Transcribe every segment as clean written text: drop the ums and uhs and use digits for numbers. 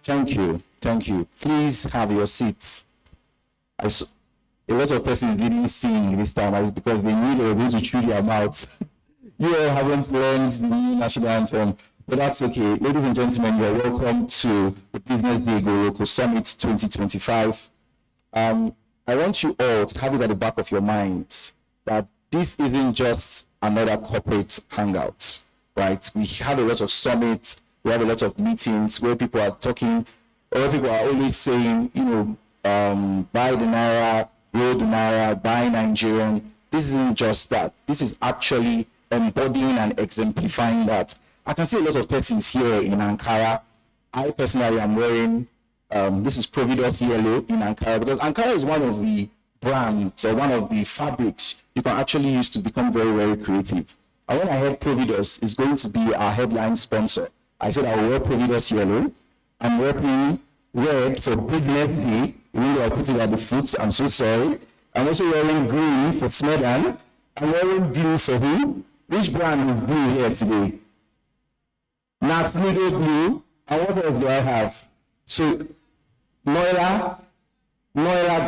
Thank you. Please have your seats. A lot of persons didn't sing this time because they knew they were going to chew their mouths. You all haven't learned the new national anthem, but that's okay. Ladies and gentlemen, you're welcome to the Business Day Go Local Summit 2025. I want you all to have it at the back of your minds that this isn't just another corporate hangout, right? We have a lot of summits, we have a lot of meetings where people are talking, or people are always saying, buy the Naira, grow the Naira, buy Nigerian. This isn't just that. This is actually embodying and exemplifying that. I can see a lot of persons here in Ankara. I personally am wearing, this is Providus Yellow in Ankara, because Ankara is one of the brands or one of the fabrics you can actually use to become very, very creative. And when I heard Providus is going to be our headline sponsor, I said I will wear Providus Yellow. I'm wearing red for Business Day, even though I put it at the foot, I'm so sorry. I'm also wearing green for Smedan. I'm wearing blue for who? Which brand is blue here today? Nafludo blue. And what else do I have? So, Noira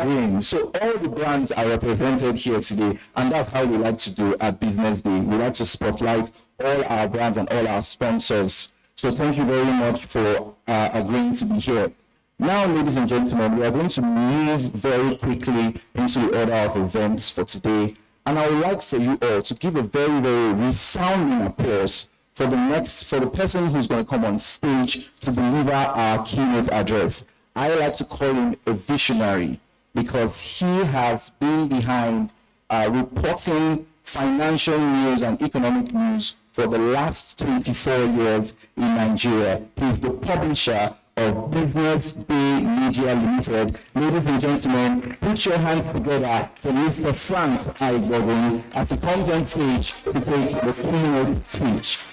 green. So all the brands are represented here today, and that's how we like to do at Business Day. We like to spotlight all our brands and all our sponsors. So thank you very much for agreeing to be here. Now, ladies and gentlemen, we are going to move very quickly into the order of events for today. And I would like for you all to give a very, very resounding applause for the person who's going to come on stage to deliver our keynote address. I like to call him a visionary because he has been behind reporting financial news and economic news for the last 24 years in Nigeria. He's the publisher of Business Day Media Limited. Ladies and gentlemen, put your hands together to Mr. Frank Aigbobin as he comes on stage to take the keynote speech.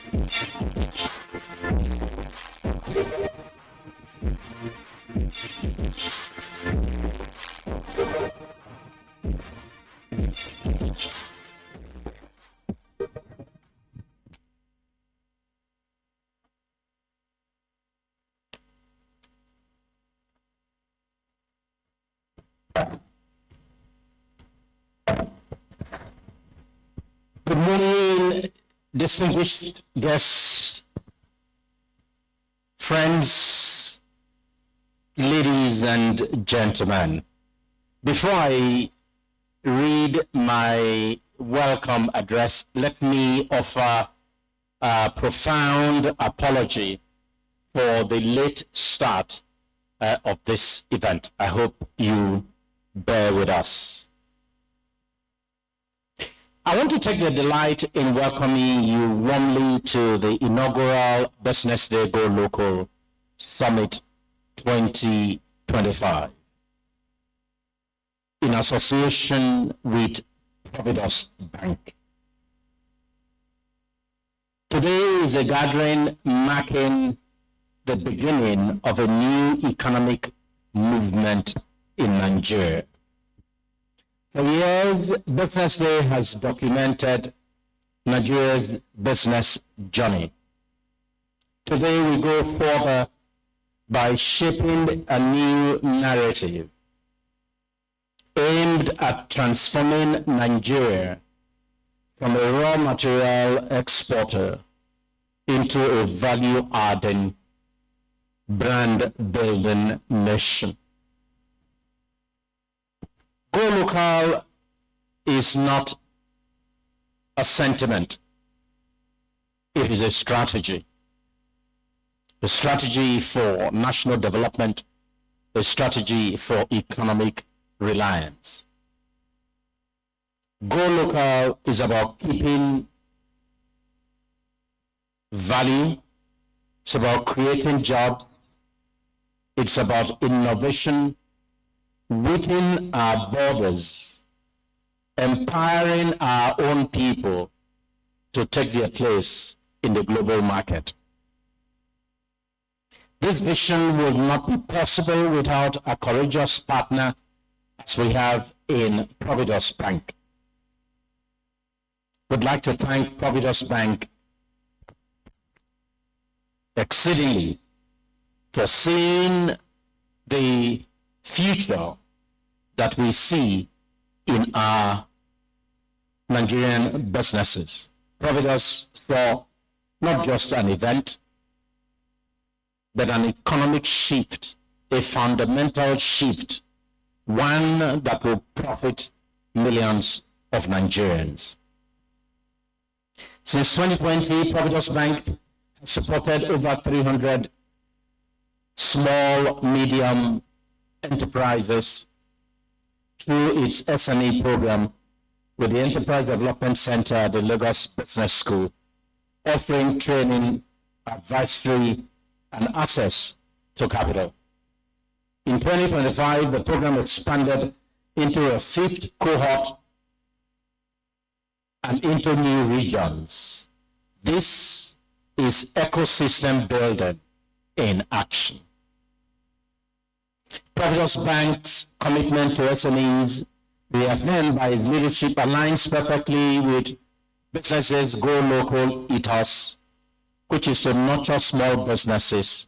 Good morning, distinguished guests, friends, ladies and gentlemen. Before I read my welcome address, let me offer a profound apology for the late start of this event. I hope you bear with us. I want to take the delight in welcoming you warmly to the inaugural Business Day Go Local Summit 2025 in association with Providus Bank. Today is a gathering marking the beginning of a new economic movement in Nigeria. For years, Business Day has documented Nigeria's business journey. Today, we go further by shaping a new narrative aimed at transforming Nigeria from a raw material exporter into a value-adding, brand-building nation. Go local is not a sentiment. It is a strategy for national development, a strategy for economic reliance. Go local is about keeping value. It's about creating jobs. It's about innovation within our borders, empowering our own people to take their place in the global market. This vision would not be possible without a courageous partner as we have in Providus Bank. Would like to thank Providus Bank exceedingly for seeing the future that we see in our Nigerian businesses. Providus saw not just an event, but an economic shift, a fundamental shift, one that will profit millions of Nigerians. Since 2020, Providus Bank has supported over 300 small, medium enterprises through its SME program with the Enterprise Development Center at the Lagos Business School, offering training, advisory, and access to capital. In 2025, the program expanded into a fifth cohort and into new regions. This is ecosystem building in action. Providus Bank's commitment to SMEs, reaffirmed by its leadership, aligns perfectly with businesses Go Local ethos, which is to nurture small businesses,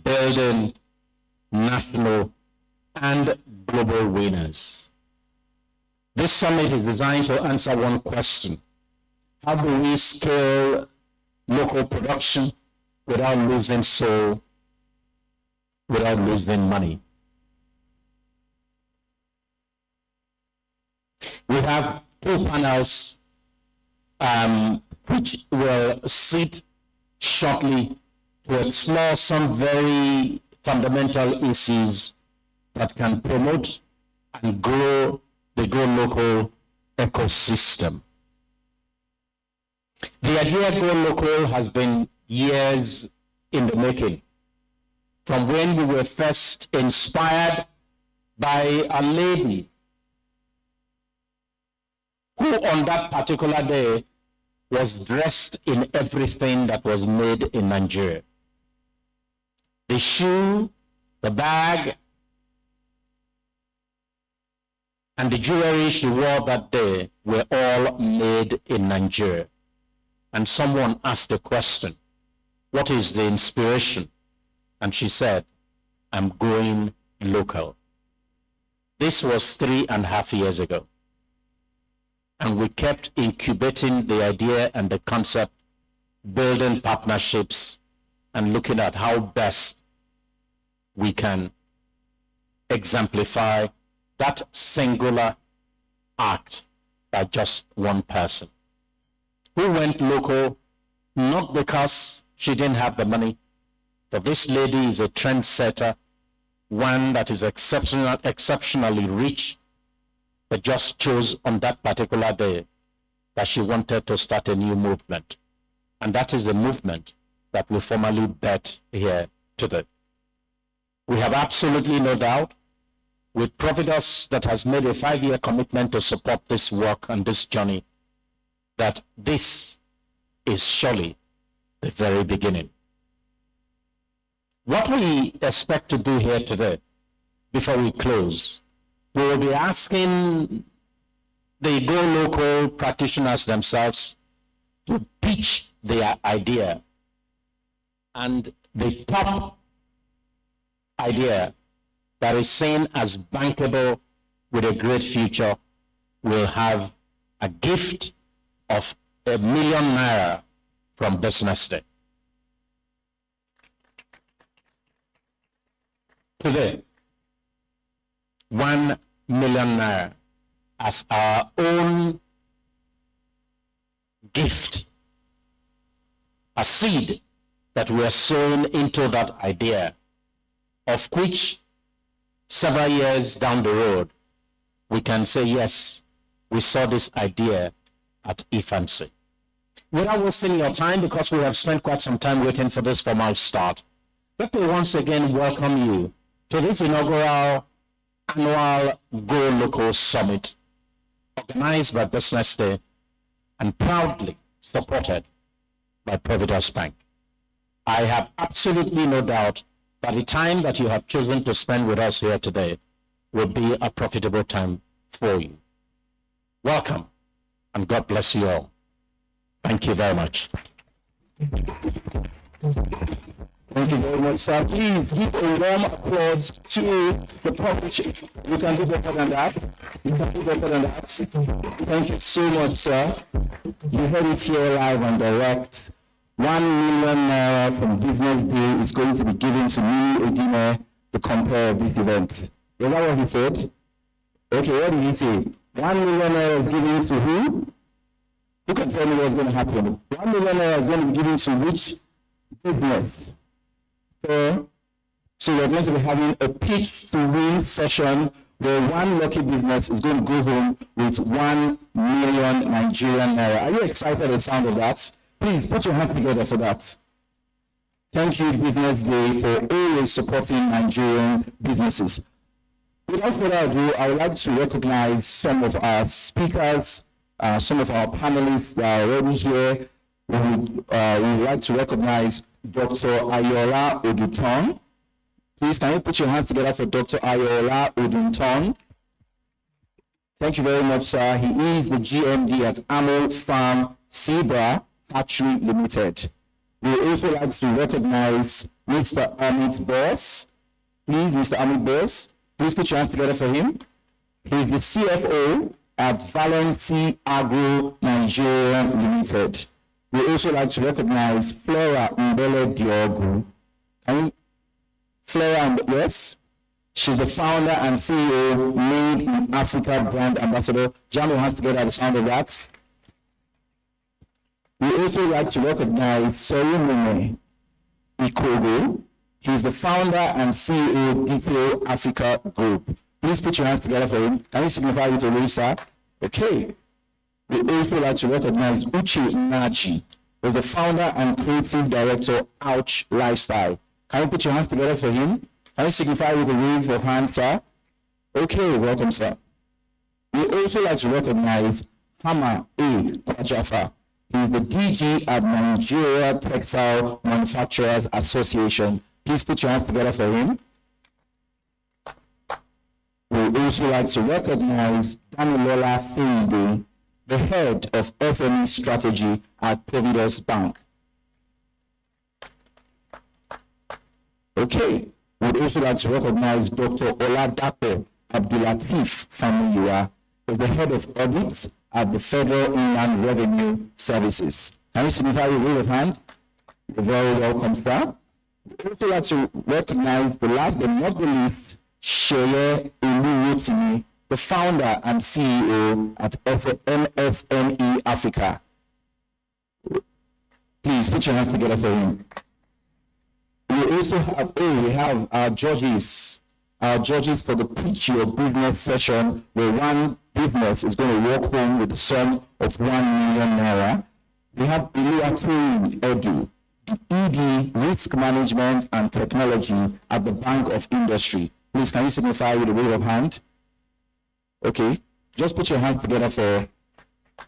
building national and global winners. This summit is designed to answer one question: how do we scale local production without losing soul, without losing money? We have two panels which will sit shortly to explore some very fundamental issues that can promote and grow the Go Local ecosystem. The idea Go Local has been years in the making, from when we were first inspired by a lady who on that particular day was dressed in everything that was made in Nigeria. The shoe, the bag, and the jewelry she wore that day were all made in Nigeria. And someone asked the question, what is the inspiration? And she said, I'm going local. This was 3.5 years ago. And we kept incubating the idea and the concept, building partnerships, and looking at how best we can exemplify that singular act by just one person. We went local not because she didn't have the money, but this lady is a trendsetter, one that is exceptionally rich, but just chose on that particular day that she wanted to start a new movement. And that is the movement that we formally bet here today. We have absolutely no doubt, with Providus that has made a 5-year commitment to support this work and this journey, that this is surely the very beginning. What we expect to do here today, before we close, we will be asking the Go Local practitioners themselves to pitch their idea. And the top idea that is seen as bankable with a great future will have a gift of ₦1 million from BusinessDay. Today, ₦1 million as our own gift, a seed that we are sowing into that idea, of which several years down the road, we can say, yes, we saw this idea at infancy. Without wasting your time, because we have spent quite some time waiting for this formal start, let me once again welcome you to this inaugural annual Go Local Summit, organized by BusinessDay and proudly supported by Providus Bank. I have absolutely no doubt that the time that you have chosen to spend with us here today will be a profitable time for you. Welcome, and God bless you all. Thank you very much. Thank you very much, sir. Please give a warm applause to the public. You can do better than that. You can do better than that. Thank you so much, sir. You heard it here live and direct. 1 million naira from Business Day is going to be given to Mini Edime, the compare of this event. Is that what he said? Okay, what did he say? 1 million naira is given to who? Who can tell me what's going to happen? 1 million naira is going to be given to which business? So we're going to be having a pitch to win session where one lucky business is going to go home with 1 million Nigerian naira. Are you excited at the sound of that? Please put your hands together for that. Thank you, Business Day, for always supporting Nigerian businesses. Without further ado, I would like to recognize some of our speakers, some of our panelists that are already here. We would like to recognize Dr. Ayola Oduton. Please, can you put your hands together for Dr. Ayola Oduton? Thank you very much, sir. He is the GMD at Amel Farm Zebra Hatchery Limited. We would also like to recognize Mr. Amit Boss. Please, Mr. Amit Boss, please put your hands together for him. He's the CFO at Valency Agro Nigeria Limited. We also like to recognize Flora Mbele Diogu. Flora, yes, she's the founder and CEO, Made in Africa brand ambassador. Jam your hands together at the sound of that. We also like to recognize Sorumune Ikogo. He's the founder and CEO, Detail Africa Group. Please put your hands together for him. Can you signify with a wave, sir? Okay. We also like to recognize Uche Naji, who's the founder and creative director, Ouch Lifestyle. Can you put your hands together for him? Can you signify with a wave of hands, sir? Okay, welcome, sir. We also like to recognize Hama A. Kwajafa. He's the DG at Nigeria Textile Manufacturers Association. Please put your hands together for him. We also like to recognize Damilola Feide, the head of SME strategy at Providence Bank. Okay, we'd also like to recognize Dr. Oladapo Abdulatif Famuyiwa, who's the head of audit at the Federal Inland Revenue Services. Can you signify your wave of hand? You're very welcome, sir. We'd also like to recognize the last but not the least, Sheye Oluwotimi, the founder and CEO at MSME Africa. Please put your hands together for him. We also have our judges for the Pitch Your Business session, where one business is going to walk home with the sum of 1 million naira. We have Oluwatoyin Edu, the ED, Risk Management and Technology at the Bank of Industry. Please, can you signify with a wave of hand? Okay, just put your hands together for,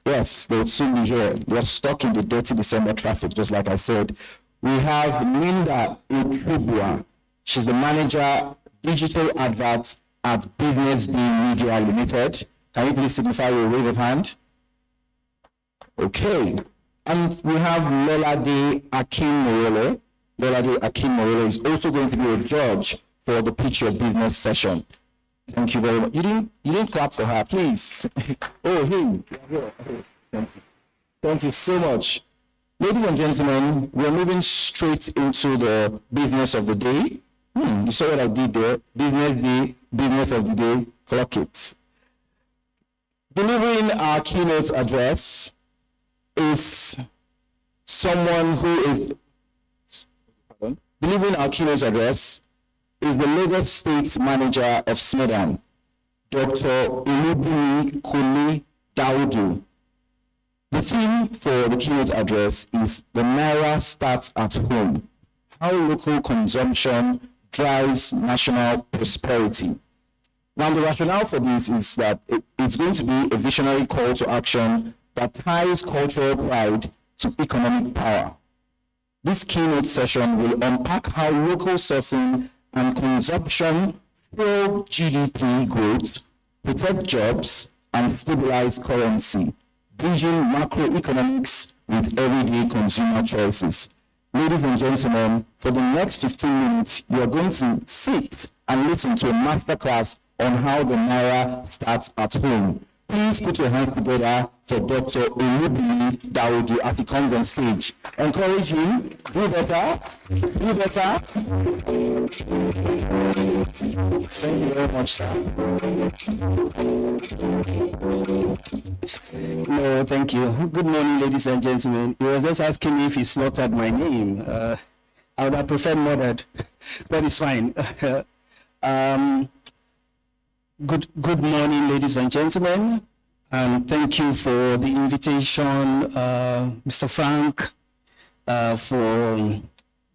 yes, they'll soon be here. They're stuck in the dirty December traffic, just like I said. We have Linda Utrubua. She's the manager, digital adverts at BusinessDay Media Limited. Can you please signify your wave of hand? Okay, and we have Lolade Akinmorele. Lolade Akinmorele is also going to be a judge for the Pitch Your Business session. Thank you very much. You didn't clap for her, please. Oh, him. Thank you. Thank you so much. Ladies and gentlemen, we're moving straight into the business of the day. You saw what I did there. Business Day, business of the day, clock it. Delivering our keynote address is someone who is, delivering our keynote address is the Lagos State Manager of SMEDAN, Dr. Olubumi Kuli Daudu. The theme for the keynote address is "The Naira Starts at Home: How Local Consumption Drives National Prosperity." Now, the rationale for this is that it's going to be a visionary call to action that ties cultural pride to economic power. This keynote session will unpack how local sourcing and consumption fuel GDP growth, protect jobs, and stabilize currency, bridging macroeconomics with everyday consumer choices. Ladies and gentlemen, for the next 15 minutes, you are going to sit and listen to a masterclass on how the Naira starts at home. Please put your hands together for Dr. Olubimi Dawodu as he comes on stage. Encourage him, do better, do better. Thank you very much, sir. No, thank you. Good morning, ladies and gentlemen. You were just asking me if he slaughtered my name. I would have preferred murdered, but it's fine. Good morning, ladies and gentlemen, and thank you for the invitation, Mr. Frank, for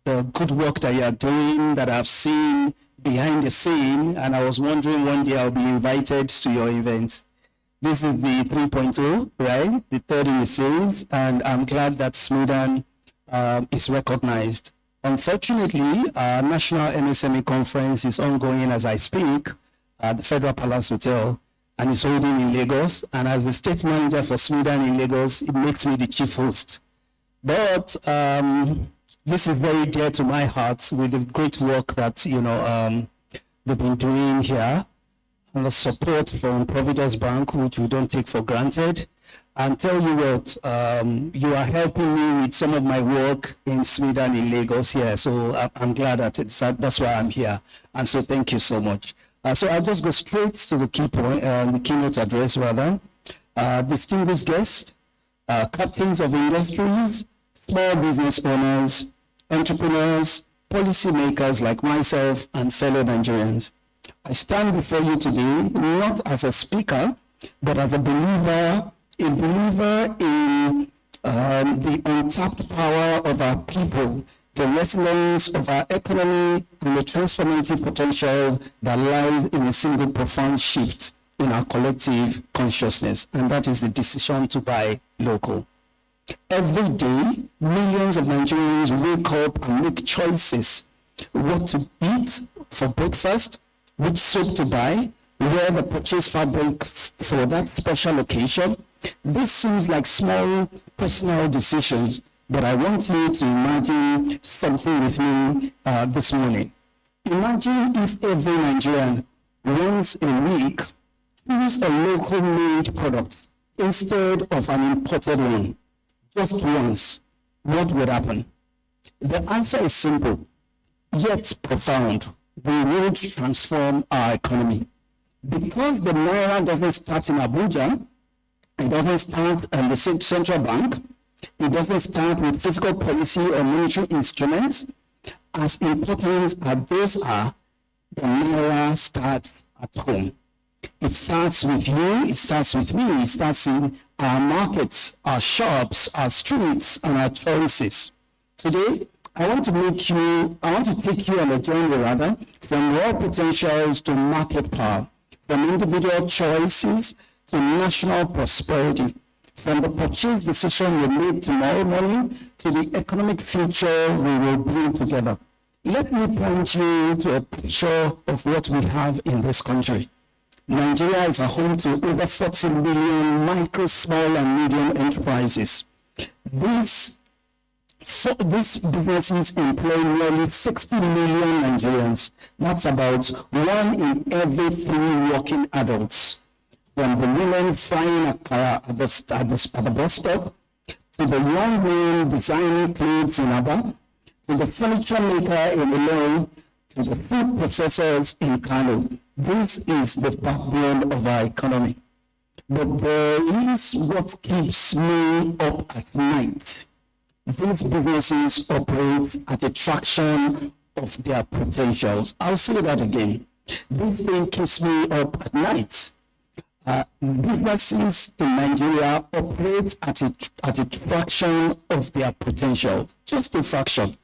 the good work that you are doing that I've seen behind the scene, and I was wondering one day I'll be invited to your event. This is the 3.0, right? The third in the series, and I'm glad that Smudan is recognized. Unfortunately, our National MSME Conference is ongoing as I speak at the Federal Palace Hotel, and is holding in Lagos. And as the state manager for Smudan in Lagos, it makes me the chief host. But this is very dear to my heart with the great work that they've been doing here, and the support from Providence Bank, which we don't take for granted. And tell you what, you are helping me with some of my work in Smudan in Lagos here. So I'm glad that's why I'm here. And so thank you so much. So I'll just go straight to the key point, the keynote address rather. Distinguished guests, captains of industries, small business owners, entrepreneurs, policymakers like myself, and fellow Nigerians. I stand before you today not as a speaker, but as a believer in the untapped power of our people, the resilience of our economy, and the transformative potential that lies in a single profound shift in our collective consciousness, and that is the decision to buy local. Every day, millions of Nigerians wake up and make choices: what to eat for breakfast, which soap to buy, where the purchase fabric for that special occasion. This seems like small personal decisions, but I want you to imagine something with me this morning. Imagine if every Nigerian once a week choose a local made product instead of an imported one. Just once, what would happen? The answer is simple, yet profound. We would transform our economy. Because the Naira doesn't start in Abuja, it doesn't start in the central bank, it doesn't start with fiscal policy or monetary instruments. As important as those are, the Naira starts at home. It starts with you, it starts with me, it starts in our markets, our shops, our streets, and our choices. Today, I want to take you on a journey rather, from raw potentials to market power, from individual choices to national prosperity, from the purchase decision we make tomorrow morning to the economic future we will build together. Let me point you to a picture of what we have in this country. Nigeria is a home to over 40 million micro, small, and medium enterprises. These businesses employ nearly 60 million Nigerians. That's about 1 in every 3 working adults. From the women frying akara at the bus stop, to the young men designing clothes in Aba, to the furniture maker in Ilorin, to the food processors in Kano. This is the backbone of our economy. But there is what keeps me up at night. These businesses operate at a fraction of their potentials. I'll say that again. This thing keeps me up at night. Businesses in Nigeria operate at a fraction of their potential, just a fraction.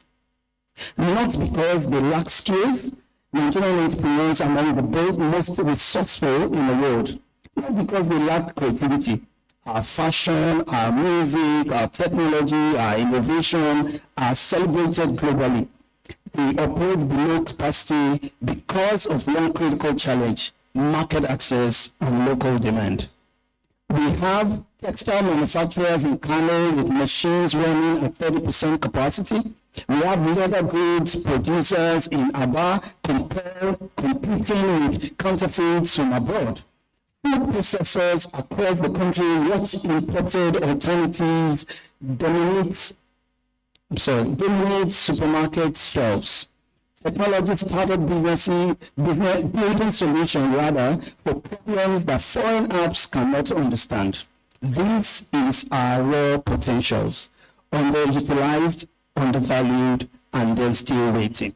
Not because they lack skills. Nigerian entrepreneurs are among the most resourceful in the world. Not because they lack creativity. our fashion, our music, our technology, our innovation are celebrated globally. They operate below capacity because of one critical challenge: market access and local demand. We have textile manufacturers in Kano with machines running at 30% capacity. We have leather goods producers in Aba competing with counterfeits from abroad. Food processors across the country watch imported alternatives dominate supermarket shelves. Technology started building solutions for problems that foreign apps cannot understand. This is our raw potentials, underutilized, undervalued, and then still waiting.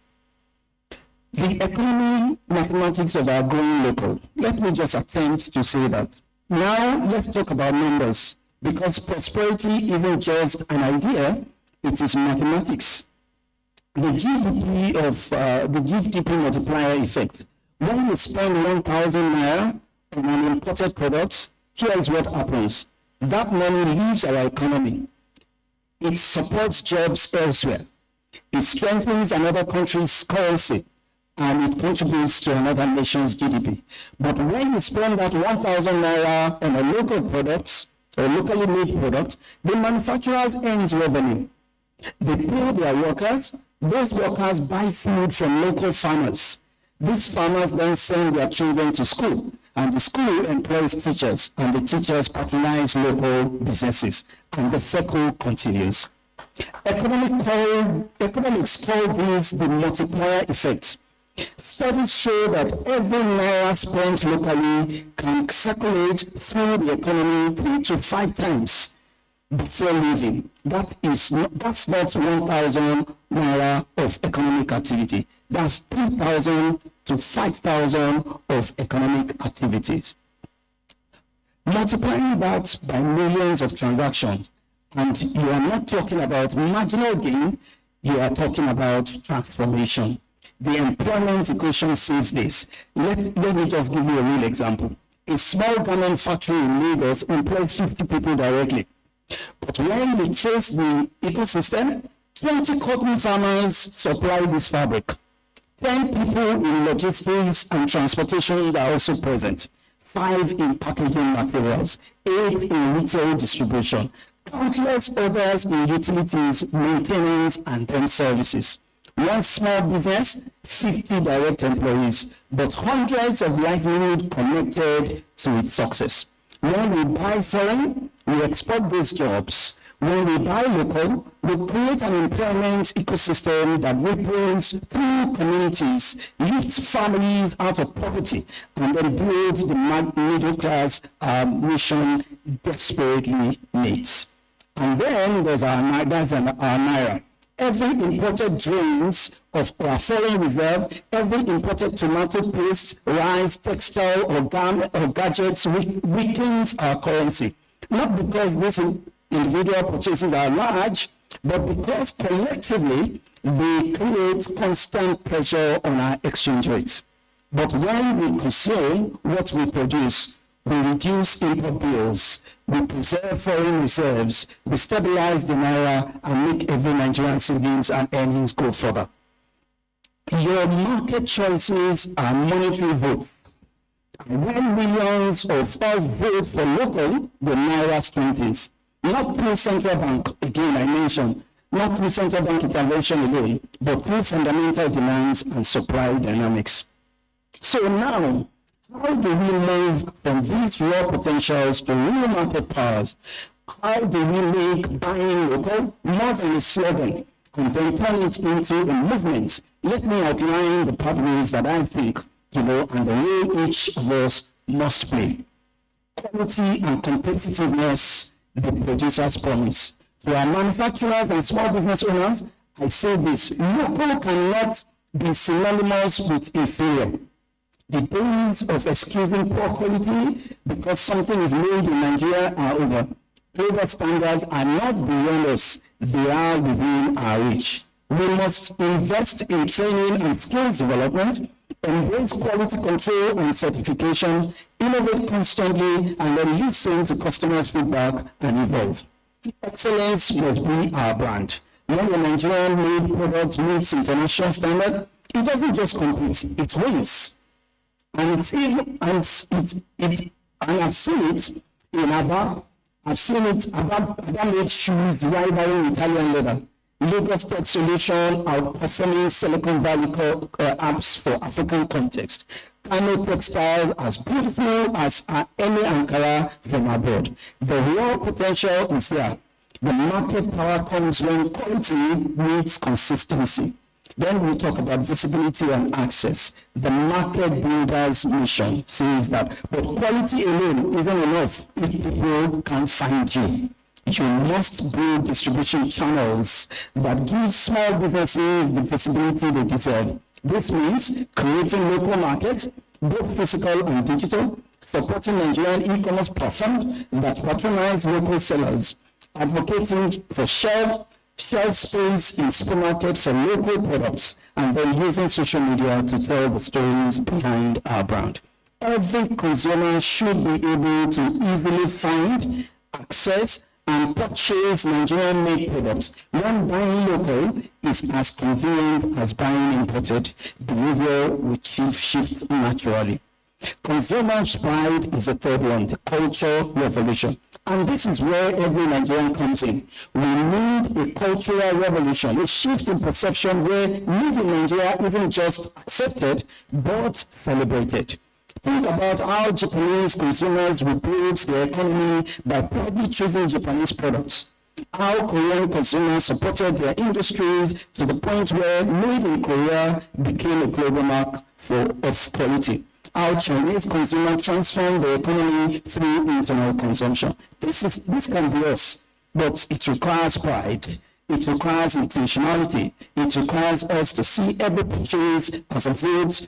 The economy mathematics of our growing local. Let me just attempt to say that. Now let's talk about numbers, because prosperity isn't just an idea, it is mathematics. The GDP multiplier effect. When you spend 1,000 naira on an imported product, here is what happens. That money leaves our economy. It supports jobs elsewhere. It strengthens another country's currency, and it contributes to another nation's GDP. But when you spend that 1,000 naira on a local product or locally made product, the manufacturers earn revenue. They pay their workers. Those workers buy food from local farmers. These farmers then send their children to school, and the school employs teachers, and the teachers patronize local businesses, and the circle continues. Economics call this the multiplier effect. Studies show that every naira spent locally can circulate through the economy 3 to 5 times before leaving. That's not 1,000 naira of economic activity. That's 3,000 to 5,000 of economic activities. Multiplying that by millions of transactions, and you are not talking about marginal gain, you are talking about transformation. The employment equation says this. Let me just give you a real example. A small garment factory in Lagos employs 50 people directly. But when we trace the ecosystem, 20 cotton farmers supply this fabric. 10 people in logistics and transportation are also present. 5 in packaging materials, 8 in retail distribution, countless others in utilities, maintenance, and home services. One small business, 50 direct employees, but hundreds of livelihoods connected to its success. When we buy foreign, we export those jobs. When we buy local, we create an employment ecosystem that ripples through communities, lifts families out of poverty, and then build the middle class nation desperately needs. And then there's our naira. Every imported drains of our foreign reserve, every imported tomato paste, rice, textile, or gadgets weakens our currency. Not because these individual purchases are large, but because collectively they create constant pressure on our exchange rates. But when we consume what we produce, we reduce import bills, we preserve foreign reserves, we stabilize the naira, and make every Nigerian savings and earnings go further. Your market choices are monetary votes. When millions of us vote for local, the naira strengthens. Not through central bank, again I mentioned, not through central bank intervention alone, but through fundamental demands and supply dynamics. So now, how do we move from these raw potentials to real market powers? How do we make buying local more than a slogan and then turn it into a movement? Let me outline the pathways that I think, and the role each of us must play. Quality and competitiveness, the producer's promise. To our manufacturers and small business owners, I say this: local cannot be synonymous with inferior. The days of excusing poor quality because something is made in Nigeria are over. Global standards are not beyond us, they are within our reach. We must invest in training and skills development, Embrace quality control and certification, innovate constantly, and then listen to customers' feedback and evolve. Excellence must be our brand. When a Nigerian-made product meets international standard, it doesn't just compete, it wins. And it's even, and I've seen it in Abba. I've seen it, Abba made shoes rivaling Italian leather. Lagos Tech Solution outperforming Silicon Valley apps for African context. Kano textiles as beautiful as any Ankara from abroad. The real potential is there. The market power comes when quality meets consistency. Then we talk about visibility and access. The market builder's mission says that, but quality alone isn't enough if people can't find you. You must build distribution channels that give small businesses the visibility they deserve. This means creating local markets, both physical and digital, supporting Nigerian e-commerce platforms that patronize local sellers, advocating for shelf space in supermarket for local products, and then using social media to tell the stories behind our brand. Every consumer should be able to easily find, access, and purchase Nigerian-made products. When buying local is as convenient as buying imported, behavior will shift naturally. Consumers' pride is the third one, the culture revolution. And this is where every Nigerian comes in. We need a cultural revolution, a shift in perception where need in Nigeria isn't just accepted, but celebrated. Think about how Japanese consumers rebuilt their economy by proudly choosing Japanese products. How Korean consumers supported their industries to the point where made in Korea became a global mark of quality. How Chinese consumers transformed their economy through internal consumption. This can be us, but it requires pride. It requires intentionality. It requires us to see every purchase as a vote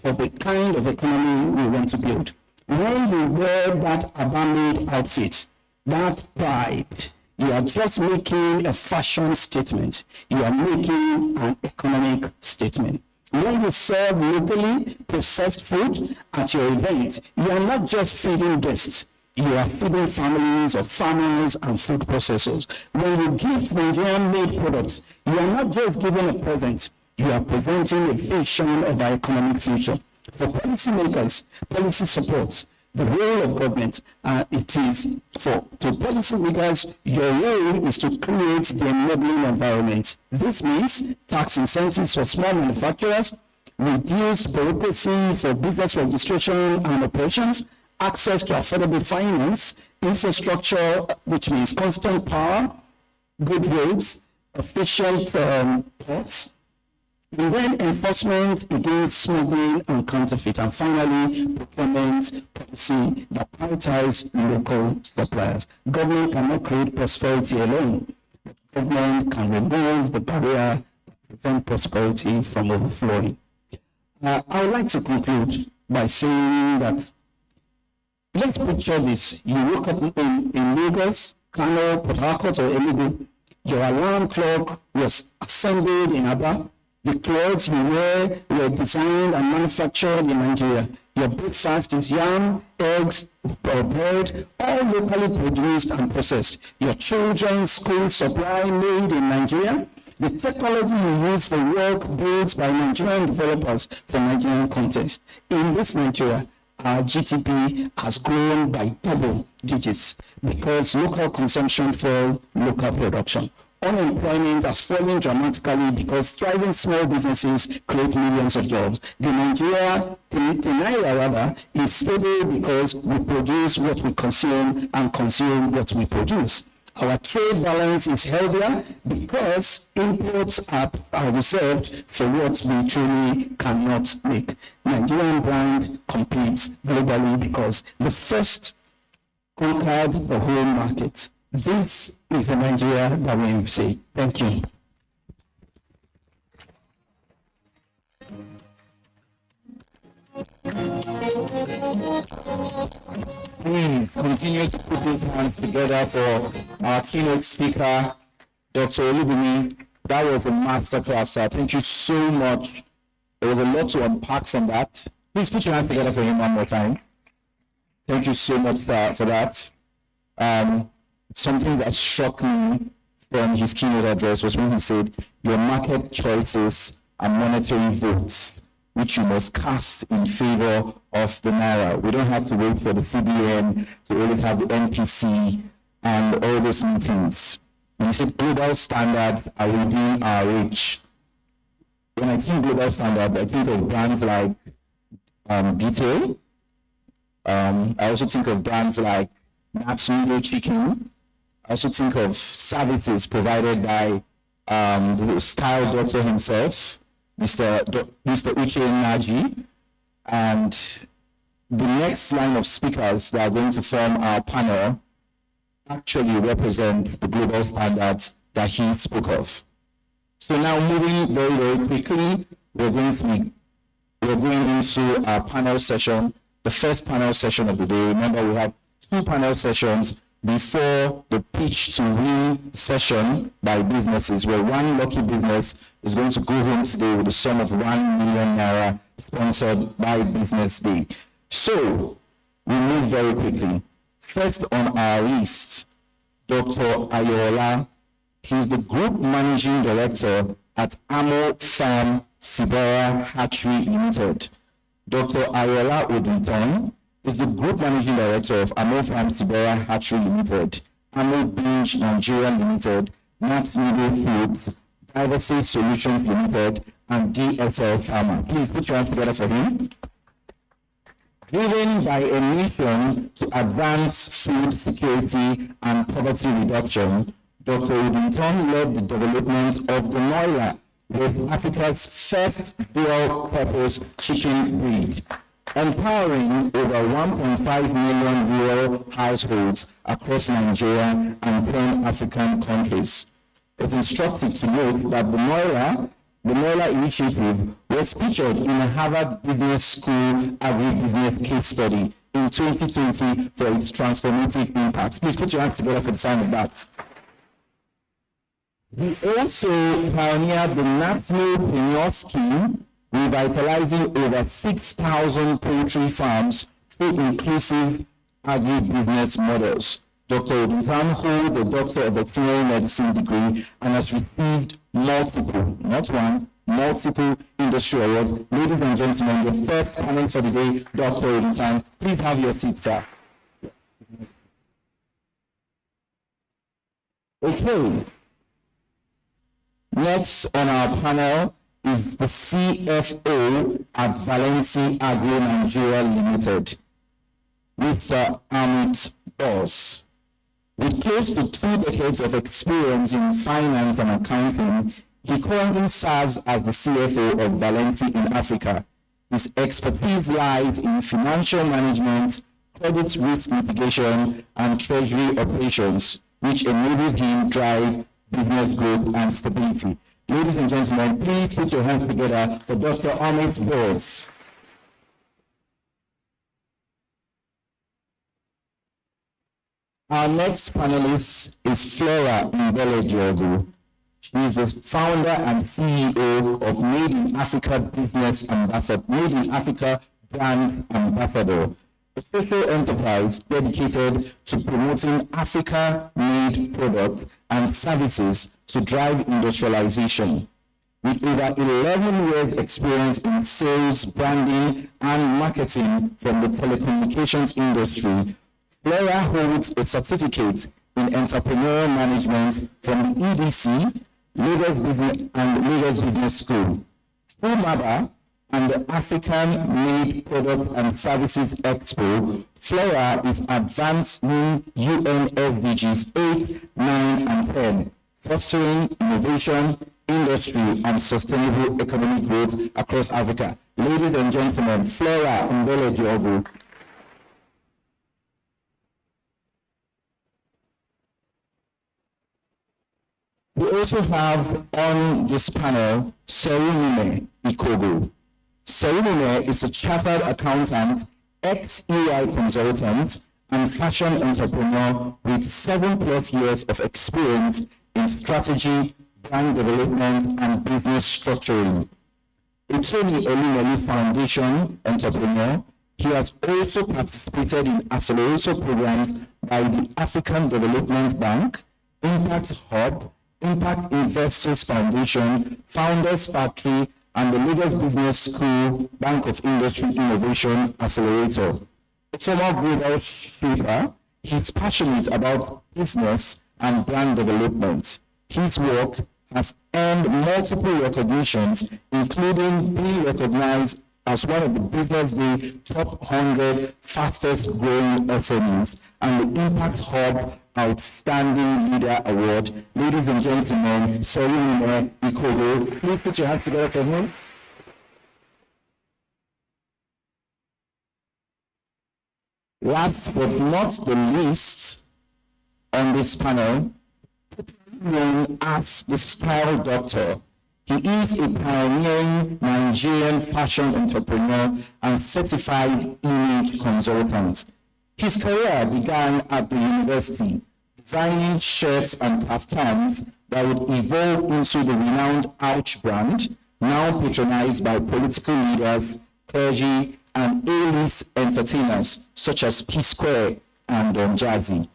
for the kind of economy we want to build. When you wear that Abba-made outfit, that pride, you are just making a fashion statement. You are making an economic statement. When you serve locally processed food at your event, you are not just feeding guests. You are feeding families of farmers and food processors. When you gift Nigerian-made products, you are not just giving a present. You are presenting a vision of our economic future. For policymakers, policy supports, the role of government, to policymakers, your role is to create the enabling environment. This means tax incentives for small manufacturers, reduced bureaucracy for business registration and operations, access to affordable finance, infrastructure, which means constant power, good roads, efficient ports, and then enforcement against smuggling and counterfeit, and finally procurement policy that prioritizes local suppliers. Government cannot create prosperity alone. Government can remove the barrier that prevent prosperity from overflowing. I would like to conclude by saying that, let's picture this. You woke up in Lagos, Kano, Port Harcourt, or Enugu. Your alarm clock was assembled in Aba. The clothes you wear were designed and manufactured in Nigeria. Your breakfast is yam, eggs, or bread, all locally produced and processed. Your children's school supply made in Nigeria. The technology you use for work built by Nigerian developers for Nigerian context. In this Nigeria, our GDP has grown by double digits because local consumption fell, local production. Unemployment has fallen dramatically because thriving small businesses create millions of jobs. The Naira rather is stable because we produce what we consume and consume what we produce. Our trade balance is healthier because imports are reserved for what we truly cannot make. Nigerian brand competes globally because the first conquered the whole market. This is the Nigeria that we say. Thank you. Please continue to put these hands together for our keynote speaker, Dr. Olubumi. That was a masterclass, sir. Thank you so much There was a lot to unpack from that. Please put your hands together for him one more time. Thank you so much for that. Something that struck me from his keynote address was when he said, your market choices are monetary votes, which you must cast in favor of the Naira. We don't have to wait for the CBN to always have the NPC and all those meetings. When he said global standards are within our reach. When I think global standards, I think of brands like Detail. I also think of brands like Natsudo Chicken. I also think of services provided by the style doctor himself, Mr. Uche Naji. And the next line of speakers that are going to form our panel actually represent the global standards that he spoke of. So now moving very, very quickly, we're going into our panel session, the first panel session of the day. Remember, we have 2 panel sessions before the pitch to win session by businesses, where one lucky business is going to go home today with a sum of 1 million naira sponsored by BusinessDay. So we move very quickly. First on our list, Dr. Ayola. He's the Group Managing Director at Amo Farm Sibera Hatchery Limited. Dr. Ayola Odunton is the Group Managing Director of Amo Farm Sibera Hatchery Limited, Amo Binge Nigeria Limited, Nat Noodle Foods, Diversity Solutions Limited, and DSL Pharma. Please put your hands together for him. Driven by a mission to advance food security and poverty reduction, Dr. Odunton led the development of the Noila, with Africa's first dual-purpose chicken breed, empowering over 1.5 million rural households across Nigeria and 10 African countries. It's instructive to note that the Noila initiative was featured in a Harvard Business School agribusiness case study in 2020 for its transformative impacts. Please put your hands together for the sign of that. He also pioneered the National Preneur Scheme, revitalizing over 6,000 poultry farms through inclusive agribusiness models. Dr. Odunton holds a Doctor of Veterinary Medicine degree and has received multiple, not one, multiple industry awards. Ladies and gentlemen, the first panel for the day, Dr. Odunton. Please have your seat, sir. Okay. Next on our panel is the CFO at Valency Agro Nigeria Limited, Mr. Amit Boss. With close to 2 decades of experience in finance and accounting, he currently serves as the CFO of Valency in Africa. His expertise lies in financial management, credit risk mitigation, and treasury operations, which enables him drive business growth and stability. Ladies and gentlemen, please put your hands together for Dr. Amit Boss. Our next panelist is Flora Mbele-Diogu. She is the founder and CEO of Made in Africa Business Ambassador, Made in Africa Brand Ambassador, a social enterprise dedicated to promoting Africa-made products and services to drive industrialization. With over 11 years experience in sales, branding, and marketing from the telecommunications industry, Flora holds a certificate in entrepreneurial management from the EDC, Lagos Business School. Through MABA and the African Made Products and Services Expo, Flora is advancing UN SDGs 8, 9, and 10, fostering innovation, industry, and sustainable economic growth across Africa. Ladies and gentlemen, Flora Mbele-Diogu. We also have on this panel Serunime Ikogo. Serunime is a chartered accountant, ex-EY consultant, and fashion entrepreneur with 7+ years of experience in strategy, brand development, and business structuring. a Tony Elumelu Foundation entrepreneur. He has also participated in accelerator programs by the African Development Bank, Impact Hub, Impact Investors Foundation, Founders Factory, and the Lagos Business School Bank of Industry Innovation Accelerator. A former global shaper, he's passionate about business and brand development. His work has earned multiple recognitions, including being recognized as one of the BusinessDay top 100 fastest growing SMEs and the Impact Hub Outstanding Leader Award. Ladies and gentlemen, Serena Ikogo, please put your hands together for him. Last but not the least on this panel, known as the Style Doctor. He is a pioneering Nigerian fashion entrepreneur and certified image consultant. His career began at the university, designing shirts and kaftans that would evolve into the renowned Ouch brand, now patronized by political leaders, clergy, and A-list entertainers such as P-Square and Don Jazzy.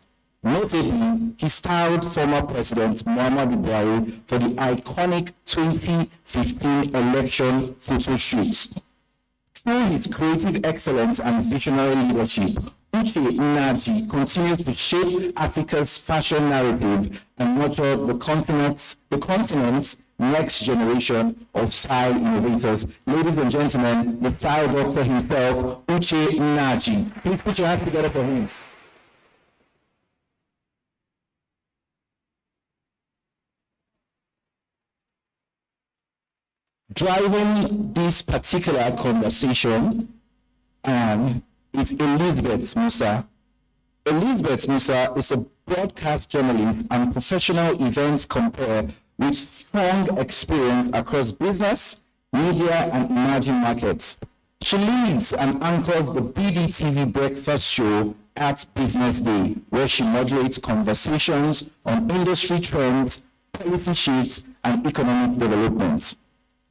Notably, he styled former President Muhammadu Buhari for the iconic 2015 election photo shoot. Through his creative excellence and visionary leadership, Uche Nnaji continues to shape Africa's fashion narrative and nurture the continent's next generation of style innovators. Ladies and gentlemen, the style doctor himself, Uche Nnaji. Please put your hands together for him. Driving this particular conversation is Elizabeth Musa. Elizabeth Musa is a broadcast journalist and professional events compere with strong experience across business, media, and emerging markets. She leads and anchors the BDTV breakfast show at BusinessDay, where she moderates conversations on industry trends, policy shifts, and economic development.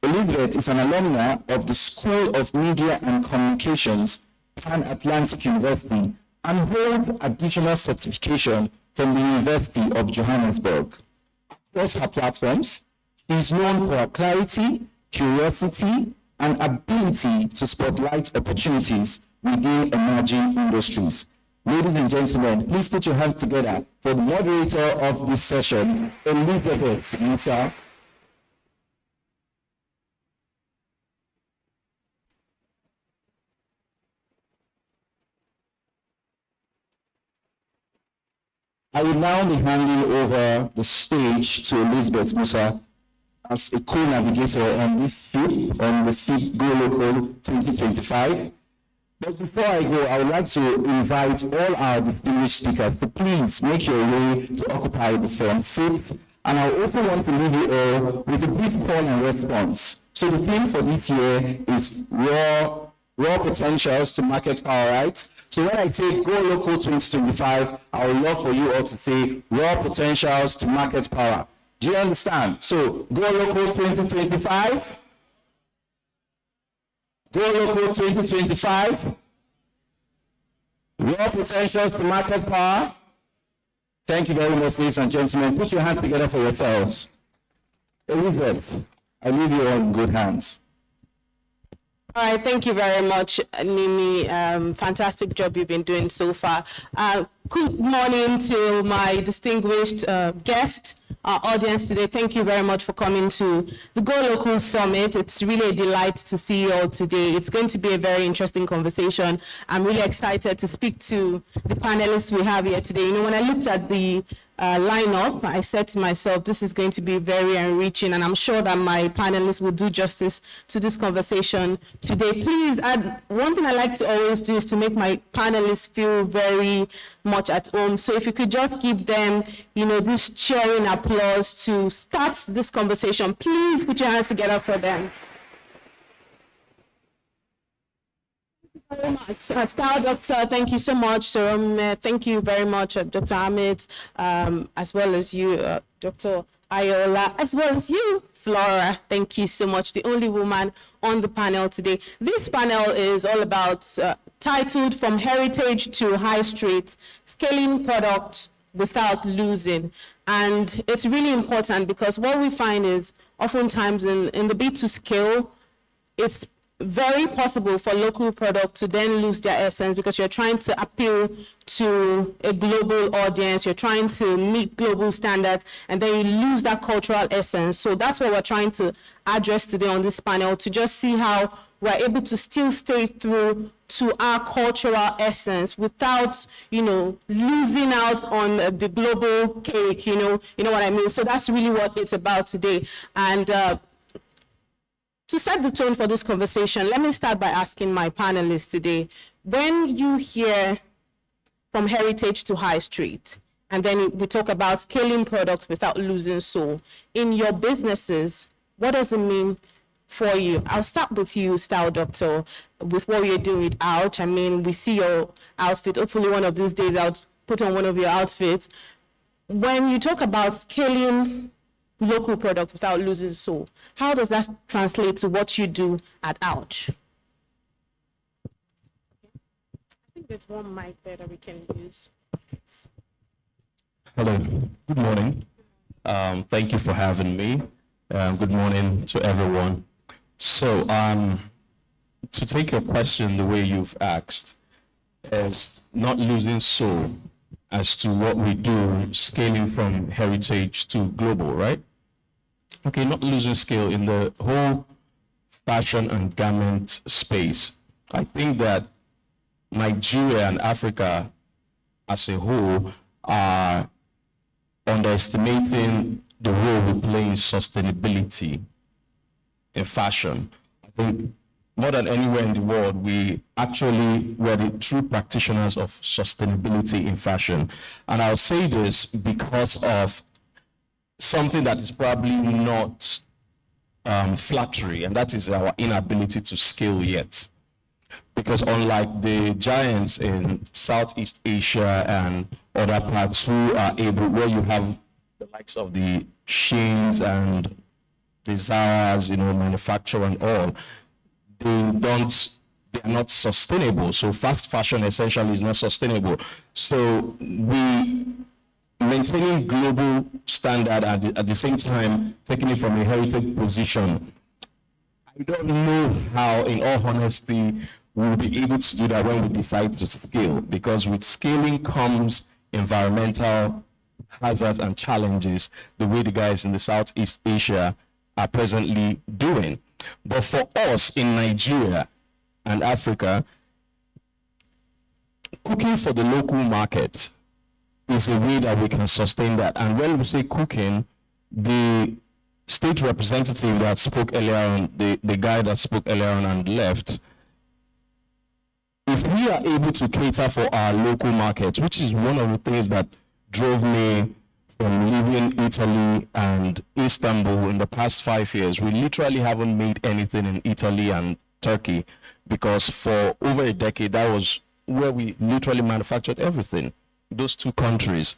Elizabeth is an alumna of the School of Media and Communications, Pan-Atlantic University, and holds additional certification from the University of Johannesburg. Across her platforms, she is known for her clarity, curiosity, and ability to spotlight opportunities within emerging industries. Ladies and gentlemen, please put your hands together for the moderator of this session, Elizabeth Musa. I will now be handing over the stage to Elizabeth Musa as a co-navigator on this ship, on the ship Go Local 2025. But before I go, I would like to invite all our distinguished speakers to please make your way to occupy the front seats. And I also want to leave you all with a brief call and response. So the theme for this year is raw potentials to market power rights. So when I say Go Local 2025, I would love for you all to say raw potentials to market power. Do you understand? So Go Local 2025. Go Local 2025. Raw potentials to market power. Thank you very much, ladies and gentlemen. Put your hands together for yourselves. Elizabeth, I leave you all in good hands. All right, thank you very much, Nimi. Fantastic job you've been doing so far. Good morning to my distinguished guest, our audience today. Thank you very much for coming to the Go Local Summit. It's really a delight to see you all today. It's going to be a very interesting conversation. I'm really excited to speak to the panelists we have here today. You know, when I looked at the lineup, I said to myself, this is going to be very enriching, and I'm sure that my panelists will do justice to this conversation today. Please, one thing I like to always do is to make my panelists feel very much at home. So if you could just give them, you know, this cheering applause to start this conversation. Please put your hands together for them. Very much. Style Doctor, thank you so much. So thank you very much, Dr. Ahmed, as well as you, Dr. Ayola, as well as you, Flora, thank you so much, the only woman on the panel today. This panel is all about, titled From Heritage to High Street, Scaling Products Without Losing. And it's really important because what we find is oftentimes in the bid to scale, it's very possible for local product to then lose their essence because you're trying to appeal to a global audience, you're trying to meet global standards, and then you lose that cultural essence. So that's what we're trying to address today on this panel, to just see how we're able to still stay true to our cultural essence without, losing out on the global cake, you know what I mean? So that's really what it's about today. And to set the tone for this conversation, let me start by asking my panelists today, when you hear from heritage to high street, and then we talk about scaling products without losing soul, in your businesses, what does it mean for you? I'll start with you, Style Doctor, with what you're doing with Ouch. I mean, we see your outfit. Hopefully one of these days I'll put on one of your outfits. When you talk about scaling local product without losing soul, how does that translate to what you do at Ouch? I think there's one mic there that we can use. Hello, good morning. Thank you for having me. Good morning to everyone. So, to take your question the way you've asked, is not losing soul as to what we do, scaling from heritage to global, right? Okay, not losing scale in the whole fashion and garment space. I think that Nigeria and Africa as a whole are underestimating the role we play in sustainability in fashion. I think more than anywhere in the world, we actually were the true practitioners of sustainability in fashion. And I'll say this because of something that is probably not flattery, and that is our inability to scale yet. Because unlike the giants in Southeast Asia and other parts who are able, where you have the likes of the Sheins and the Zaras, manufacture and all, they are not sustainable. So fast fashion essentially is not sustainable. So we maintaining global standard and at the same time taking it from a heritage position. I don't know how, in all honesty, we'll be able to do that when we decide to scale, because with scaling comes environmental hazards and challenges, the way the guys in the Southeast Asia are presently doing. But for us in Nigeria and Africa, cooking for the local market is a way that we can sustain that. And when we say cooking, the state representative that spoke earlier on, the guy that spoke earlier on and left, if we are able to cater for our local markets, which is one of the things that drove me from leaving Italy and Istanbul in the past 5 years, we literally haven't made anything in Italy and Turkey, because for over a decade, that was where we literally manufactured everything. Those two countries,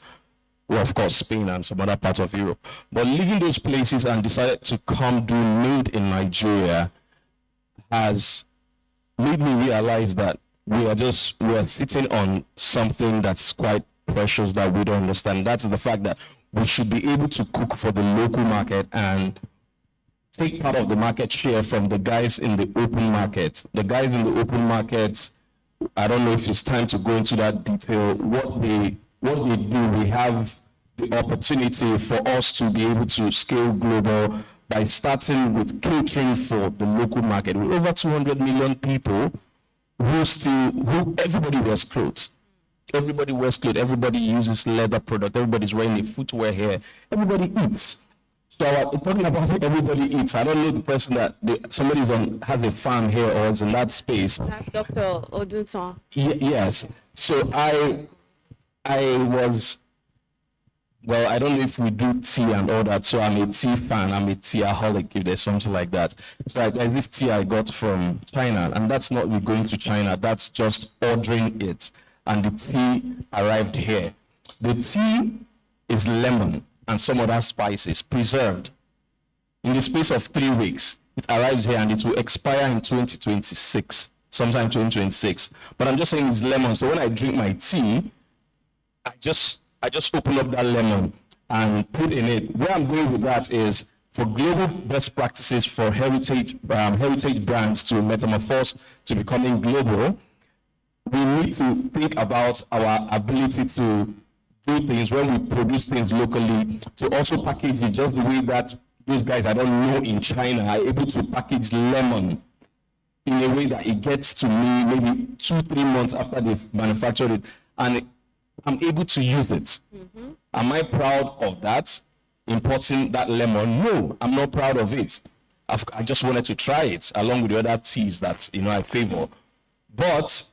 well, of course, Spain and some other parts of Europe. But leaving those places and decided to come do made in Nigeria has made me realize that we are sitting on something that's quite precious that we don't understand. That's the fact that we should be able to cook for the local market and take part of the market share from the guys in the open market. The guys in the open market, I don't know if it's time to go into that detail. What they do, we have the opportunity for us to be able to scale global by starting with catering for the local market. With over 200 million people who everybody wears clothes. Everybody wears clothes, everybody uses leather product, everybody's wearing a footwear here, everybody eats. So talking about everybody eats, I don't know the person that has a farm here or is in that space. That's Dr. Oduton. Yes. So I was, well, I don't know if we do tea and all that, so I'm a tea fan, I'm a teaaholic, if there's something like that. So there's this tea I got from China, and that's not me going to China, that's just ordering it. And the tea arrived here. The tea is lemon and some other spices, preserved. In the space of 3 weeks, it arrives here and it will expire in 2026, sometime 2026. But I'm just saying it's lemon. So when I drink my tea, I just open up that lemon and put in it. Where I'm going with that is for global best practices for heritage brands to metamorphose to becoming global, we need to think about our ability to do things when we produce things locally, to also package it just the way that those guys I don't know in China are able to package lemon in a way that it gets to me maybe 2-3 months after they've manufactured it, and I'm able to use it. Am I proud of that? Importing that lemon? No, I'm not proud of it. I just wanted to try it along with the other teas that I favor. But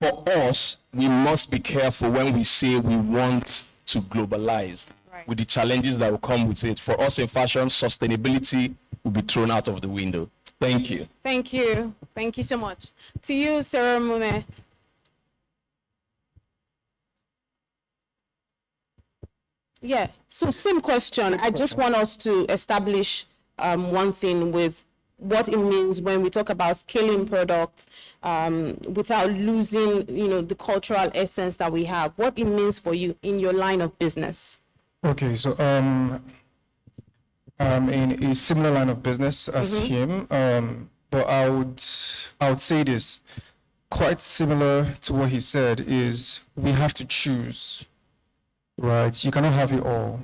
for us, we must be careful when we say we want to globalize with the challenges that will come with it. For us in fashion, sustainability will be thrown out of the window. Thank you. Thank you. Thank you so much. To you, Sarah Mume. Yeah, so same question. I just want us to establish one thing with what it means when we talk about scaling products without losing, the cultural essence that we have. What it means for you in your line of business. Okay, so in a similar line of business as him, but I would say this, quite similar to what he said, is we have to choose, right? You cannot have it all.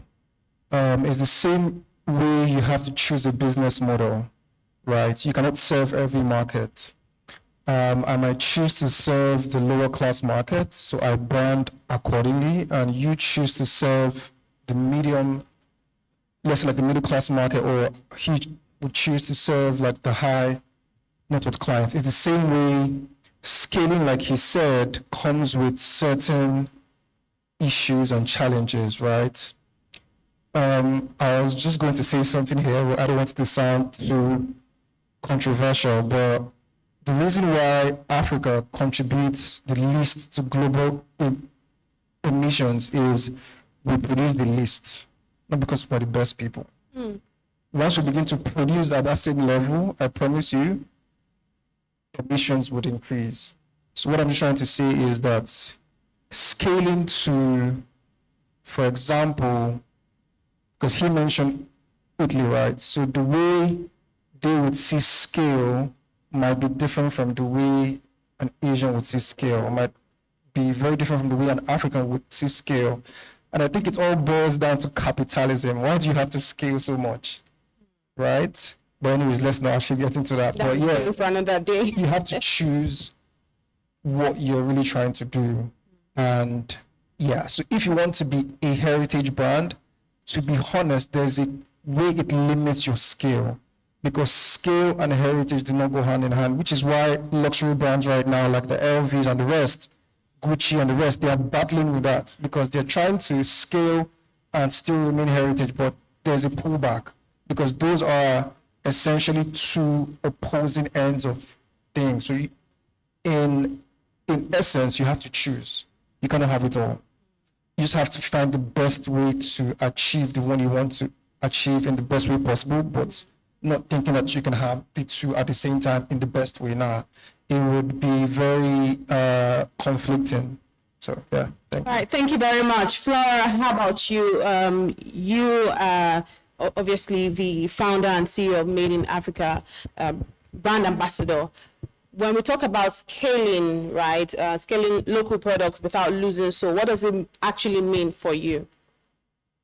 It's the same way you have to choose a business model, right? You cannot serve every market. I might choose to serve the lower class market, so I brand accordingly, and you choose to serve the medium, let's say like the middle class market, or he would choose to serve like the high net worth clients. It's the same way scaling, like he said, comes with certain issues and challenges, right? I was just going to say something here, but I don't want it to sound too controversial, but the reason why Africa contributes the least to global emissions is we produce the least, not because we're the best people. Once we begin to produce at that same level, I promise you, emissions would increase. So what I'm trying to say is that scaling to, for example, because he mentioned Italy, right? So the way they would see scale might be different from the way an Asian would see scale, or might be very different from the way an African would see scale. And I think it all boils down to capitalism. Why do you have to scale so much, right? But anyways, let's not actually get into that. But yeah, for another day. you have to choose what you're really trying to do. And yeah, so if you want to be a heritage brand, to be honest, there's a way it limits your scale, because scale and heritage do not go hand in hand, which is why luxury brands right now, like the LVs and the rest, Gucci and the rest, they are battling with that because they're trying to scale and still remain heritage, but there's a pullback because those are essentially two opposing ends of things. So in essence, you have to choose. You cannot have it all. You just have to find the best way to achieve the one you want to achieve in the best way possible, but not thinking that you can have the two at the same time in the best way. Now, it would be very conflicting. So, yeah, thank you. All right, thank you very much. Flora, how about you? You are obviously the founder and CEO of Made in Africa, brand ambassador. When we talk about scaling, right, scaling local products without losing, so what does it actually mean for you?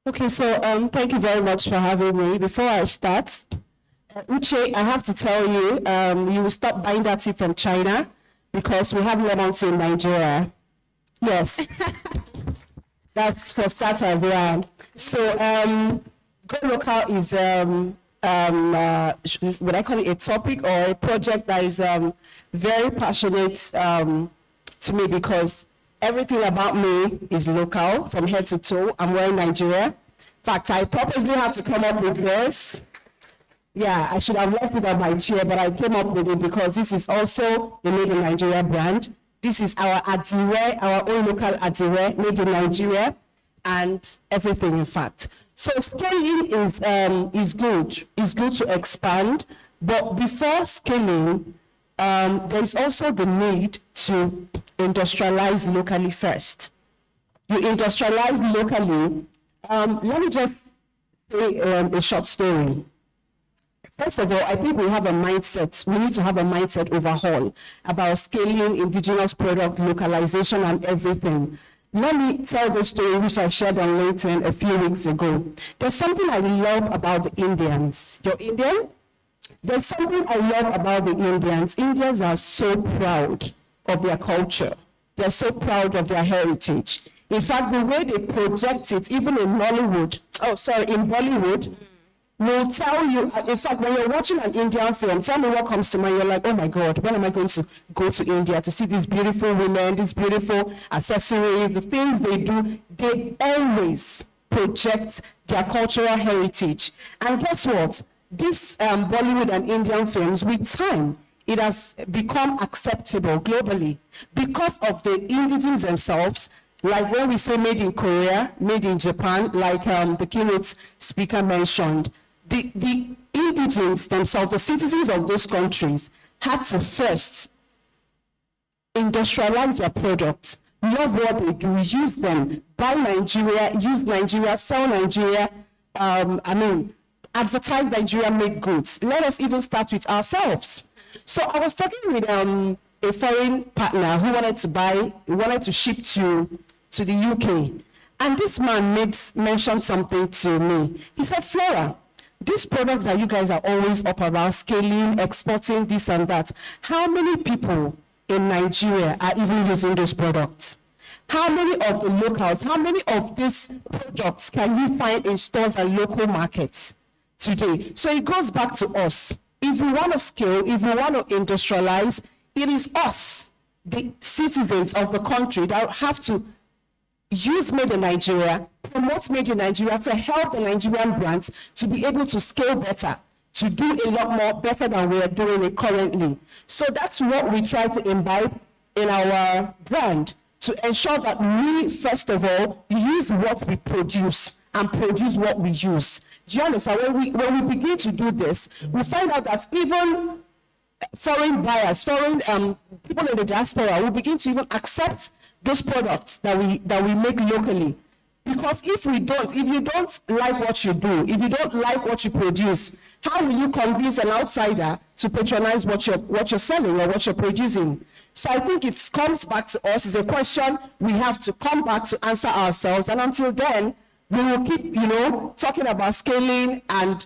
Okay, so thank you very much for having me. Before I start, Uche, I have to tell you, you will stop buying that tea from China because we have lemon tea in Nigeria. Yes, that's for starters, yeah. So Go Local is, would I call it a topic or a project that is very passionate to me because everything about me is local from head to toe. I'm wearing Nigeria. In fact, I purposely had to come up with this. Yeah, I should have left it on my chair, but I came up with it because this is also a Made in Nigeria brand. This is our Adire, our own local Adire, made in Nigeria. and everything, in fact. So scaling is good. It's good to expand, but before scaling, there is also the need to industrialize locally first. You industrialize locally. Let me just say a short story. First of all, I think we have a mindset. We need to have a mindset overhaul about scaling indigenous product localization and everything. Let me tell the story which I shared on LinkedIn a few weeks ago. There's something I love about the Indians. You're Indian? There's something I love about the Indians. Indians are so proud of their culture. They're so proud of their heritage. In fact, the way they project it, even in Bollywood, will tell you, in fact, when you're watching an Indian film, tell me what comes to mind. You're like, oh my God, when am I going to go to India to see these beautiful women, these beautiful accessories, the things they do? They always project their cultural heritage. And guess what? These Bollywood and Indian films, with time, it has become acceptable globally because of the indigenes themselves. Like when we say made in Korea, made in Japan, like the keynote speaker mentioned, the indigenes themselves, the citizens of those countries, had to first industrialize their products, love what they do, use them, buy Nigeria, use Nigeria, sell Nigeria, advertise Nigeria-made goods. Let us even start with ourselves. So I was talking with a foreign partner who wanted to ship to the UK. And this man mentioned something to me. He said, Flora, these products that you guys are always up about, scaling, exporting, this and that, how many people in Nigeria are even using those products? How many of the locals, how many of these products can you find in stores and local markets today? So it goes back to us. If we want to scale, if we want to industrialize, it is us, the citizens of the country, that have to use Made in Nigeria, promote Made in Nigeria to help the Nigerian brands to be able to scale better, to do a lot more better than we are doing it currently. So that's what we try to imbibe in our brand, to ensure that we, first of all, use what we produce and produce what we use. Do you understand? When we begin to do this, we find out that even foreign buyers, foreign people in the diaspora will begin to even accept those products that we make locally. Because if you don't like what you do, if you don't like what you produce, how will you convince an outsider to patronize what you're selling or what you're producing? So I think it comes back to us. It's a question we have to come back to answer ourselves. And until then, we will keep, talking about scaling and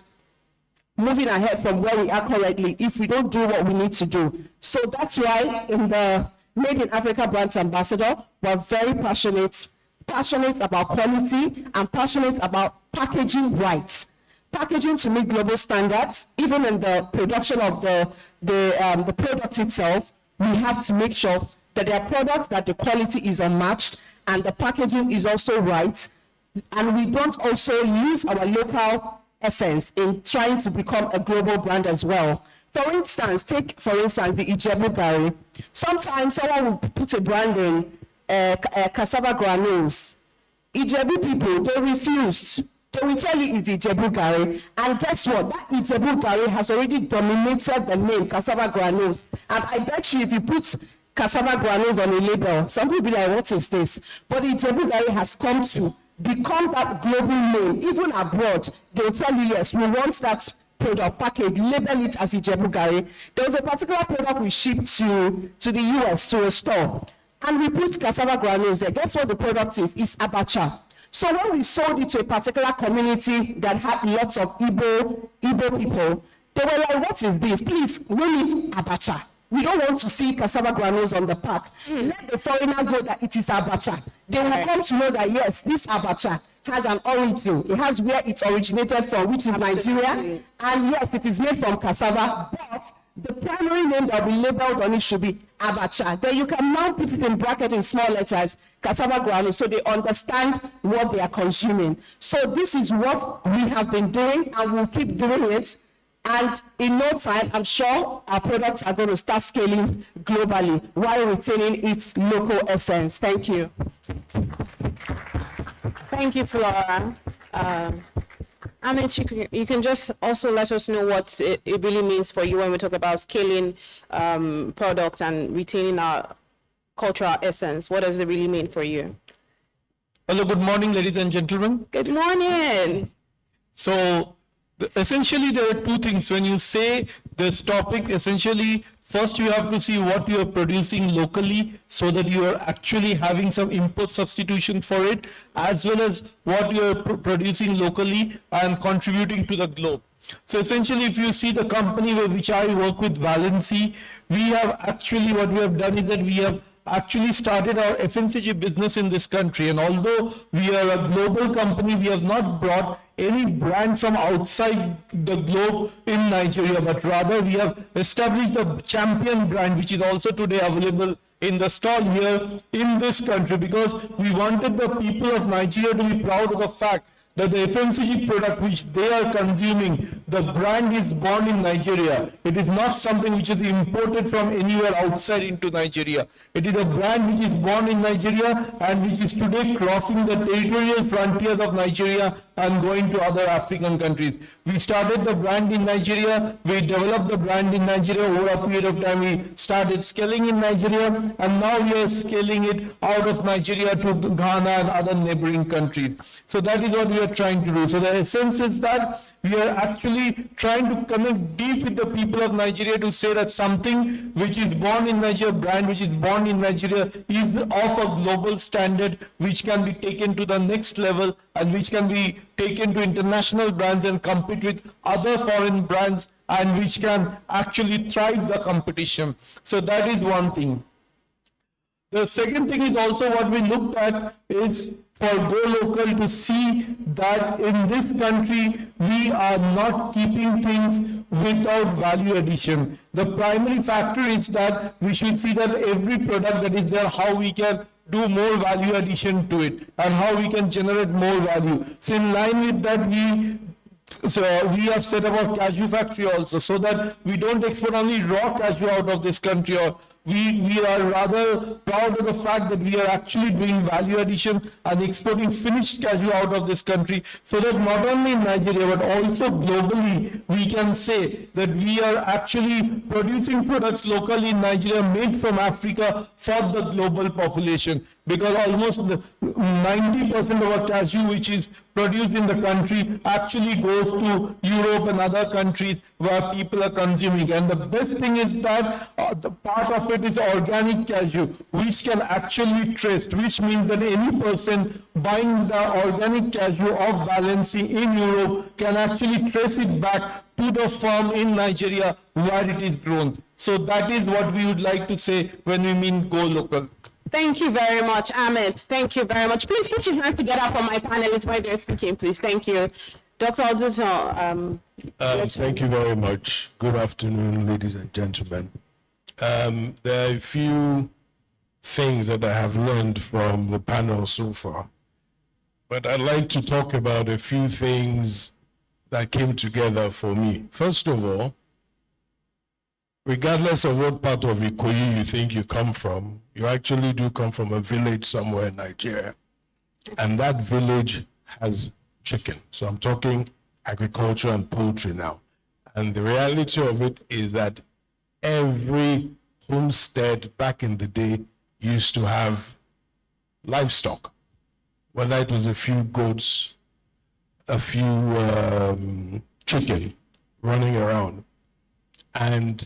moving ahead from where we are currently if we don't do what we need to do. So that's why in the Made in Africa Brands Ambassador, we're very passionate about quality and passionate about packaging rights. Packaging to meet global standards, even in the production of the product itself, we have to make sure that there are products that the quality is unmatched and the packaging is also right. And we don't also lose our local essence in trying to become a global brand as well. For instance, the Ijebu Gari. Sometimes someone will put a brand in cassava granules. Ijebu people, they refused. They will tell you it's the Ijebu Gari. And guess what? That Ijebu Gari has already dominated the name cassava granules. And I bet you if you put cassava granules on a label, some people will be like, what is this? But the Ijebu Gari has come to become that global name. Even abroad, they'll tell you, yes, we want that product package, label it as Ijebu Gari. There was a particular product we shipped to the US, to a store, and we put cassava granules there. Guess what the product is? It's abacha. So when we sold it to a particular community that had lots of Igbo people, they were like, what is this? Please, we need abacha. We don't want to see cassava granules on the pack. Let the foreigners know that it is abacha. They will come to know that, yes, this abacha has an origin. It has where it originated from, which is Nigeria. And yes, it is made from cassava, but the primary name that will be labeled on it should be abacha. Then you can now put it in bracket in small letters, cassava granules, so they understand what they are consuming. So this is what we have been doing, and we'll keep doing it. And in no time, I'm sure our products are going to start scaling globally while retaining its local essence. Thank you. Thank you, Flora. Amit, you can just also let us know what it really means for you when we talk about scaling products and retaining our cultural essence. What does it really mean for you? Hello, good morning, ladies and gentlemen. Good morning. So, essentially, there are two things. When you say this topic, essentially, first you have to see what you are producing locally so that you are actually having some input substitution for it, as well as what you are producing locally and contributing to the globe. So essentially, if you see the company which I work with, Valency, we have actually, what we have done is that we have actually started our FMCG business in this country. And although we are a global company, we have not brought any brand from outside the globe in Nigeria, but rather we have established the champion brand, which is also today available in the stall here in this country, because we wanted the people of Nigeria to be proud of the fact that the FMCG product which they are consuming, the brand is born in Nigeria. It is not something which is imported from anywhere outside into Nigeria. It is a brand which is born in Nigeria and which is today crossing the territorial frontiers of Nigeria and going to other African countries. We started the brand in Nigeria, we developed the brand in Nigeria. Over a period of time, we started scaling in Nigeria, and now we are scaling it out of Nigeria to Ghana and other neighboring countries. So that is what we are trying to do. So the essence is that we are actually trying to connect deep with the people of Nigeria to say that something which is born in Nigeria, brand which is born in Nigeria, is of a global standard which can be taken to the next level and which can be taken to international brands and compete with other foreign brands, and which can actually thrive the competition. So that is one thing. The second thing is also what we looked at is for Go Local to see that in this country, we are not keeping things without value addition. The primary factor is that we should see that every product that is there, how we can do more value addition to it and how we can generate more value. So in line with that, we have set up our cashew factory also, so that we don't export only raw cashew out of this country, or we are rather proud of the fact that we are actually doing value addition and exporting finished cashew out of this country, so that not only in Nigeria but also globally we can say that we are actually producing products locally in Nigeria made from Africa for the global population. Because almost 90% of our cashew which is produced in the country actually goes to Europe and other countries where people are consuming. And the best thing is that the part of it is organic cashew, which can actually trace, which means that any person buying the organic cashew of Valency in Europe can actually trace it back to the farm in Nigeria where it is grown. So that is what we would like to say when we mean Go Local. Thank you very much, Amit. Thank you very much. Please put your hands together for my panelists while they're speaking, please. Thank you. Dr. Alduto. Thank you very much. Good afternoon, ladies and gentlemen. There are a few things that I have learned from the panel so far, but I'd like to talk about a few things that came together for me. First of all, regardless of what part of Ikoyi you think you come from, you actually do come from a village somewhere in Nigeria. And that village has chicken. So I'm talking agriculture and poultry now. And the reality of it is that every homestead back in the day used to have livestock, whether it was a few goats, a few chicken running around. And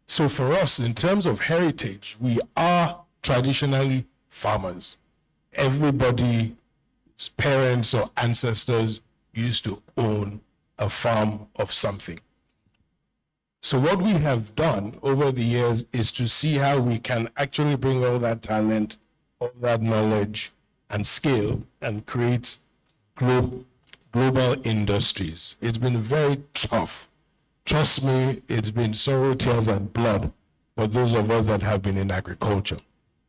so for us, in terms of heritage, we are traditionally farmers. Everybody's parents or ancestors used to own a farm of something. So what we have done over the years is to see how we can actually bring all that talent, all that knowledge and skill and create global industries. It's been very tough. Trust me, it's been sorrow, tears, and blood for those of us that have been in agriculture.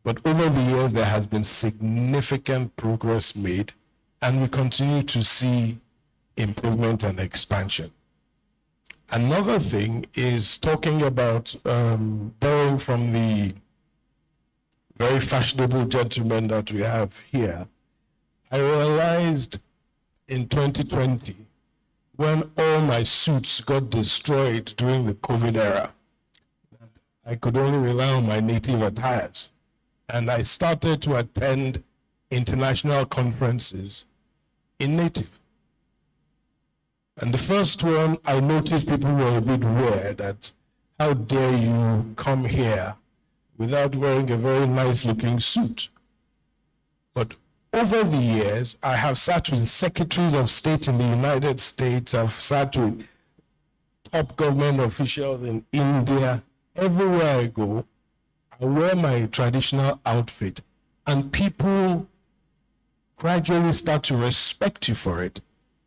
But over the years, there has been significant progress made, and we continue to see improvement and expansion. Another thing is talking about borrowing from the very fashionable gentleman that we have here. I realized in 2020, when all my suits got destroyed during the COVID era, that I could only rely on my native attires. And I started to attend international conferences in native. And the first one, I noticed people were a bit weird that, how dare you come here without wearing a very nice looking suit? But over the years, I have sat with secretaries of state in the United States, I've sat with top government officials in India. Everywhere I go, I wear my traditional outfit, and people gradually start to respect you for it,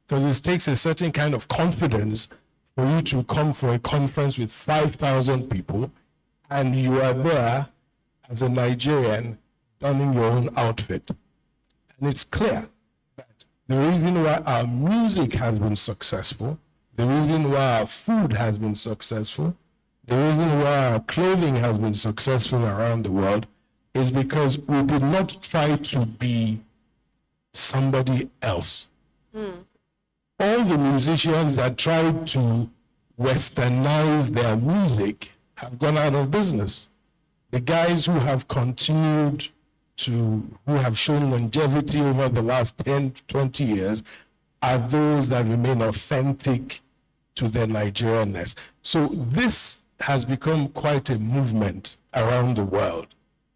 because it takes a certain kind of confidence for you to come for a conference with 5,000 people, and you are there as a Nigerian donning your own outfit. And it's clear that the reason why our music has been successful, the reason why our food has been successful, the reason why our clothing has been successful around the world is because we did not try to be somebody else. All the musicians that tried to westernize their music have gone out of business. The guys who have continued who have shown longevity over the last 10, 20 years are those that remain authentic to their Nigerianness. So this has become quite a movement around the world.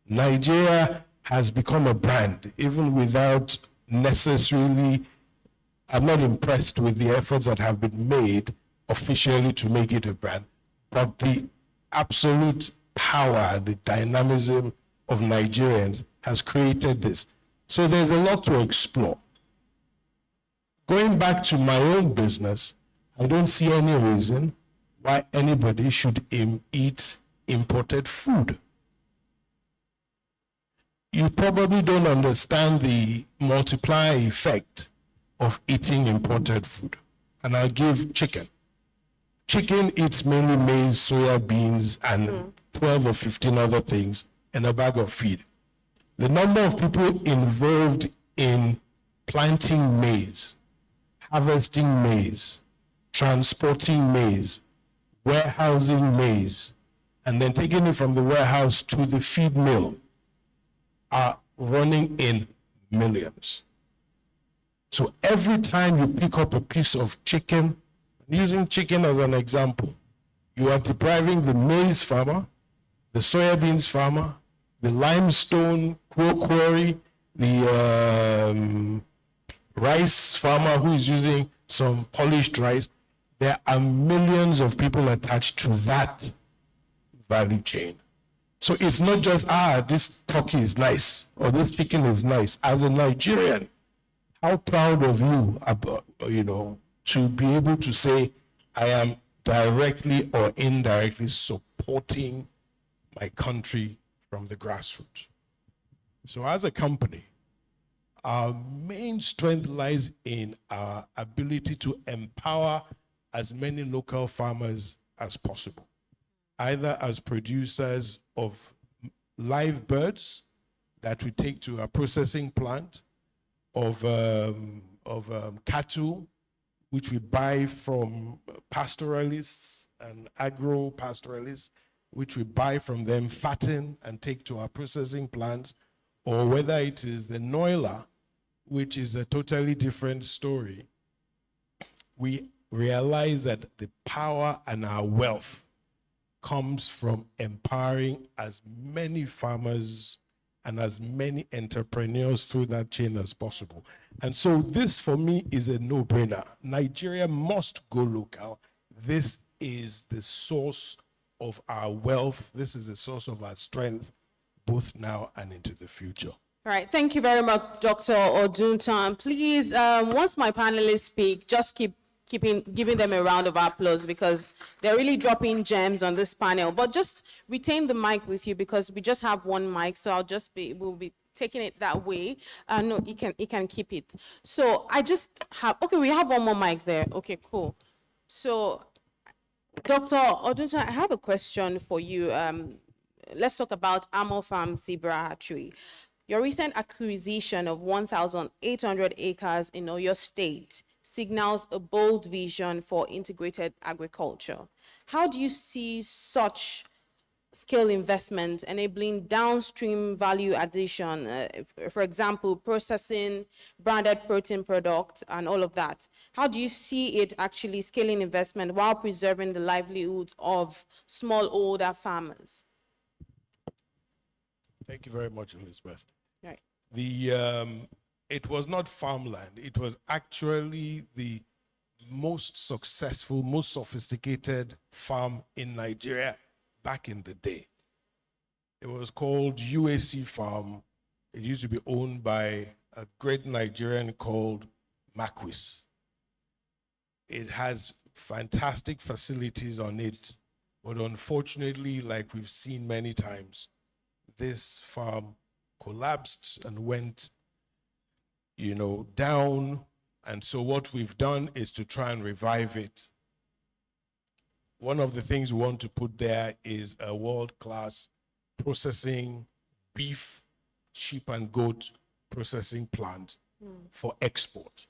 Nigeria has become a brand, even without necessarily, I'm not impressed with the efforts that have been made officially to make it a brand, but the absolute power, the dynamism of Nigerians has created this. So there's a lot to explore. Going back to my own business, I don't see any reason why anybody should eat imported food. You probably don't understand the multiplier effect of eating imported food. And I'll give chicken. Chicken eats mainly maize, soya beans, and 12 or 15 other things in a bag of feed. The number of people involved in planting maize, harvesting maize, transporting maize, warehousing maize, and then taking it from the warehouse to the feed mill are running in millions. So every time you pick up a piece of chicken, using chicken as an example, you are depriving the maize farmer, the soybeans farmer, the limestone quarry, the rice farmer who is using some polished rice. There are millions of people attached to that value chain. So it's not just, this turkey is nice, or this chicken is nice. As a Nigerian, how proud of you, about, to be able to say, I am directly or indirectly supporting my country from the grassroots. So as a company, our main strength lies in our ability to empower as many local farmers as possible, either as producers of live birds that we take to a processing plant, of cattle, which we buy from pastoralists and agro-pastoralists, which we buy from them, fatten and take to our processing plants, or whether it is the noila, which is a totally different story. We realize that the power and our wealth comes from empowering as many farmers and as many entrepreneurs through that chain as possible. And so this, for me, is a no-brainer. Nigeria must go local. This is the source of our wealth. This is the source of our strength, both now and into the future. All right, thank you very much, Dr. Oduntan. Please, once my panelists speak, just giving them a round of applause, because they're really dropping gems on this panel. But just retain the mic with you, because we just have one mic, so we'll be taking it that way. No, you can keep it. So I just have, okay, we have one more mic there. Okay, cool. So Dr. Oduntan, I have a question for you. Let's talk about Armour Farm Zebra Hatchery. Your recent acquisition of 1,800 acres in Oyo State signals a bold vision for integrated agriculture. How do you see such scale investment enabling downstream value addition, for example, processing branded protein products and all of that? How do you see it actually scaling investment while preserving the livelihoods of smallholder farmers? Thank you very much, Elizabeth. Right. It was not farmland. It was actually the most successful, most sophisticated farm in Nigeria back in the day. It was called UAC Farm. It used to be owned by a great Nigerian called Marquis. It has fantastic facilities on it, but unfortunately, like we've seen many times, this farm collapsed and went, down. And so what we've done is to try and revive it. One of the things we want to put there is a world-class processing beef, sheep and goat processing plant for export.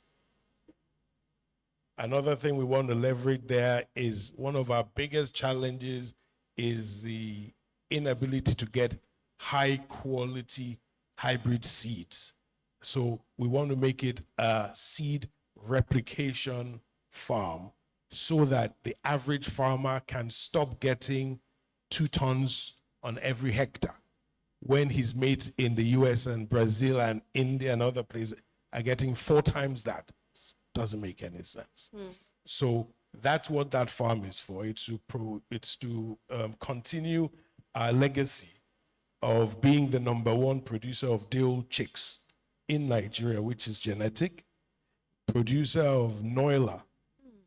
Another thing we want to leverage there is one of our biggest challenges is the inability to get high quality hybrid seeds. So we want to make it a seed replication farm so that the average farmer can stop getting 2 tons on every hectare when his mates in the US and Brazil and India and other places are getting 4 times that. Doesn't make any sense. So that's what that farm is for. It's to continue our legacy of being the #1 producer of dill chicks in Nigeria, which is genetic, producer of Noila,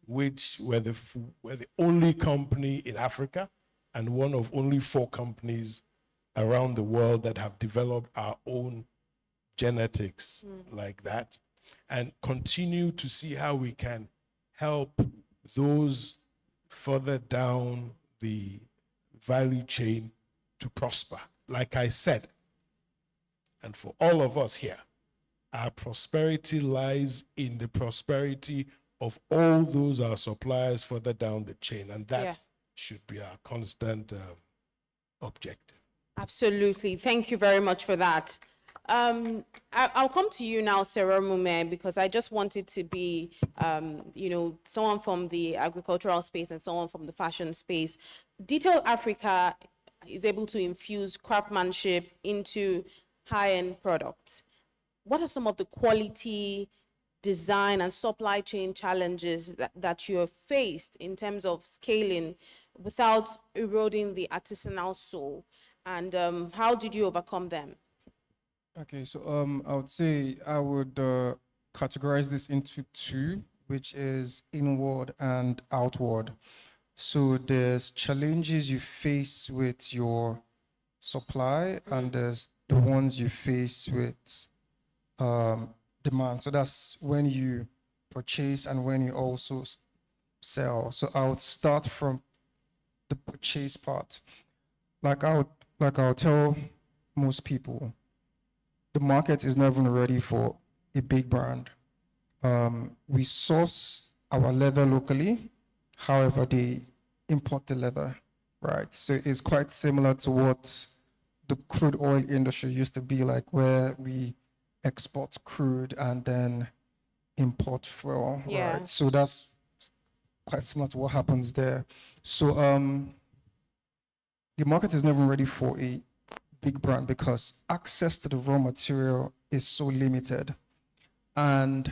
which we're the only company in Africa and one of only 4 companies around the world that have developed our own genetics like that, and continue to see how we can help those further down the value chain to prosper. Like I said, and for all of us here, our prosperity lies in the prosperity of all those our suppliers further down the chain, and that should be our constant objective. Absolutely. Thank you very much for that. I'll come to you now, Sarah Mume, because I just wanted to be, someone from the agricultural space and someone from the fashion space. Detail Africa is able to infuse craftsmanship into high-end products. What are some of the quality, design, and supply chain challenges that you have faced in terms of scaling without eroding the artisanal soul? And how did you overcome them? Okay, so I would say I would categorize this into 2, which is inward and outward. So there's challenges you face with your supply, and there's the ones you face with demand. So that's when you purchase and when you also sell. So I would start from the purchase part. Like I'll tell most people, the market is not even ready for a big brand. We source our leather locally, however, they import the leather, right? So it's quite similar to what the crude oil industry used to be like, where we export crude and then import fuel, right? So that's quite similar to what happens there. So the market is never ready for a big brand because access to the raw material is so limited. And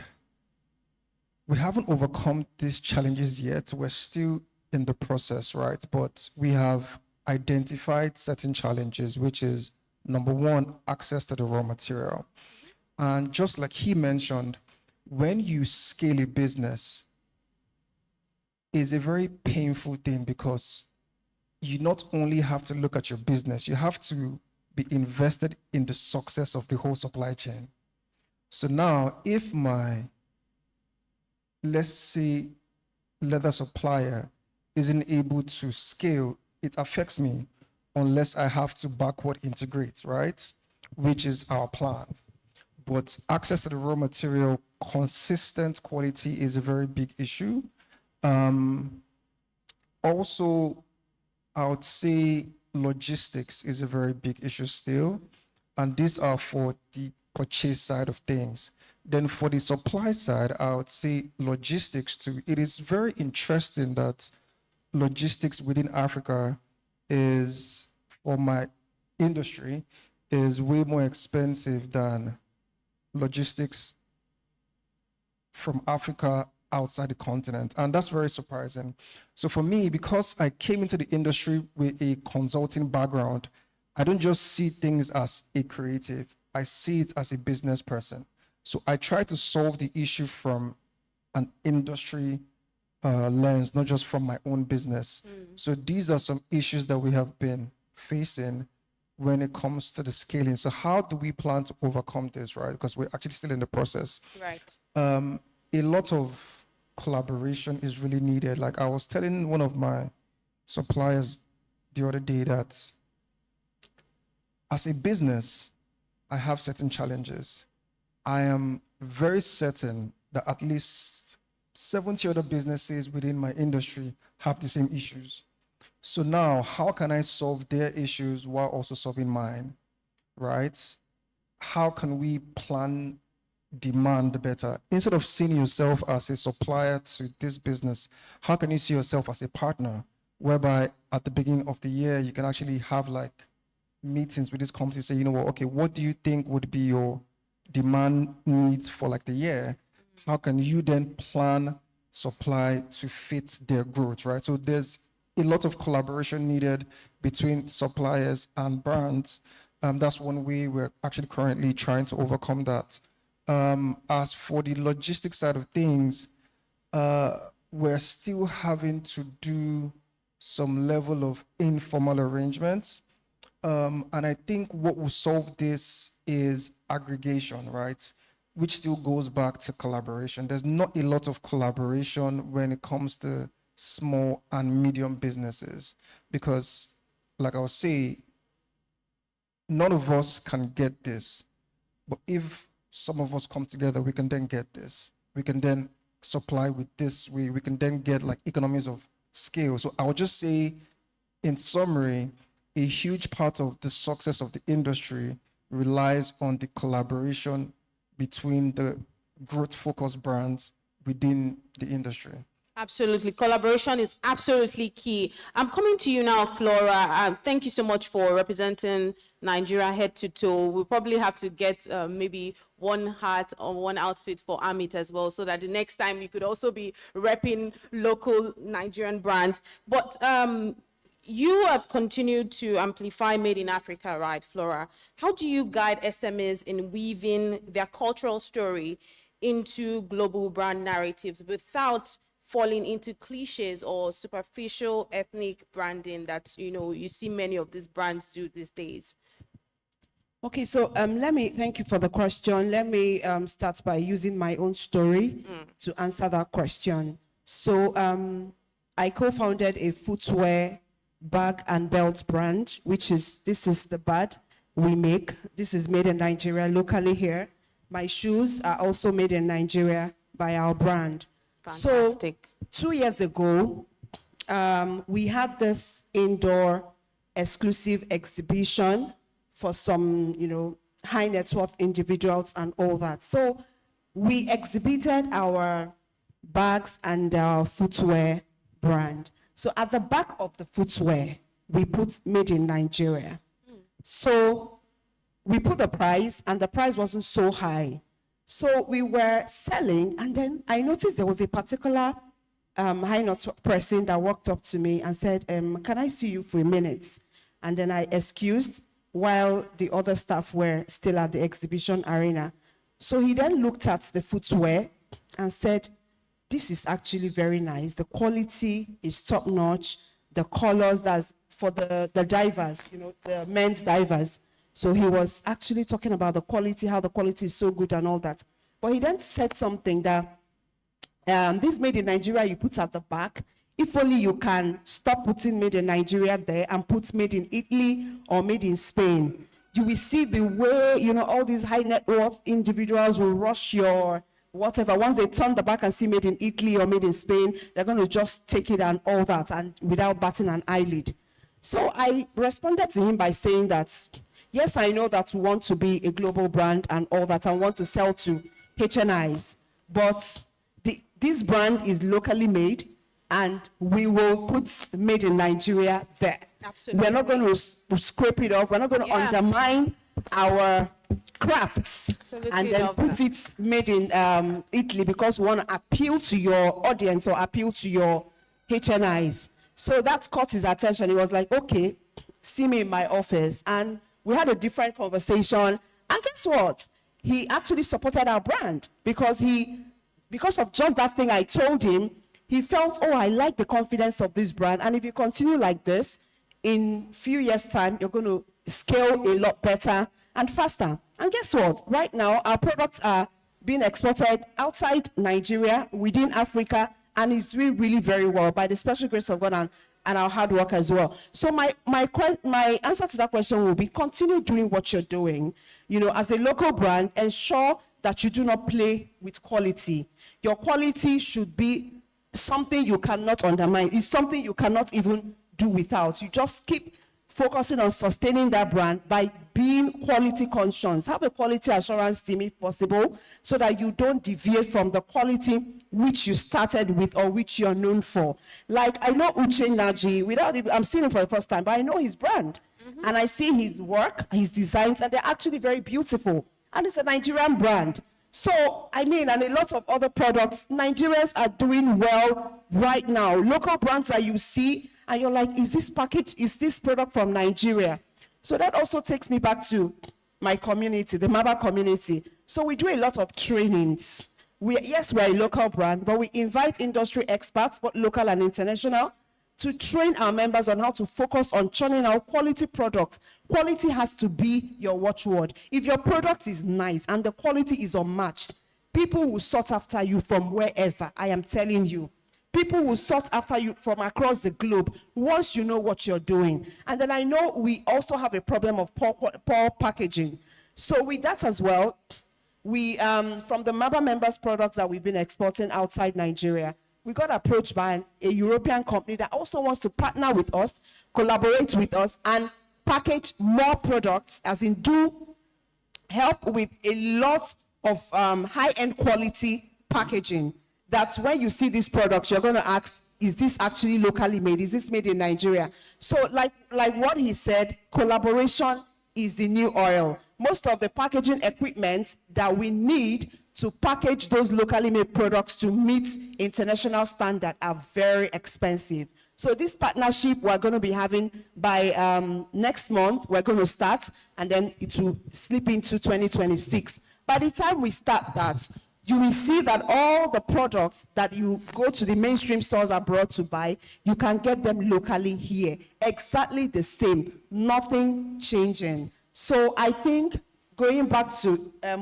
we haven't overcome these challenges yet. We're still in the process, right? But we have identified certain challenges, which is number 1, access to the raw material. And just like he mentioned, when you scale a business, it's a very painful thing because you not only have to look at your business, you have to be invested in the success of the whole supply chain. So now, if my, let's say, leather supplier isn't able to scale, it affects me unless I have to backward integrate, right? which is our plan. But access to the raw material, consistent quality is a very big issue. Also, I would say logistics is a very big issue still. And these are for the purchase side of things. Then for the supply side, I would say logistics too. It is very interesting that logistics within Africa is, for my industry, is way more expensive than logistics from Africa outside the continent. And that's very surprising. So for me, because I came into the industry with a consulting background, I don't just see things as a creative, I see it as a business person. So I try to solve the issue from an industry lens, not just from my own business. So these are some issues that we have been facing when it comes to the scaling. So how do we plan to overcome this, right? Because we're actually still in the process. Right. A lot of collaboration is really needed. Like I was telling one of my suppliers the other day that as a business, I have certain challenges. I am very certain that at least 70 other businesses within my industry have the same issues. So now, how can I solve their issues while also solving mine, right? How can we plan demand better? Instead of seeing yourself as a supplier to this business, how can you see yourself as a partner? Whereby at the beginning of the year, you can actually have like meetings with this company, say, you know what, okay, what do you think would be your demand needs for like the year? How can you then plan supply to fit their growth, right? So there's a lot of collaboration needed between suppliers and brands. That's one way we're actually currently trying to overcome that. As for the logistics side of things, we're still having to do some level of informal arrangements. And I think what will solve this is aggregation, right? Which still goes back to collaboration. There's not a lot of collaboration when it comes to small and medium businesses, because like I was saying, none of us can get this, but if some of us come together, we can then get this. We can then supply with this. We can then get like economies of scale. So I would just say, in summary, a huge part of the success of the industry relies on the collaboration between the growth-focused brands within the industry. Absolutely. Collaboration is absolutely key. I'm coming to you now, Flora. Thank you so much for representing Nigeria head to toe. We'll probably have to get maybe one hat or one outfit for Amit as well, so that the next time you could also be repping local Nigerian brands. But you have continued to amplify Made in Africa, right, Flora? How do you guide SMEs in weaving their cultural story into global brand narratives without falling into cliches or superficial ethnic branding that, you know, you see many of these brands do these days? Okay, so thank you for the question. Let me start by using my own story to answer that question. So I co-founded a footwear bag and belt brand, this is the bag we make. This is made in Nigeria locally here. My shoes are also made in Nigeria by our brand. Fantastic. So 2 years ago, we had this indoor exclusive exhibition for some, high net worth individuals and all that. So we exhibited our bags and our footwear brand. So at the back of the footwear, we put Made in Nigeria. So we put the price, and the price wasn't so high. So we were selling, and then I noticed there was a particular high net worth person that walked up to me and said, can I see you for a minute? And then I excused while the other staff were still at the exhibition arena. So he then looked at the footwear and said, this is actually very nice. The quality is top notch. The colors, that's for the divers, the men's divers. So he was actually talking about the quality, how the quality is so good and all that. But he then said something that this Made in Nigeria you put at the back, if only you can stop putting Made in Nigeria there and put Made in Italy or Made in Spain. you will see the way, all these high net worth individuals will rush your whatever. Once they turn the back and see made in Italy or made in Spain, they're going to just take it and all that, and without batting an eyelid. So I responded to him by saying that, yes, I know that we want to be a global brand and all that, and want to sell to HNIs, but this brand is locally made, and we will put made in Nigeria there. Absolutely. We're not going to scrape it off. We're not going to undermine our crafts Absolutely and then love put that. it made in Italy because we want to appeal to your audience or appeal to your HNIs. So that caught his attention. He was like, okay, see me in my office. And we had a different conversation. And guess what? He actually supported our brand because of just that thing I told him, he felt, oh, I like the confidence of this brand. And if you continue like this, in few years' time, you're going to scale a lot better and faster. And guess what? Right now, our products are being exported outside Nigeria, within Africa, and it's doing really very well by the special grace of God and our hard work as well. So my answer to that question will be continue doing what you're doing. As a local brand, ensure that you do not play with quality. Your quality should be something you cannot undermine. It's something you cannot even do without. You just keep focusing on sustaining that brand by being quality conscious. Have a quality assurance team if possible, so that you don't deviate from the quality which you started with or which you're known for. Like, I know Uche Naji, I'm seeing him for the first time, but I know his brand. And I see his work, his designs, and they're actually very beautiful. And it's a Nigerian brand. So, and a lot of other products, Nigerians are doing well right now. Local brands that you see, and you're like, is this product from Nigeria? So that also takes me back to my community, the Maba community. So we do a lot of trainings. We're a local brand, but we invite industry experts, both local and international, to train our members on how to focus on churning out quality products. Quality has to be your watchword. If your product is nice and the quality is unmatched, people will sought after you from wherever, I am telling you. People will sought after you from across the globe once you know what you're doing. And then I know we also have a problem of poor packaging. So with that as well, we, from the Maba members products that we've been exporting outside Nigeria, we got approached by a European company that also wants to partner with us, collaborate with us, and package more products, as in do help with a lot of high-end quality packaging. That when you see these products, you're going to ask, is this actually locally made? Is this made in Nigeria? So like what he said, collaboration is the new oil. Most of the packaging equipment that we need to package those locally made products to meet international standard are very expensive. So this partnership we're going to be having by next month, we're going to start, and then it will slip into 2026. By the time we start that, you will see that all the products that you go to the mainstream stores abroad to buy, you can get them locally here. Exactly the same, nothing changing. So I think, going back to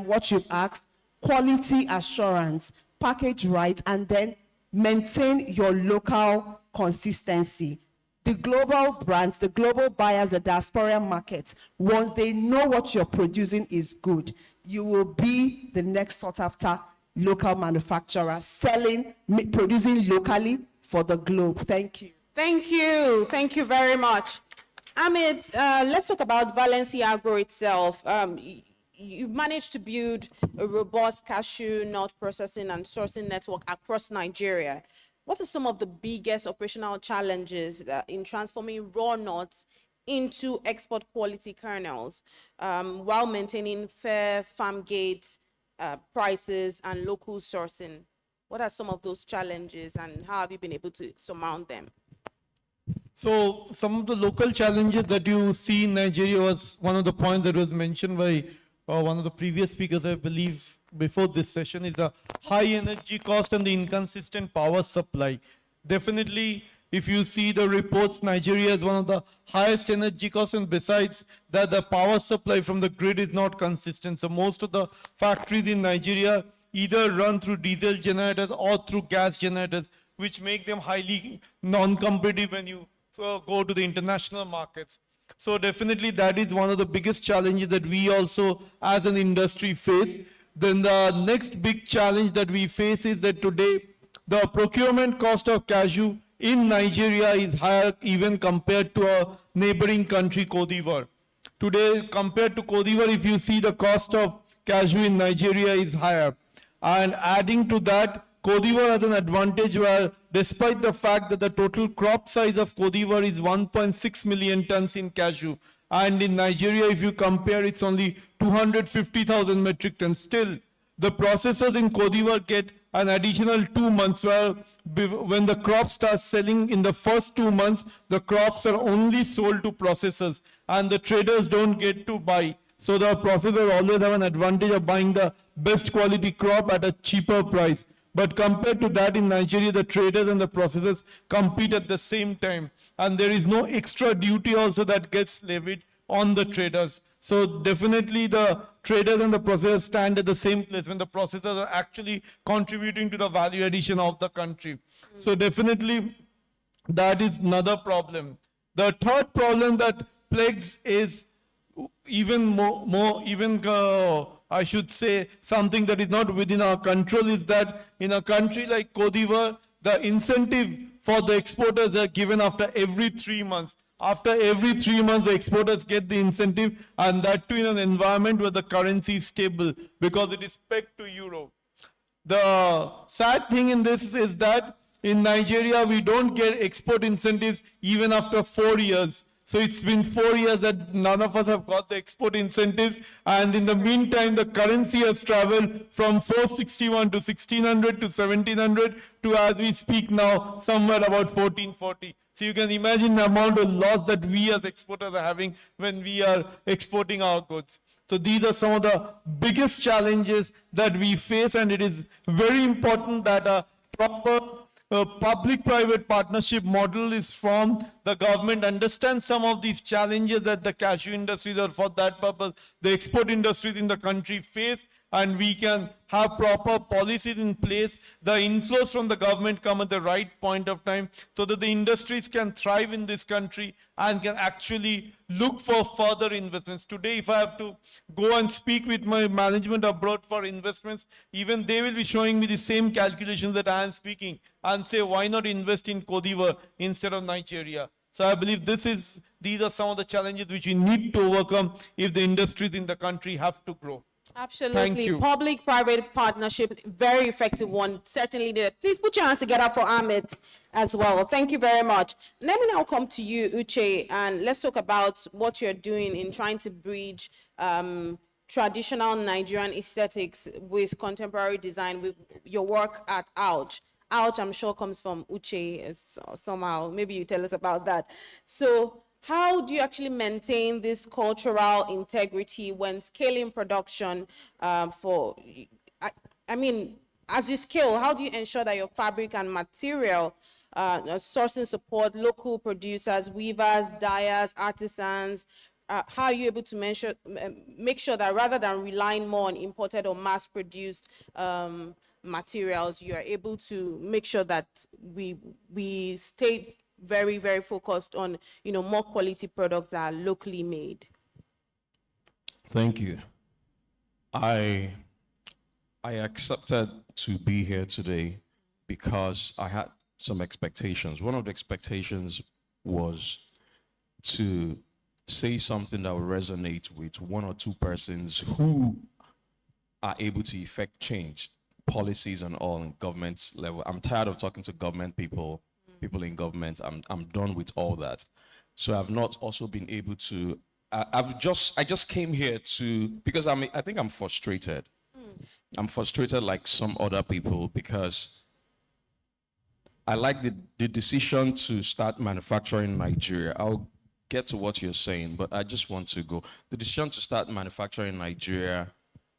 what you've asked, quality assurance, package right, and then maintain your local consistency. The global brands, the global buyers, the diaspora markets, once they know what you're producing is good, you will be the next sought after local manufacturer, producing locally for the globe. Thank you. Thank you. Thank you very much. Amit, let's talk about Valenciago itself. You've managed to build a robust cashew nut processing and sourcing network across Nigeria. What are some of the biggest operational challenges in transforming raw nuts into export quality kernels while maintaining fair farm gate prices and local sourcing? What are some of those challenges, and how have you been able to surmount them? So some of the local challenges that you see in Nigeria was one of the points that was mentioned by one of the previous speakers, I believe, before this session, is the high energy cost and the inconsistent power supply. Definitely, if you see the reports, Nigeria is one of the highest energy costs, and besides that, the power supply from the grid is not consistent. So most of the factories in Nigeria either run through diesel generators or through gas generators, which make them highly non-competitive when you go to the international markets. So definitely that is one of the biggest challenges that we also as an industry face. Then the next big challenge that we face is that today the procurement cost of cashew in Nigeria is higher even compared to a neighboring country, Cote d'Ivoire. Today, compared to Cote d'Ivoire, if you see the cost of cashew in Nigeria is higher. And adding to that, Cote d'Ivoire has an advantage where despite the fact that the total crop size of Cote d'Ivoire is 1.6 million tons in cashew, and in Nigeria, if you compare, it's only 250,000 metric tons. Still, the processors in Cote d'Ivoire get an additional 2 months, where when the crop starts selling in the first 2 months, the crops are only sold to processors and the traders don't get to buy. So the processor always have an advantage of buying the best quality crop at a cheaper price. But compared to that, in Nigeria, the traders and the processors compete at the same time. And there is no extra duty also that gets levied on the traders. So definitely the traders and the processors stand at the same place when the processors are actually contributing to the value addition of the country. So definitely that is another problem. The third problem that plagues is I should say something that is not within our control, is that in a country like Cote d'Ivoire, the incentive for the exporters are given after every 3 months. After every 3 months, the exporters get the incentive, and that too in an environment where the currency is stable because it is pegged to euro. The sad thing in this is that in Nigeria, we don't get export incentives even after 4 years. So it's been 4 years that none of us have got the export incentives. And in the meantime, the currency has traveled from 461 to 1600 to 1700 to, as we speak now, somewhere about 1440. So you can imagine the amount of loss that we as exporters are having when we are exporting our goods. So these are some of the biggest challenges that we face, and it is very important that a proper public-private partnership model is formed. The government understands some of these challenges that the cashew industries, or for that purpose, the export industries in the country face, and we can have proper policies in place. The inflows from the government come at the right point of time so that the industries can thrive in this country and can actually look for further investments. Today, if I have to go and speak with my management abroad for investments, even they will be showing me the same calculations that I am speaking and say, why not invest in Cote d'Ivoire instead of Nigeria? So I believe these are some of the challenges which we need to overcome if the industries in the country have to grow. Absolutely. Thank you. Public-private partnership, very effective one, certainly there. Please put your hands together for Ahmed as well. Thank you very much. Let me now come to you, Uche, and let's talk about what you're doing in trying to bridge traditional Nigerian aesthetics with contemporary design with your work at Ouch. Ouch, I'm sure, comes from Uche somehow. Maybe you tell us about that. So how do you actually maintain this cultural integrity when scaling production I mean, as you scale, how do you ensure that your fabric and material sourcing support local producers, weavers, dyers, artisans? How are you able to make sure that rather than relying more on imported or mass-produced materials, you are able to make sure that we stay very, very focused on, more quality products that are locally made? Thank you. I accepted to be here today because I had some expectations. One of the expectations was to say something that would resonate with one or two persons who are able to effect change, policies and all in government level. I'm tired of talking to government people in government. I'm done with all that. So I've not also been able to, I just came here because I think I'm frustrated. I'm frustrated like some other people because I like the decision to start manufacturing in Nigeria. I'll get to what you're saying, but I just want to go. The decision to start manufacturing in Nigeria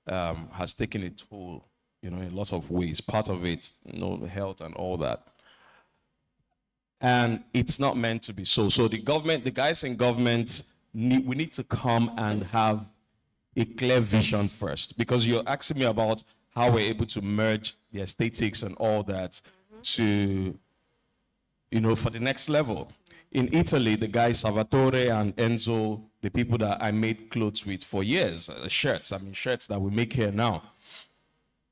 has taken a toll, in a lot of ways. Part of it, health and all that. And it's not meant to be so. So the guys in government, we need to come and have a clear vision first, because you're asking me about how we're able to merge the aesthetics and all that to, for the next level. in Italy, the guys Salvatore and Enzo, the people that I made clothes with for years, shirts that we make here now.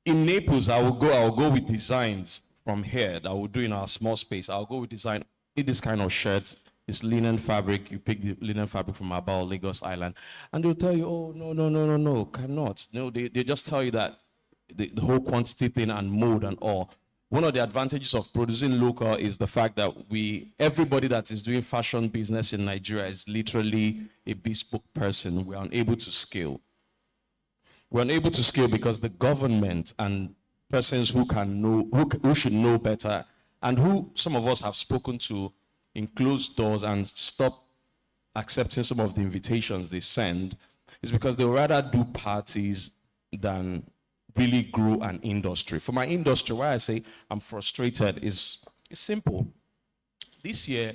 In Naples, I'll go with designs from here that we'll do in our small space. I'll go with design, need this kind of shirt. It's linen fabric. You pick the linen fabric from about Lagos Island. And they'll tell you, oh, no, cannot. No, they just tell you that the whole quantity thing and mode and all. One of the advantages of producing local is the fact that everybody that is doing fashion business in Nigeria is literally a bespoke person. We're unable to scale. We're unable to scale because the government and persons who should know better, and who some of us have spoken to in closed doors and stop accepting some of the invitations they send, is because they would rather do parties than really grow an industry. For my industry, why I say I'm frustrated is simple. This year,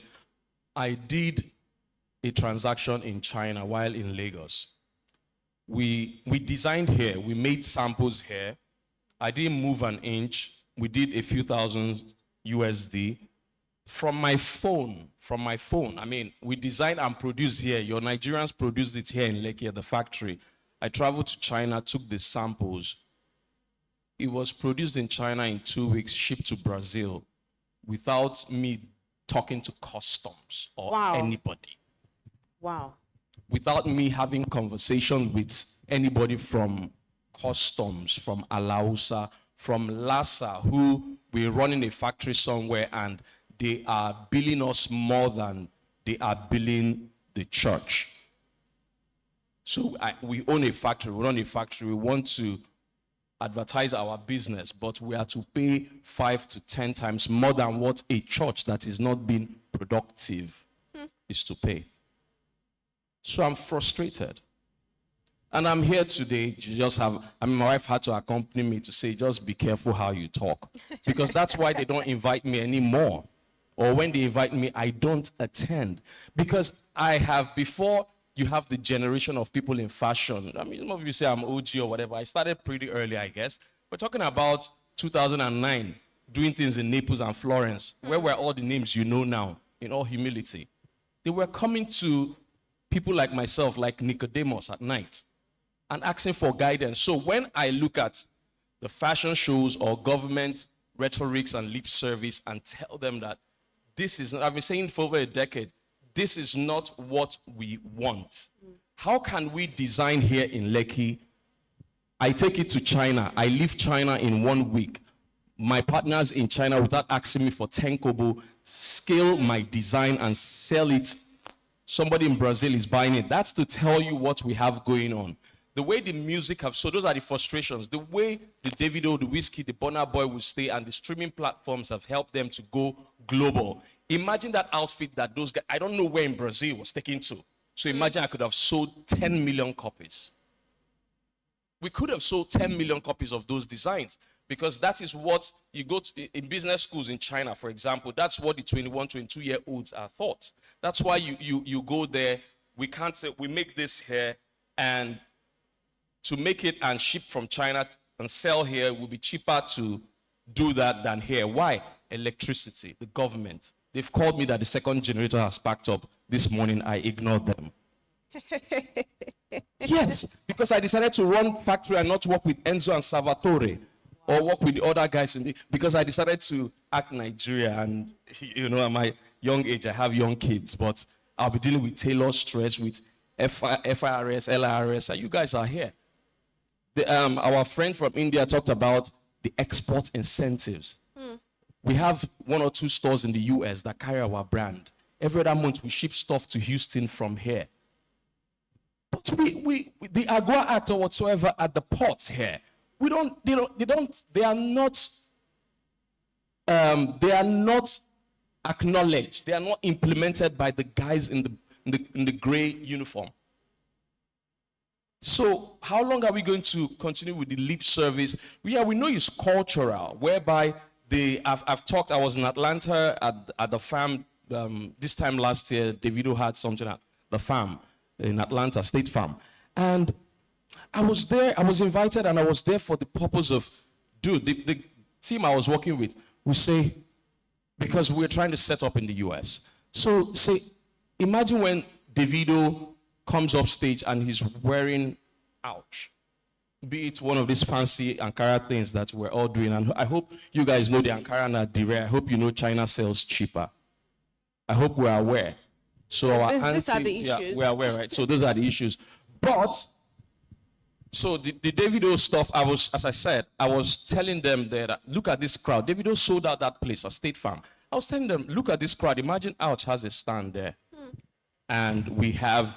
I did a transaction in China while in Lagos. We designed here, we made samples here. I didn't move an inch. We did a few thousand USD. From my phone. I mean, we designed and produced here. Your Nigerians produced it here in Lekki at the factory. I traveled to China, took the samples. It was produced in China in 2 weeks, shipped to Brazil without me talking to customs or anybody. Wow. Without me having conversations with anybody from customs, from Alausa, from Lhasa, who we're running a factory somewhere and they are billing us more than they are billing the church. So we own a factory, we run a factory, we want to advertise our business, but we are to pay 5 to 10 times more than what a church that is not being productive is to pay. So I'm frustrated. And I'm here today to my wife had to accompany me to say, just be careful how you talk. Because that's why they don't invite me anymore. Or when they invite me, I don't attend. Because before you have the generation of people in fashion. I mean, some of you say I'm OG or whatever. I started pretty early, I guess. We're talking about 2009, doing things in Naples and Florence. Where were all the names you know now, in all humility? They were coming to people like myself, like Nicodemus at night, and asking for guidance. So when I look at the fashion shows or government rhetorics and lip service and tell them that this is, I've been saying for over a decade, this is not what we want. How can we design here in Lekki? I take it to China. I leave China in 1 week. My partners in China, without asking me for 10 kobo, scale my design and sell it. Somebody in Brazil is buying it. That's to tell you what we have going on. The way the music so those are the frustrations. The way the Davido, the Whiskey, the Burna Boy will stay, and the streaming platforms have helped them to go global. Imagine that outfit that those guys, I don't know where in Brazil was taken to. So imagine I could have sold 10 million copies. We could have sold 10 million copies of those designs, because that is what you go to in business schools in China, for example. That's what the 21, 22-year-olds are taught. That's why you go there. We can't say we make this here, and to make it and ship from China and sell here will be cheaper to do that than here. Why? Electricity, the government. They've called me that the second generator has packed up. This morning, I ignored them. Yes, because I decided to run factory and not work with Enzo and Salvatore or work with the other guys because I decided to act Nigeria. And, you know, at my young age, I have young kids, but I'll be dealing with Taylor stress, with FIRS, LIRS, and you guys are here. Our friend from India talked about the export incentives. We have 1 or 2 stores in the US that carry our brand. Every other month we ship stuff to Houston from here. But the AGUA Act or whatsoever at the ports here, they are not acknowledged. They are not implemented by the guys in the gray uniform. So how long are we going to continue with the lip service? We know it's cultural, whereby I've talked, I was in Atlanta at the farm this time last year. Davido had something at the farm in Atlanta, State Farm. And I was there, I was invited, and I was there for the purpose of, the team I was working with would say, because we're trying to set up in the US, So say, imagine when Davido comes up stage and he's wearing, ouch, be it one of these fancy Ankara things that we're all doing. And I hope you guys know the Ankara Nadire. I hope you know China sells cheaper. I hope we're aware. So our These are the yeah, issues. we're aware, right? So those are the issues. But so the Davido stuff, as I said, I was telling them that look at this crowd. Davido sold out that place, a State Farm. I was telling them, look at this crowd. Imagine Ouch has a stand there, and we have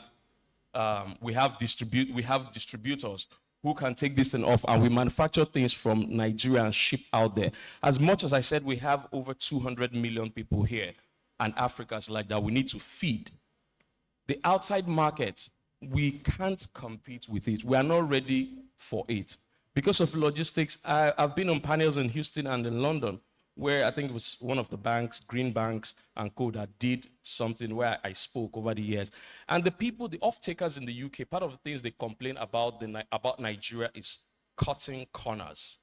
distributors who can take this thing off, and we manufacture things from Nigeria and ship out there. As much as I said, we have over 200 million people here, and Africa's like that. We need to feed the outside market. We can't compete with it. We are not ready for it. Because of logistics, I've been on panels in Houston and in London, where I think it was one of the banks, Green Banks and co, that did something where I spoke over the years. And the people, the off-takers in the UK, part of the things they complain about Nigeria is cutting corners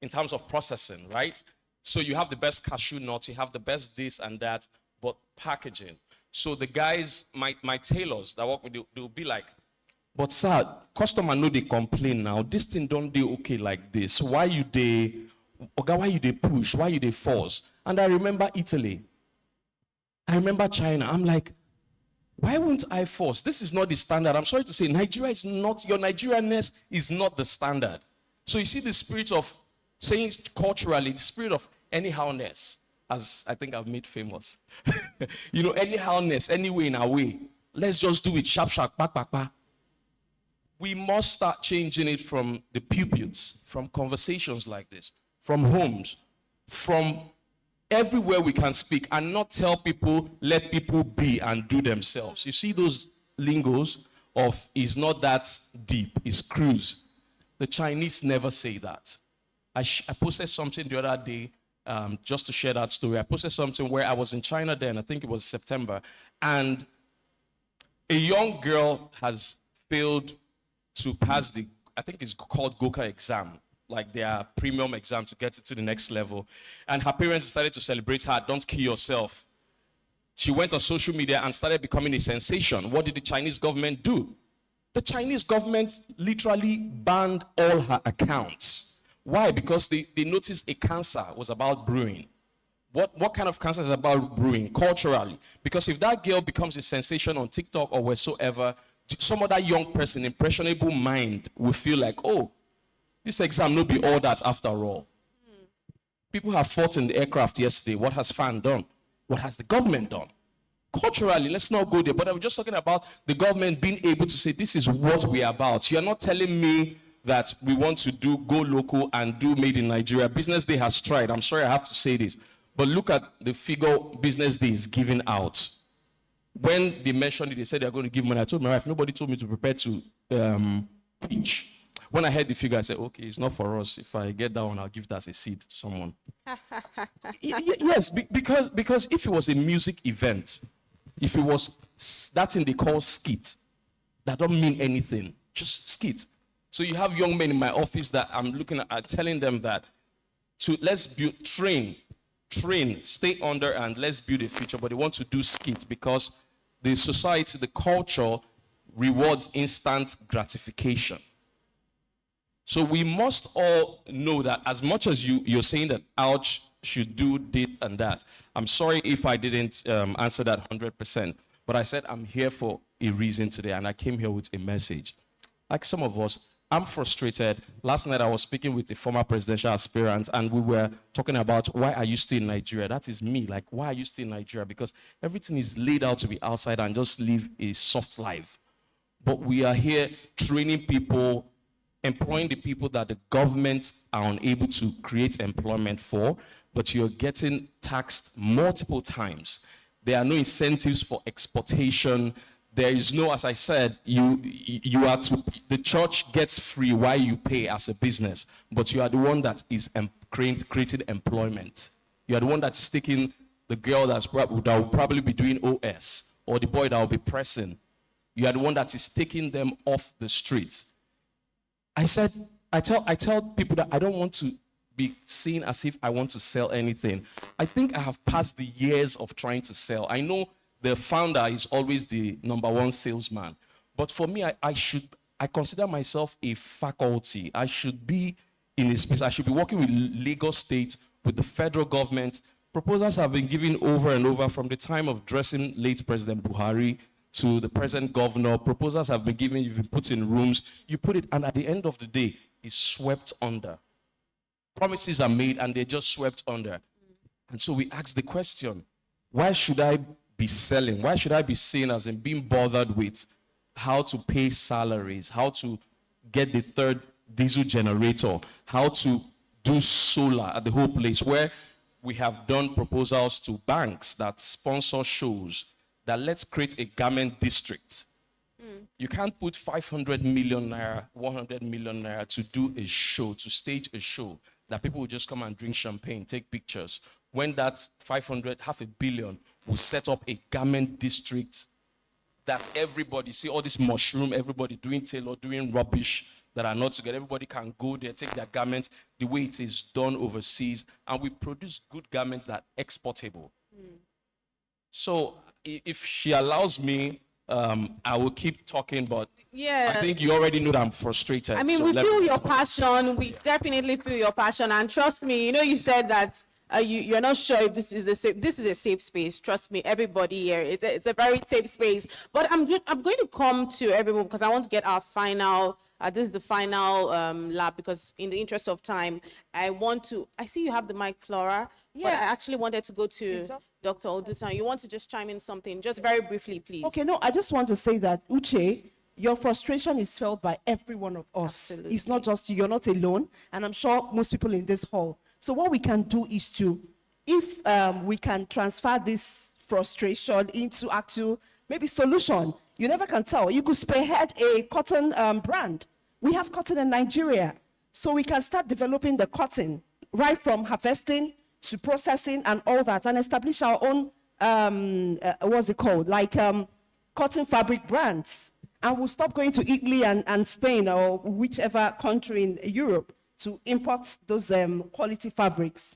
in terms of processing, right? So you have the best cashew nuts, you have the best this and that, but packaging. So the guys, my tailors that work with you, they'll be like, but sir, customer know they complain now. This thing don't do okay like this. Why you they push? Why you they force? And I remember Italy. I remember China. I'm like, why wouldn't I force? This is not the standard. I'm sorry to say, Nigeria is not, your Nigerianness is not the standard. So you see the spirit of saying culturally, the spirit of anyhowness, as I think I've made famous. Anyhowness, anyway in our way. Let's just do it sharp, sharp, back, back, back. We must start changing it from the pulpits, from conversations like this, from homes, from everywhere we can speak, and not tell people, let people be and do themselves. You see those lingos of, it's not that deep, it's cruise. The Chinese never say that. I posted something the other day, just to share that story. I posted something where I was in China then, I think it was September, and a young girl has failed to pass the, I think it's called Goka exam, like their premium exam to get it to the next level. And her parents decided to celebrate her, don't kill yourself. She went on social media and started becoming a sensation. What did the Chinese government do? The Chinese government literally banned all her accounts. Why? Because they noticed a cancer was about brewing. What kind of cancer is about brewing culturally? Because if that girl becomes a sensation on TikTok or wheresoever, some other young person, impressionable mind, will feel like, oh, this exam no be all that after all. People have fought in the aircraft yesterday. What has FAN done? What has the government done? Culturally, let's not go there. But I'm just talking about the government being able to say, this is what we are about. You're not telling me that we want to go local and do made in Nigeria. BusinessDay has tried. I'm sorry I have to say this. But look at the figure BusinessDay is giving out. When they mentioned it, they said they're going to give money. I told my wife, nobody told me to prepare to preach. When I heard the figure, I said, okay, it's not for us. If I get that one, I'll give that as a seed to someone. Yes, because if it was a music event, if it was that thing they call skit, that don't mean anything, just skit. So you have young men in my office that I'm looking at, telling them that let's build, train, stay under, and let's build a future. But they want to do skit because the society, the culture rewards instant gratification. So we must all know that as much as you're saying that Ouch should do this and that, I'm sorry if I didn't answer that 100%, but I said I'm here for a reason today, and I came here with a message. Like some of us, I'm frustrated. Last night I was speaking with a former presidential aspirant, and we were talking about, why are you still in Nigeria? That is me. Like, why are you still in Nigeria? Because everything is laid out to be outside and just live a soft life. But we are here training people, employing the people that the government are unable to create employment for, but you're getting taxed multiple times. There are no incentives for exportation. There is no, as I said, the church gets free while you pay as a business, but you are the one that is creating employment. You are the one that is taking the girl that will probably be doing OS, or the boy that will be pressing. You are the one that is taking them off the streets. I tell people that I don't want to be seen as if I want to sell anything. I think I have passed the years of trying to sell. I know the founder is always the number one salesman, but for me, I consider myself a faculty. I should be in a space. I should be working with Lagos State, with the federal government. Proposals have been given over and over from the time of dressing late President Buhari to the present governor. Proposals have been given, you've been put in rooms, you put it, and at the end of the day, it's swept under. Promises are made and they're just swept under. And so we ask the question, why should I be selling? Why should I be seen as in being bothered with how to pay salaries, how to get the third diesel generator, how to do solar at the whole place, where we have done proposals to banks that sponsor shows that let's create a garment district. You can't put 500 million naira, 100 million naira to do a show, to stage a show that people will just come and drink champagne, take pictures. When that 500, half a billion, will set up a garment district that everybody, see all this mushroom, everybody doing tailor, doing rubbish that are not together. Everybody can go there, take their garments the way it is done overseas, and we produce good garments that are exportable. So if she allows me, I will keep talking, but Yeah. I think you already know that I'm frustrated. I mean, so we let feel me- your passion. We definitely feel your passion. And trust me, you said that you're not sure if this is a safe space. Trust me, everybody here, it's a very safe space. But I'm going to come to everyone because I want to get our final, this is the final lab, because in the interest of time, I see you have the mic, Flora. But Yeah. I actually wanted to go to Dr. Odutan. You want to just chime in something, just very briefly, please. Okay, no, I just want to say that, Uche, your frustration is felt by every one of us. Absolutely. It's not just you, you're not alone, and I'm sure most people in this hall. So what we can do is if we can transfer this frustration into actual, maybe solution, you never can tell. You could spearhead a cotton brand. We have cotton in Nigeria. So we can start developing the cotton, right from harvesting to processing and all that, and establish our own, what's it called? Like cotton fabric brands. And we'll stop going to Italy and Spain or whichever country in Europe to import those quality fabrics.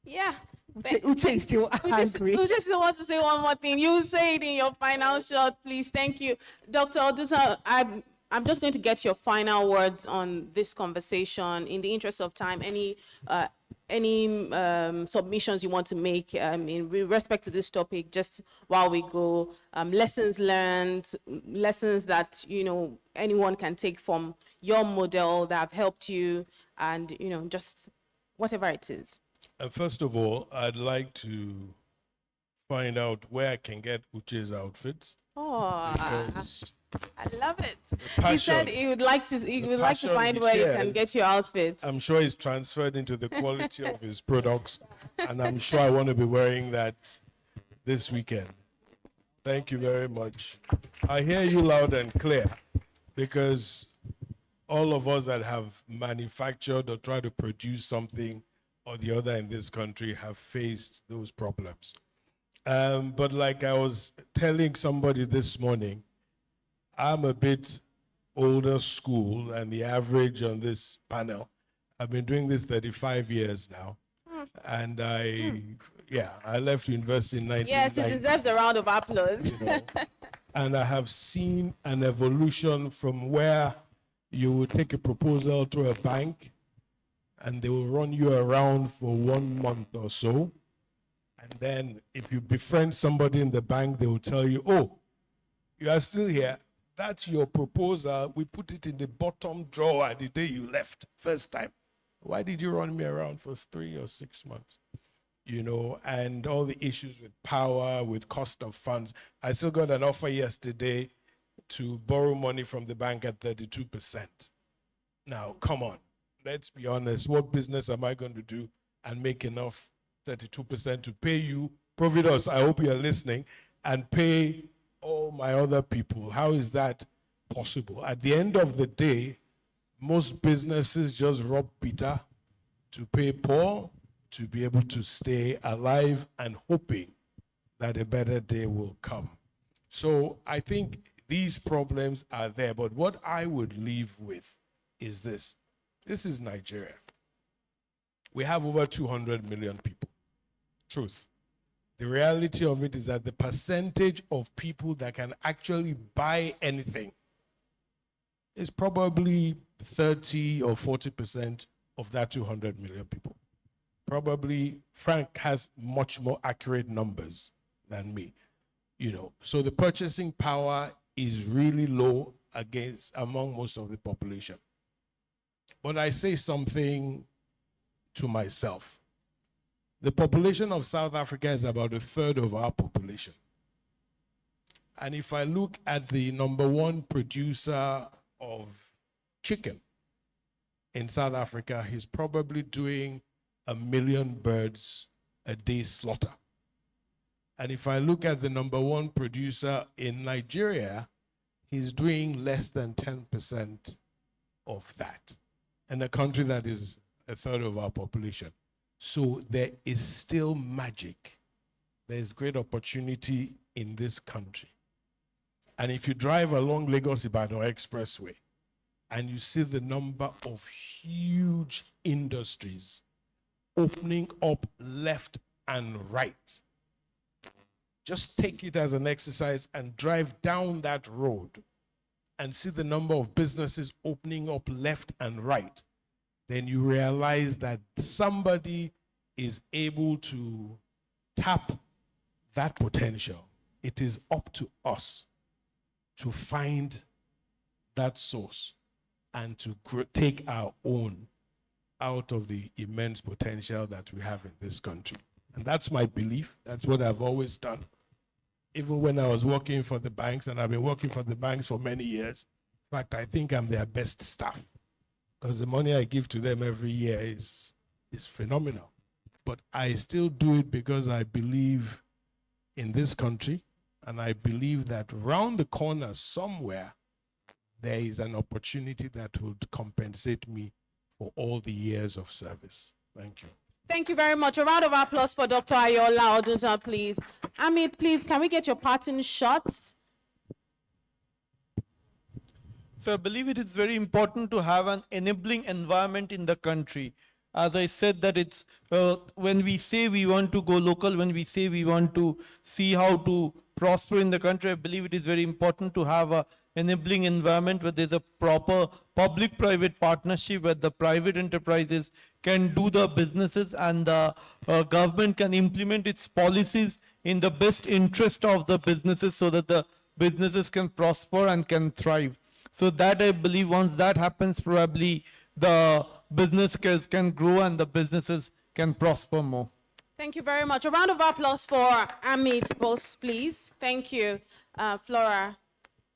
Yeah. Uche is still angry. We just want to say one more thing. You say it in your final shot, please. Thank you. Dr. Oduta, I'm just going to get your final words on this conversation. In the interest of time, any submissions you want to make in respect to this topic, just while we go, lessons learned, lessons that, anyone can take from your model that have helped you, and, just whatever it is. First of all, I'd like to find out where I can get Uche's outfits. Oh, Because I love it. He passion- said he would like to passion find he where you can shares, get your outfits. I'm sure it's transferred into the quality of his products, and I'm sure I want to be wearing that this weekend. Thank you very much. I hear you loud and clear, because all of us that have manufactured or tried to produce something or the other in this country have faced those problems. But like I was telling somebody this morning, I'm a bit older school than the average on this panel. I've been doing this 35 years now. And I left university in 1990. Yes, it deserves a round of applause. And I have seen an evolution from where you will take a proposal to a bank and they will run you around for 1 month or so. And then if you befriend somebody in the bank, they will tell you, oh, you are still here. That's your proposal. We put it in the bottom drawer the day you left, first time. Why did you run me around for 3 or 6 months? And all the issues with power, with cost of funds. I still got an offer yesterday to borrow money from the bank at 32%. Now, come on, let's be honest. What business am I going to do and make enough 32% to pay you, Providus, I hope you're listening, and pay all my other people? How is that possible? At the end of the day, most businesses just rob Peter to pay Paul to be able to stay alive and hoping that a better day will come. So I think these problems are there, but what I would leave with is this. This is Nigeria. We have over 200 million people. Truth. The reality of it is that the percentage of people that can actually buy anything is probably 30 or 40% of that 200 million people. Probably Frank has much more accurate numbers than me, So the purchasing power is really low among most of the population. But I say something to myself. The population of South Africa is about a third of our population. And if I look at the number one producer of chicken in South Africa, he's probably doing 1 million birds a day slaughter. And if I look at the number one producer in Nigeria, he's doing less than 10% of that in a country that is a third of our population. So there is still magic. There is great opportunity in this country. And if you drive along Lagos-Ibadan Expressway and you see the number of huge industries opening up left and right, just take it as an exercise and drive down that road and see the number of businesses opening up left and right. Then you realize that somebody is able to tap that potential. It is up to us to find that source and to take our own out of the immense potential that we have in this country. And that's my belief. That's what I've always done. Even when I was working for the banks, and I've been working for the banks for many years. In fact, I think I'm their best staff, because the money I give to them every year is phenomenal. But I still do it because I believe in this country, and I believe that round the corner somewhere, there is an opportunity that will compensate me for all the years of service. Thank you. Thank you very much. A round of applause for Dr. Ayola Odunta, please. Amit, please, can we get your parting shots? So I believe it is very important to have an enabling environment in the country. As I said, that it's when we say we want to go local, when we say we want to see how to prosper in the country, I believe it is very important to have a enabling environment where there's a proper public-private partnership, where the private enterprises can do the businesses and the government can implement its policies in the best interest of the businesses, so that the businesses can prosper and can thrive. So that, I believe, once that happens, probably the businesses can grow and the businesses can prosper more. Thank you very much. A round of applause for Amit, both, please. Thank you. Flora.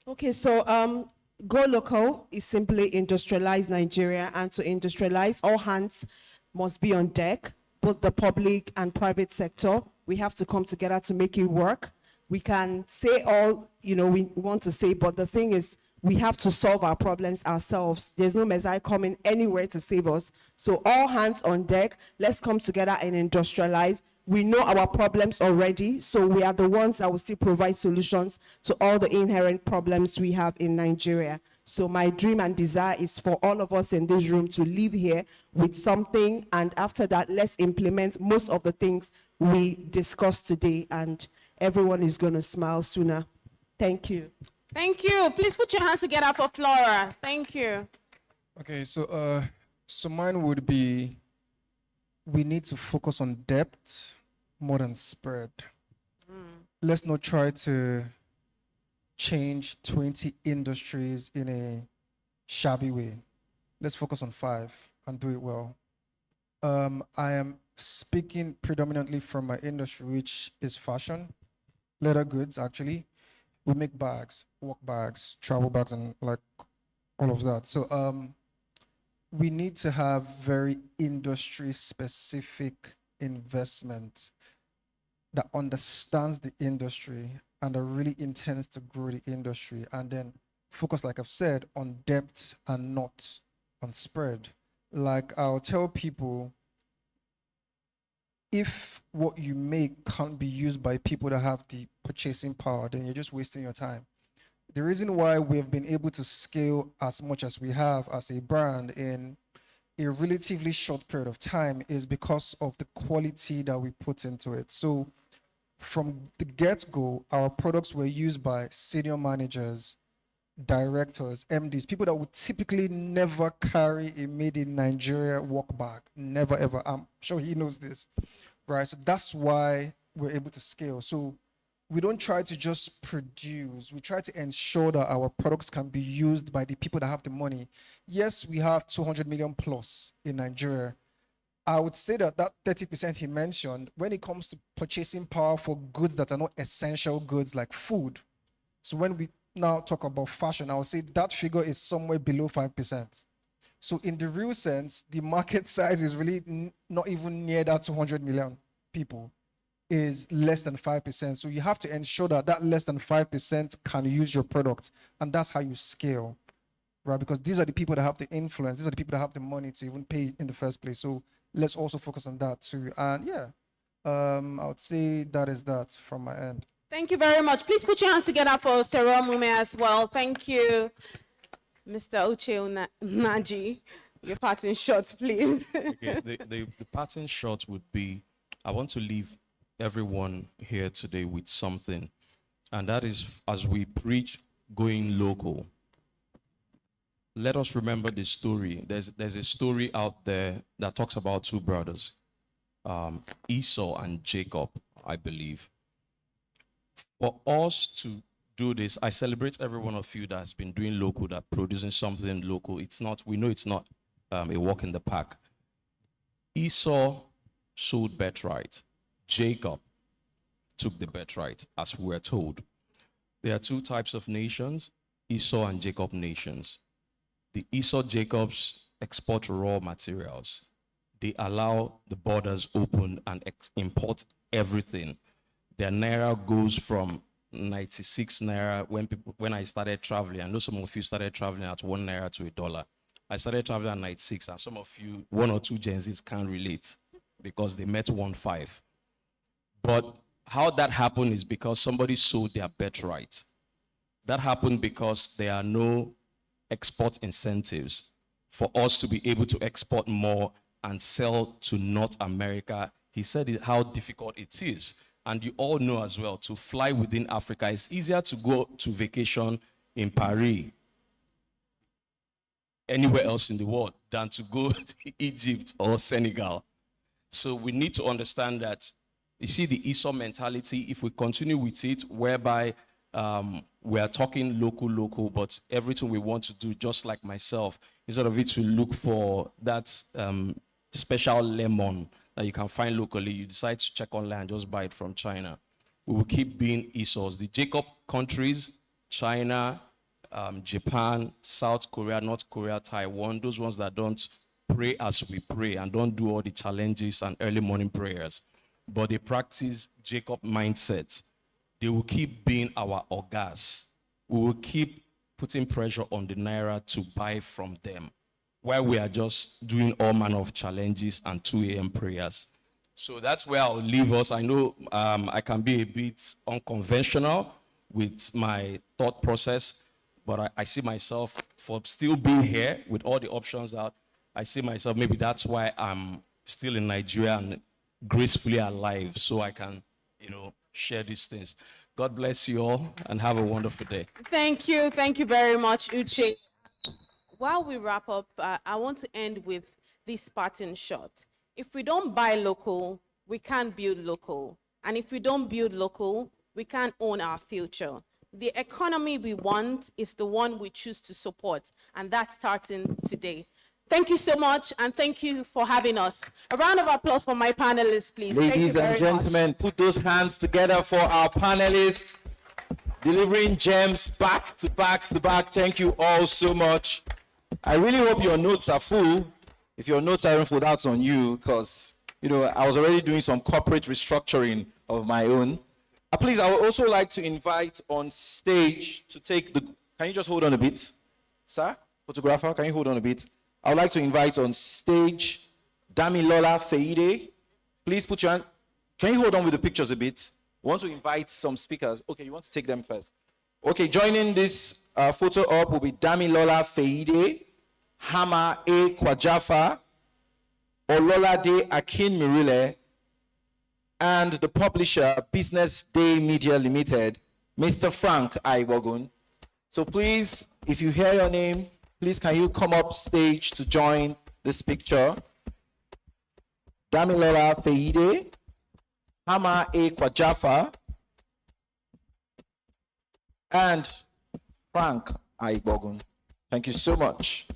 Okay, so go local is simply industrialize Nigeria, and to industrialize, all hands must be on deck, both the public and private sector. We have to come together to make it work. We can say all, we want to say, but the thing is, we have to solve our problems ourselves. There's no Messiah coming anywhere to save us. So all hands on deck, let's come together and industrialize. We know our problems already, so we are the ones that will still provide solutions to all the inherent problems we have in Nigeria. So my dream and desire is for all of us in this room to live here with something, and after that, let's implement most of the things we discussed today, and everyone is going to smile sooner. Thank you. Thank you. Please put your hands together for Flora. Thank you. Okay, so mine would be, we need to focus on depth more than spread. Let's not try to change 20 industries in a shabby way. Let's focus on 5 and do it well. I am speaking predominantly from my industry, which is fashion, leather goods, actually. We make bags, work bags, travel bags, and like all of that. So we need to have very industry-specific investment that understands the industry and that really intends to grow the industry, and then focus, like I've said, on depth and not on spread. Like I'll tell people, if what you make can't be used by people that have the purchasing power, then you're just wasting your time. The reason why we've been able to scale as much as we have as a brand in a relatively short period of time is because of the quality that we put into it. So from the get-go, our products were used by senior managers, directors, MDs, people that would typically never carry a made in Nigeria work bag. Never, ever. I'm sure he knows this, right? So that's why we're able to scale. So we don't try to just produce. We try to ensure that our products can be used by the people that have the money. Yes, we have 200 million plus in Nigeria. I would say that 30% he mentioned, when it comes to purchasing power for goods that are not essential goods like food. So when we now talk about fashion, I would say that figure is somewhere below 5%. So in the real sense, the market size is really not even near that 200 million people, is less than 5%. So you have to ensure that less than 5% can use your product. And that's how you scale, right? Because these are the people that have the influence. These are the people that have the money to even pay in the first place. So let's also focus on that too. And yeah, I would say that is that from my end. Thank you very much. Please put your hands together for Serum Women as well. Thank you, Mr. Uche Naji. Your parting shots, please. Okay, the parting shot would be, I want to leave everyone here today with something, and that is, as we preach going local, let us remember the story. There's a story out there that talks about two brothers, Esau and Jacob, I believe. For us to do this, I celebrate every one of you that has been doing local, that producing something local. It's not, we know it's not a walk in the park. Esau sold birthright. Jacob took the birthright, as we are told. There are two types of nations, Esau and Jacob nations. The Esau Jacobs export raw materials. They allow the borders open and import everything. Their naira goes from 96 naira when I started traveling. I know some of you started traveling at 1 naira to $1. I started traveling at 96, and some of you, one or two Gen Zs, can't relate because they met 1.5. But how that happened is because somebody sold their birthright. That happened because there are no export incentives for us to be able to export more and sell to North America. He said how difficult it is. And you all know as well, to fly within Africa, it's easier to go to vacation in Paris, anywhere else in the world, than to go to Egypt or Senegal. So we need to understand that, you see, the Esau mentality, if we continue with it, whereby we are talking local, but everything we want to do, just like myself, instead of it to look for that special lemon that you can find locally, you decide to check online and just buy it from China. We will keep being Esau's. The Jacob countries, China, Japan, South Korea, North Korea, Taiwan, those ones that don't pray as we pray and don't do all the challenges and early morning prayers, but they practice Jacob mindset. They will keep being our ogas. We will keep putting pressure on the naira to buy from them, while we are just doing all manner of challenges and 2 a.m. prayers. So that's where I'll leave us. I know I can be a bit unconventional with my thought process, but I see myself, for still being here with all the options out, I see myself, maybe that's why I'm still in Nigeria and gracefully alive, so I can, share these things. God bless you all and have a wonderful day. Thank you. Thank you very much, Uche. While we wrap up, I want to end with this parting shot. If we don't buy local, we can't build local. And if we don't build local, we can't own our future. The economy we want is the one we choose to support, and that's starting today. Thank you so much, and thank you for having us. A round of applause for my panelists, please. Ladies and gentlemen, put those hands together for our panelists, delivering gems back to back to back. Thank you all so much. I really hope your notes are full. If your notes aren't full, that's on you, because, I was already doing some corporate restructuring of my own. Please, I would also like to invite on stage to take the... Can you just hold on a bit? Sir, photographer, can you hold on a bit? I would like to invite on stage Damilola Feide. Please put your hand... Can you hold on with the pictures a bit? We want to invite some speakers. Okay, you want to take them first. Okay, joining this photo up will be Damilola Feide, Hama A. Kwajafa, Ololade Akinmirile, and the publisher, Business Day Media Limited, Mr. Frank Aiwogun. So please, if you hear your name, please can you come up stage to join this picture? Damilola Feide, Hama A. Kwajafa, and Frank Aiwogun. Thank you so much.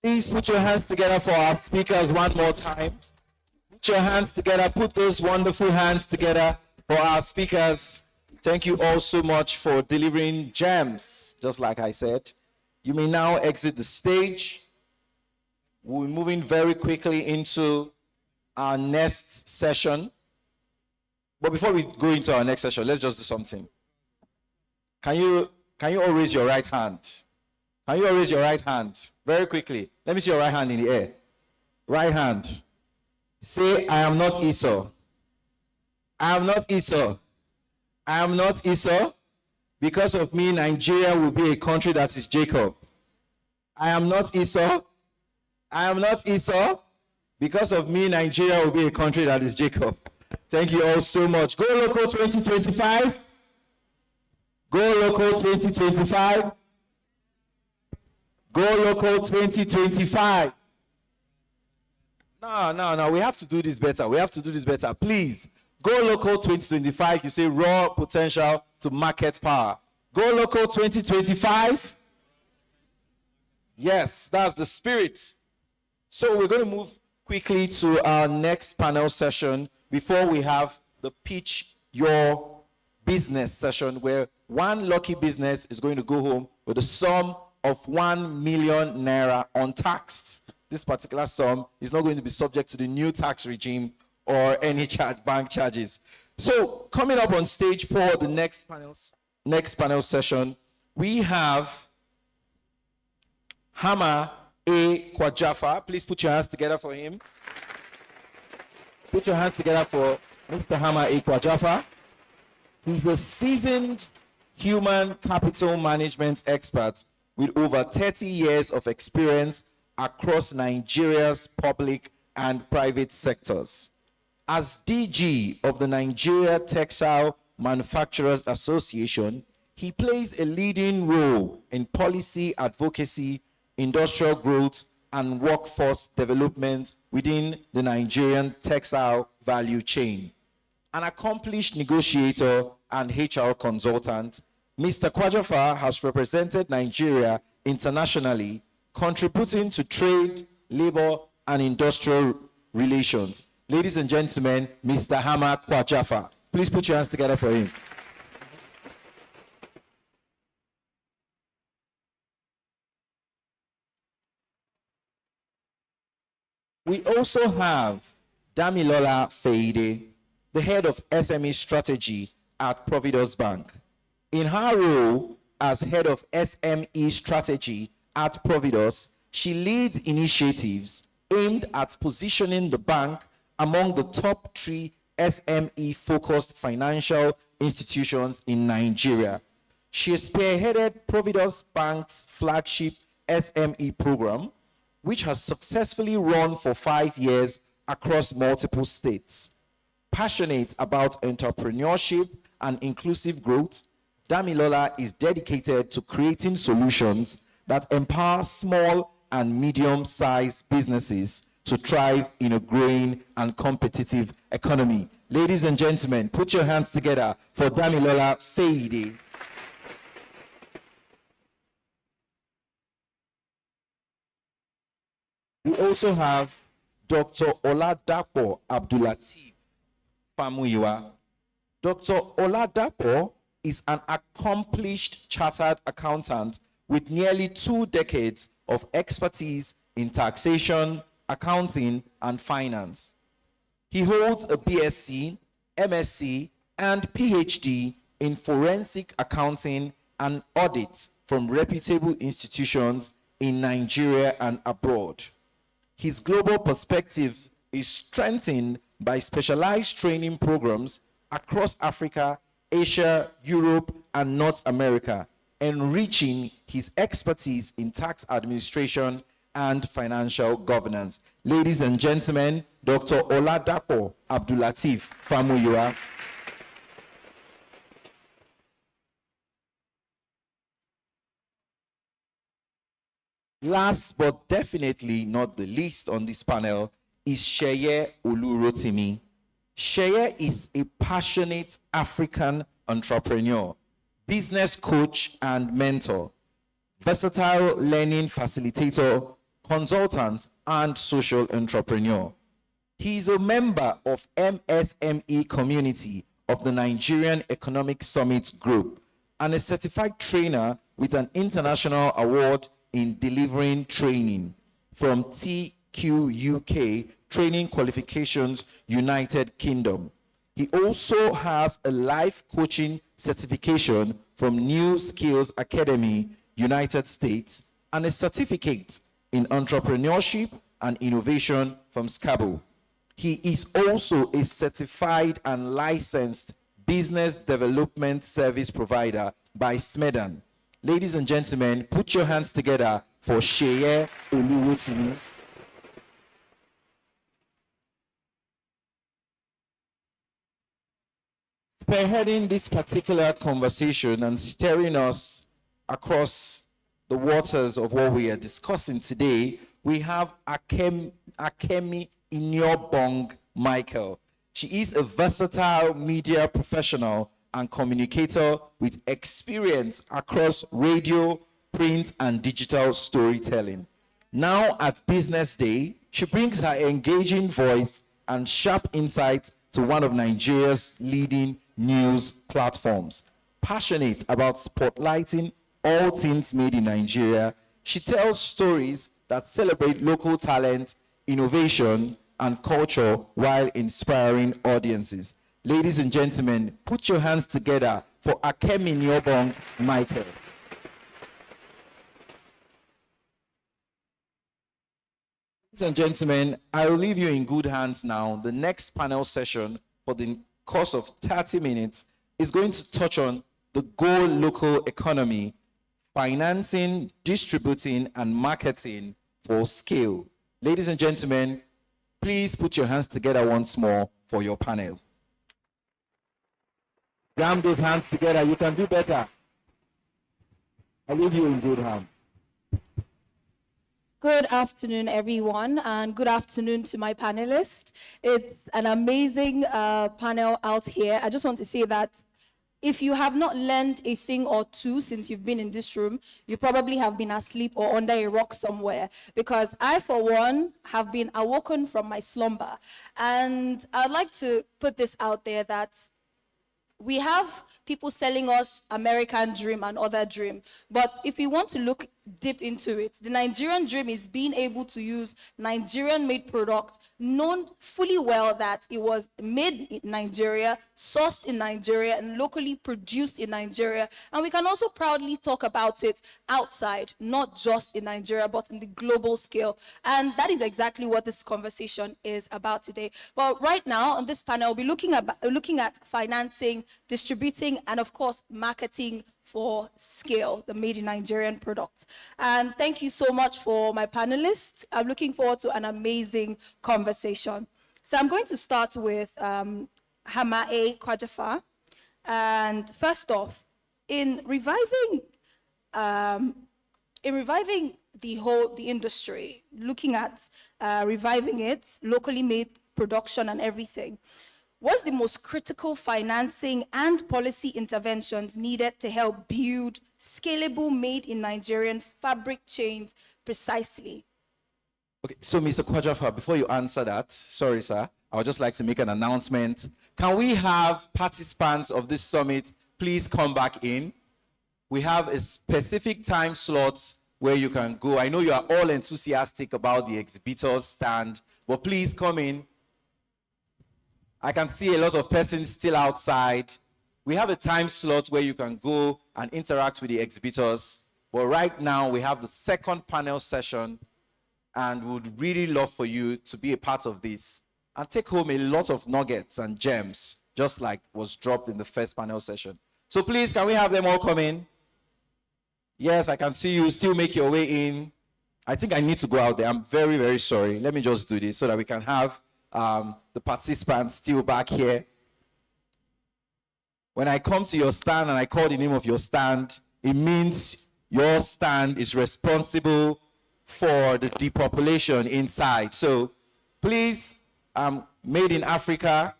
Please put your hands together for our speakers one more time. Put your hands together. Put those wonderful hands together for our speakers. Thank you all so much for delivering gems, just like I said. You may now exit the stage. We're moving very quickly into our next session. But before we go into our next session, let's just do something. Can you all raise your right hand? Can you all raise your right hand? Very quickly. Let me see your right hand in the air. Right hand. Say, I am not Esau. I am not Esau. I am not Esau. Because of me, Nigeria will be a country that is Jacob. I am not Esau. I am not Esau. Because of me, Nigeria will be a country that is Jacob. Thank you all so much. Go Local 2025. Go Local 2025. Go Local 2025. No, we have to do this better. We have to do this better. Please, Go Local 2025. You say raw potential to market power. Go Local 2025. Yes, that's the spirit. So we're going to move quickly to our next panel session before we have the Pitch Your Business session, where one lucky business is going to go home with a sum of 1 million naira untaxed. This particular sum is not going to be subject to the new tax regime or any bank charges. So coming up on stage for the next panel session, we have Hama A. Kwajafa. Please put your hands together for him. Put your hands together for Mr. Hama A. Kwajafa. He's a seasoned human capital management expert with over 30 years of experience across Nigeria's public and private sectors. As DG of the Nigeria Textile Manufacturers Association, he plays a leading role in policy advocacy, industrial growth, and workforce development within the Nigerian textile value chain. An accomplished negotiator and HR consultant, Mr. Kwajafa has represented Nigeria internationally, contributing to trade, labor, and industrial relations. Ladies and gentlemen, Mr. Hama Kwajafa. Please put your hands together for him. We also have Damilola Feide, the head of SME strategy at Providus Bank. In her role as head of SME strategy at Providus, she leads initiatives aimed at positioning the bank among the top 3 SME-focused financial institutions in Nigeria. She spearheaded Providus Bank's flagship SME program, which has successfully run for 5 years across multiple states. Passionate about entrepreneurship and inclusive growth, Damilola is dedicated to creating solutions that empower small and medium-sized businesses to thrive in a growing and competitive economy. Ladies and gentlemen, put your hands together for Damilola Feide. We also have Dr. Oladapo Abdulateef Famuyiwa. Dr. Oladapo is an accomplished chartered accountant with nearly 2 decades of expertise in taxation, accounting, and finance. He holds a BSc, MSc, and PhD in forensic accounting and audit from reputable institutions in Nigeria and abroad. His global perspective is strengthened by specialized training programs across Africa, Asia, Europe, and North America, enriching his expertise in tax administration and financial governance. Ladies and gentlemen, Dr. Oladapo Abdulateef Famuyira. Last but definitely not the least on this panel is Sheye Olurotimi. Sheye is a passionate African entrepreneur, business coach and mentor, versatile learning facilitator, consultant, and social entrepreneur. He is a member of MSME community of the Nigerian Economic Summit Group and a certified trainer with an international award in delivering training from TQUK Training Qualifications United Kingdom. He also has a life coaching certification from New Skills Academy, United States, and a certificate in entrepreneurship and innovation from SCABO. He is also a certified and licensed business development service provider by SMEDAN. Ladies and gentlemen, put your hands together for Sheye Olurotimi. Spearheading this particular conversation and steering us across the waters of what we are discussing today, we have Akemi Inyobong Michael. She is a versatile media professional and communicator with experience across radio, print, and digital storytelling. Now at Business Day, she brings her engaging voice and sharp insight to one of Nigeria's leading news platforms. Passionate about spotlighting all things made in Nigeria, she tells stories that celebrate local talent, innovation, and culture while inspiring audiences. Ladies and gentlemen, put your hands together for Akemi Inyobong Michael. Ladies and gentlemen, I will leave you in good hands now. The next panel session for the course of 30 minutes is going to touch on the Go Local economy, financing, distributing, and marketing for scale. Ladies and gentlemen, please put your hands together once more for your panel. Jam those hands together. You can do better. I leave you in good hands. Good afternoon, everyone, and good afternoon to my panelists. It's an amazing panel out here. I just want to say that if you have not learned a thing or two since you've been in this room, you probably have been asleep or under a rock somewhere, because I, for one, have been awoken from my slumber. And I'd like to put this out there that we have people selling us American dream and other dream. But if we want to look deep into it, the Nigerian dream is being able to use Nigerian-made product, known fully well that it was made in Nigeria, sourced in Nigeria, and locally produced in Nigeria. And we can also proudly talk about it outside, not just in Nigeria, but in the global scale. And that is exactly what this conversation is about today. But right now, on this panel, we'll be looking at financing, distributing, and of course, marketing for scale, the made in Nigerian product. And thank you so much for my panelists. I'm looking forward to an amazing conversation. So I'm going to start with Hamae Kwajafa. And first off, in reviving the industry, looking at reviving it, locally made production and everything, what's the most critical financing and policy interventions needed to help build scalable made in Nigerian fabric chains precisely? Okay, so Mr. Kwajafa, before you answer that, sorry, sir, I would just like to make an announcement. Can we have participants of this summit please come back in? We have a specific time slot where you can go. I know you are all enthusiastic about the exhibitors stand, but please come in. I can see a lot of persons still outside. We have a time slot where you can go and interact with the exhibitors. But right now, we have the second panel session, and we would really love for you to be a part of this and take home a lot of nuggets and gems, just like was dropped in the first panel session. So please, can we have them all come in? Yes, I can see you still make your way in. I think I need to go out there. I'm very, very sorry. Let me just do this so that we can have the participants still back here. When I come to your stand and I call the name of your stand, it means your stand is responsible for the depopulation inside. So please, Made in Africa,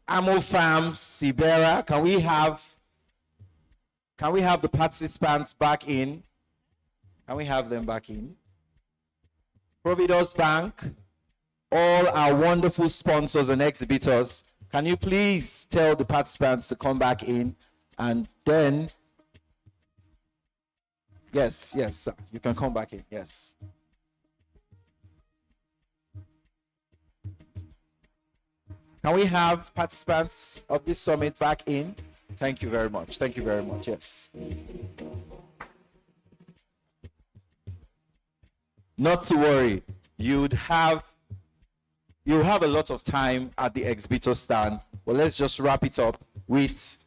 Amo Farms, Sibera, can we have the participants back in? Can we have them back in? Providus Bank, all our wonderful sponsors and exhibitors, can you please tell the participants to come back in? And then, yes, sir, you can come back in, yes. Can we have participants of this summit back in? Thank you very much. Thank you very much. Yes. Not to worry. You'll have a lot of time at the exhibitor stand. Well, let's just wrap it up with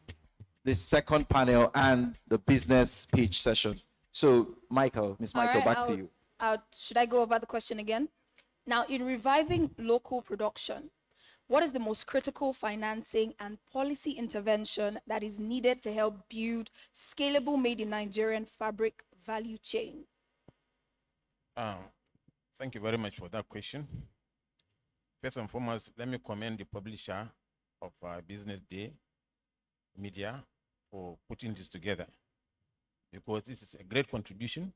the second panel and the business pitch session. So, Miss Michael, back to you. Should I go over the question again? Now, in reviving local production, what is the most critical financing and policy intervention that is needed to help build scalable made in Nigerian fabric value chain? Thank you very much for that question. First and foremost, let me commend the publisher of BusinessDay Media for putting this together, because this is a great contribution.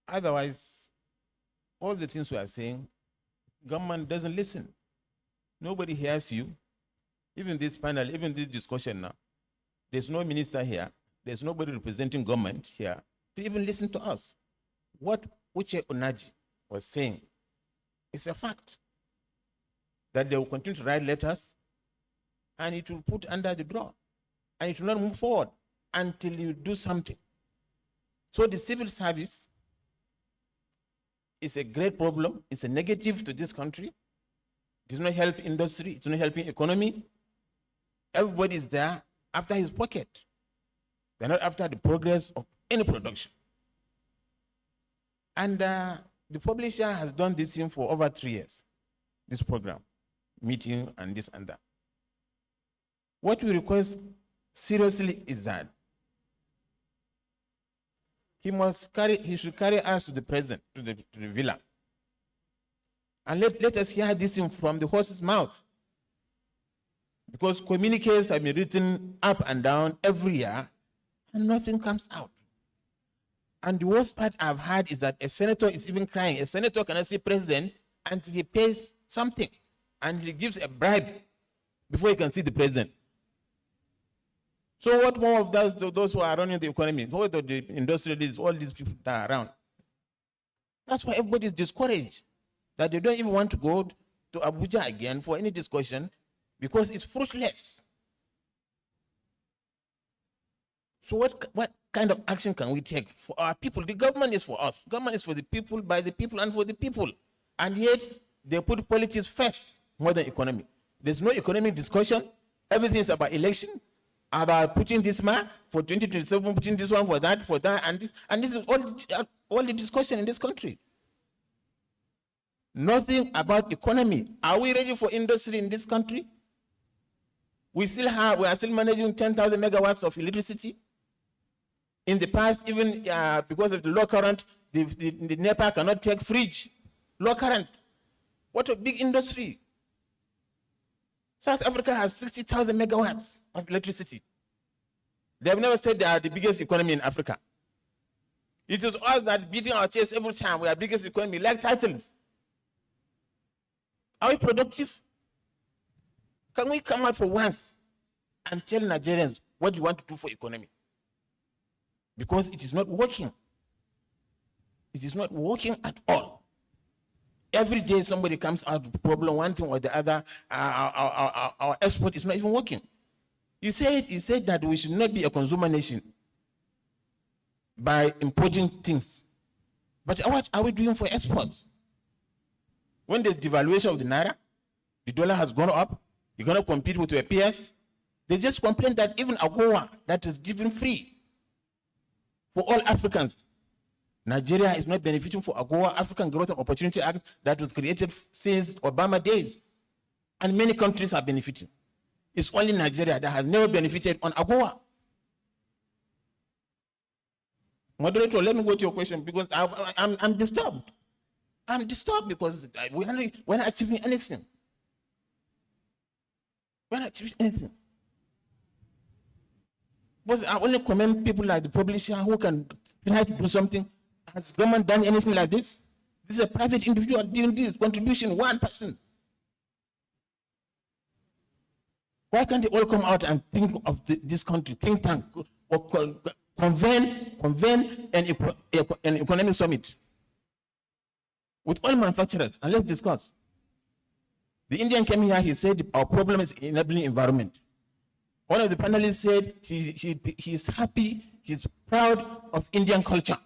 Otherwise, all the things we are saying, government doesn't listen. Nobody hears you. Even this panel, even this discussion now, there's no minister here, there's nobody representing government here to even listen to us. What Uche Onaji was saying is a fact, that they will continue to write letters and it will put under the drawer and it will not move forward until you do something. So the civil service is a great problem. It's a negative to this country. It does not help industry. It's not helping economy. Everybody is there after his pocket. They're not after the progress of any production. And the publisher has done this thing for over 3 years, this program, meeting and this and that. What we request seriously is that he should carry us to the president, to the villa. And let us hear this from the horse's mouth. Because communiques have been written up and down every year, and nothing comes out. And the worst part I've heard is that a senator is even crying. A senator cannot see president until he pays something, and he gives a bribe before he can see the president. So what more of those who are running the economy, what of the industrialists, all these people that are around? That's why everybody is discouraged, that they don't even want to go to Abuja again for any discussion, because it's fruitless. So what kind of action can we take for our people? The government is for us. Government is for the people, by the people, and for the people. And yet, they put politics first more than economy. There's no economic discussion. Everything is about election, about putting this man for 2027, putting this one for that, and this. And this is all the discussion in this country. Nothing about economy. Are we ready for industry in this country? We are still managing 10,000 megawatts of electricity. In the past, even because of the low current, the NEPA cannot take fridge. Low current. What a big industry. South Africa has 60,000 megawatts of electricity. They have never said they are the biggest economy in Africa. It is us that beating our chest every time we are the biggest economy, like titles. Are we productive? Can we come out for once and tell Nigerians what you want to do for economy? Because it is not working. It is not working at all. Every day somebody comes out with a problem, one thing or the other. Our export is not even working. You said that we should not be a consumer nation by importing things. But what are we doing for exports? When there's devaluation of the naira, the dollar has gone up, you're going to compete with your peers. They just complain that even AGOA, that is given free for all Africans, Nigeria is not benefiting for AGOA, African Growth and Opportunity Act, that was created since Obama days. And many countries are benefiting. It's only Nigeria that has never benefited on AGOA. Moderator, let me go to your question because I'm disturbed. I'm disturbed because we're not achieving anything. We're not achieving anything. But I only commend people like the publisher who can try to do something. Has government done anything like this? This is a private individual doing this contribution, one person. Why can't they all come out and think of this country, think tank, or convene an economic summit with all manufacturers and let's discuss. The Indian came here, he said our problem is enabling environment. One of the panelists said he's happy, he's proud of Indian culture,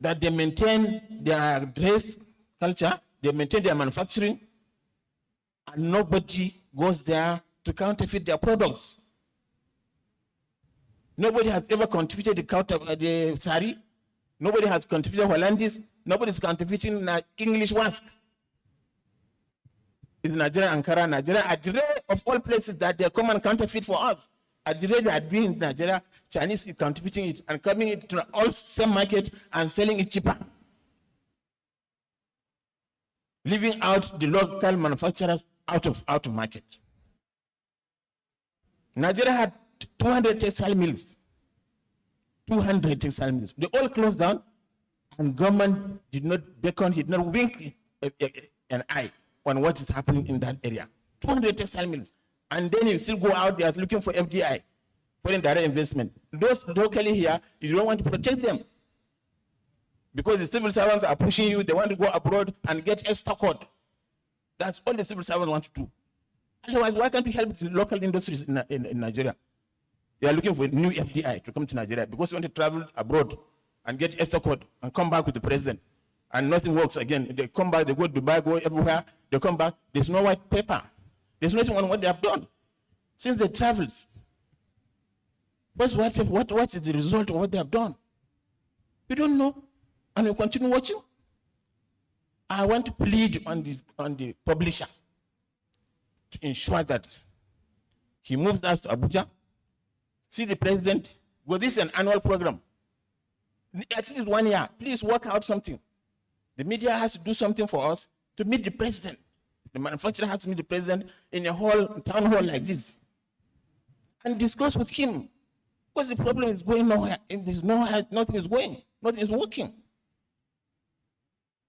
that they maintain their dress culture, they maintain their manufacturing, and nobody goes there to counterfeit their products. Nobody has ever counterfeited the sari. Nobody has counterfeited Hollandese. Nobody is counterfeiting English wask. It's Nigeria, Ankara, Nigeria, at the rate of all places that they come and counterfeit for us. At the rate they are doing in Nigeria, Chinese is counterfeiting it and coming it to all same market and selling it cheaper. Leaving out the local manufacturers out of market. Nigeria had 200 textile mills. 200 textile mills. They all closed down, and government did not beckon, did not wink an eye on what is happening in that area. 200 textile mills. And then you still go out there looking for FDI, foreign direct investment. Those locally here, you don't want to protect them. Because the civil servants are pushing you, they want to go abroad and get extra code. That's all the civil servants want to do. Otherwise, why can't we help the local industries in Nigeria? They are looking for new FDI to come to Nigeria because they want to travel abroad and get extra code and come back with the president. And nothing works again. They come back, they go to Dubai, go everywhere, they come back, there's no white paper. There's nothing on what they have done since they traveled. What's white paper? What is the result of what they have done? We don't know. And we continue watching. I want to plead on the publisher to ensure that he moves us to Abuja, see the president, because this is an annual program. At least 1 year, please work out something. The media has to do something for us to meet the president. The manufacturer has to meet the president in a town hall like this and discuss with him. Because the problem is going nowhere. Nothing is going. Nothing is working.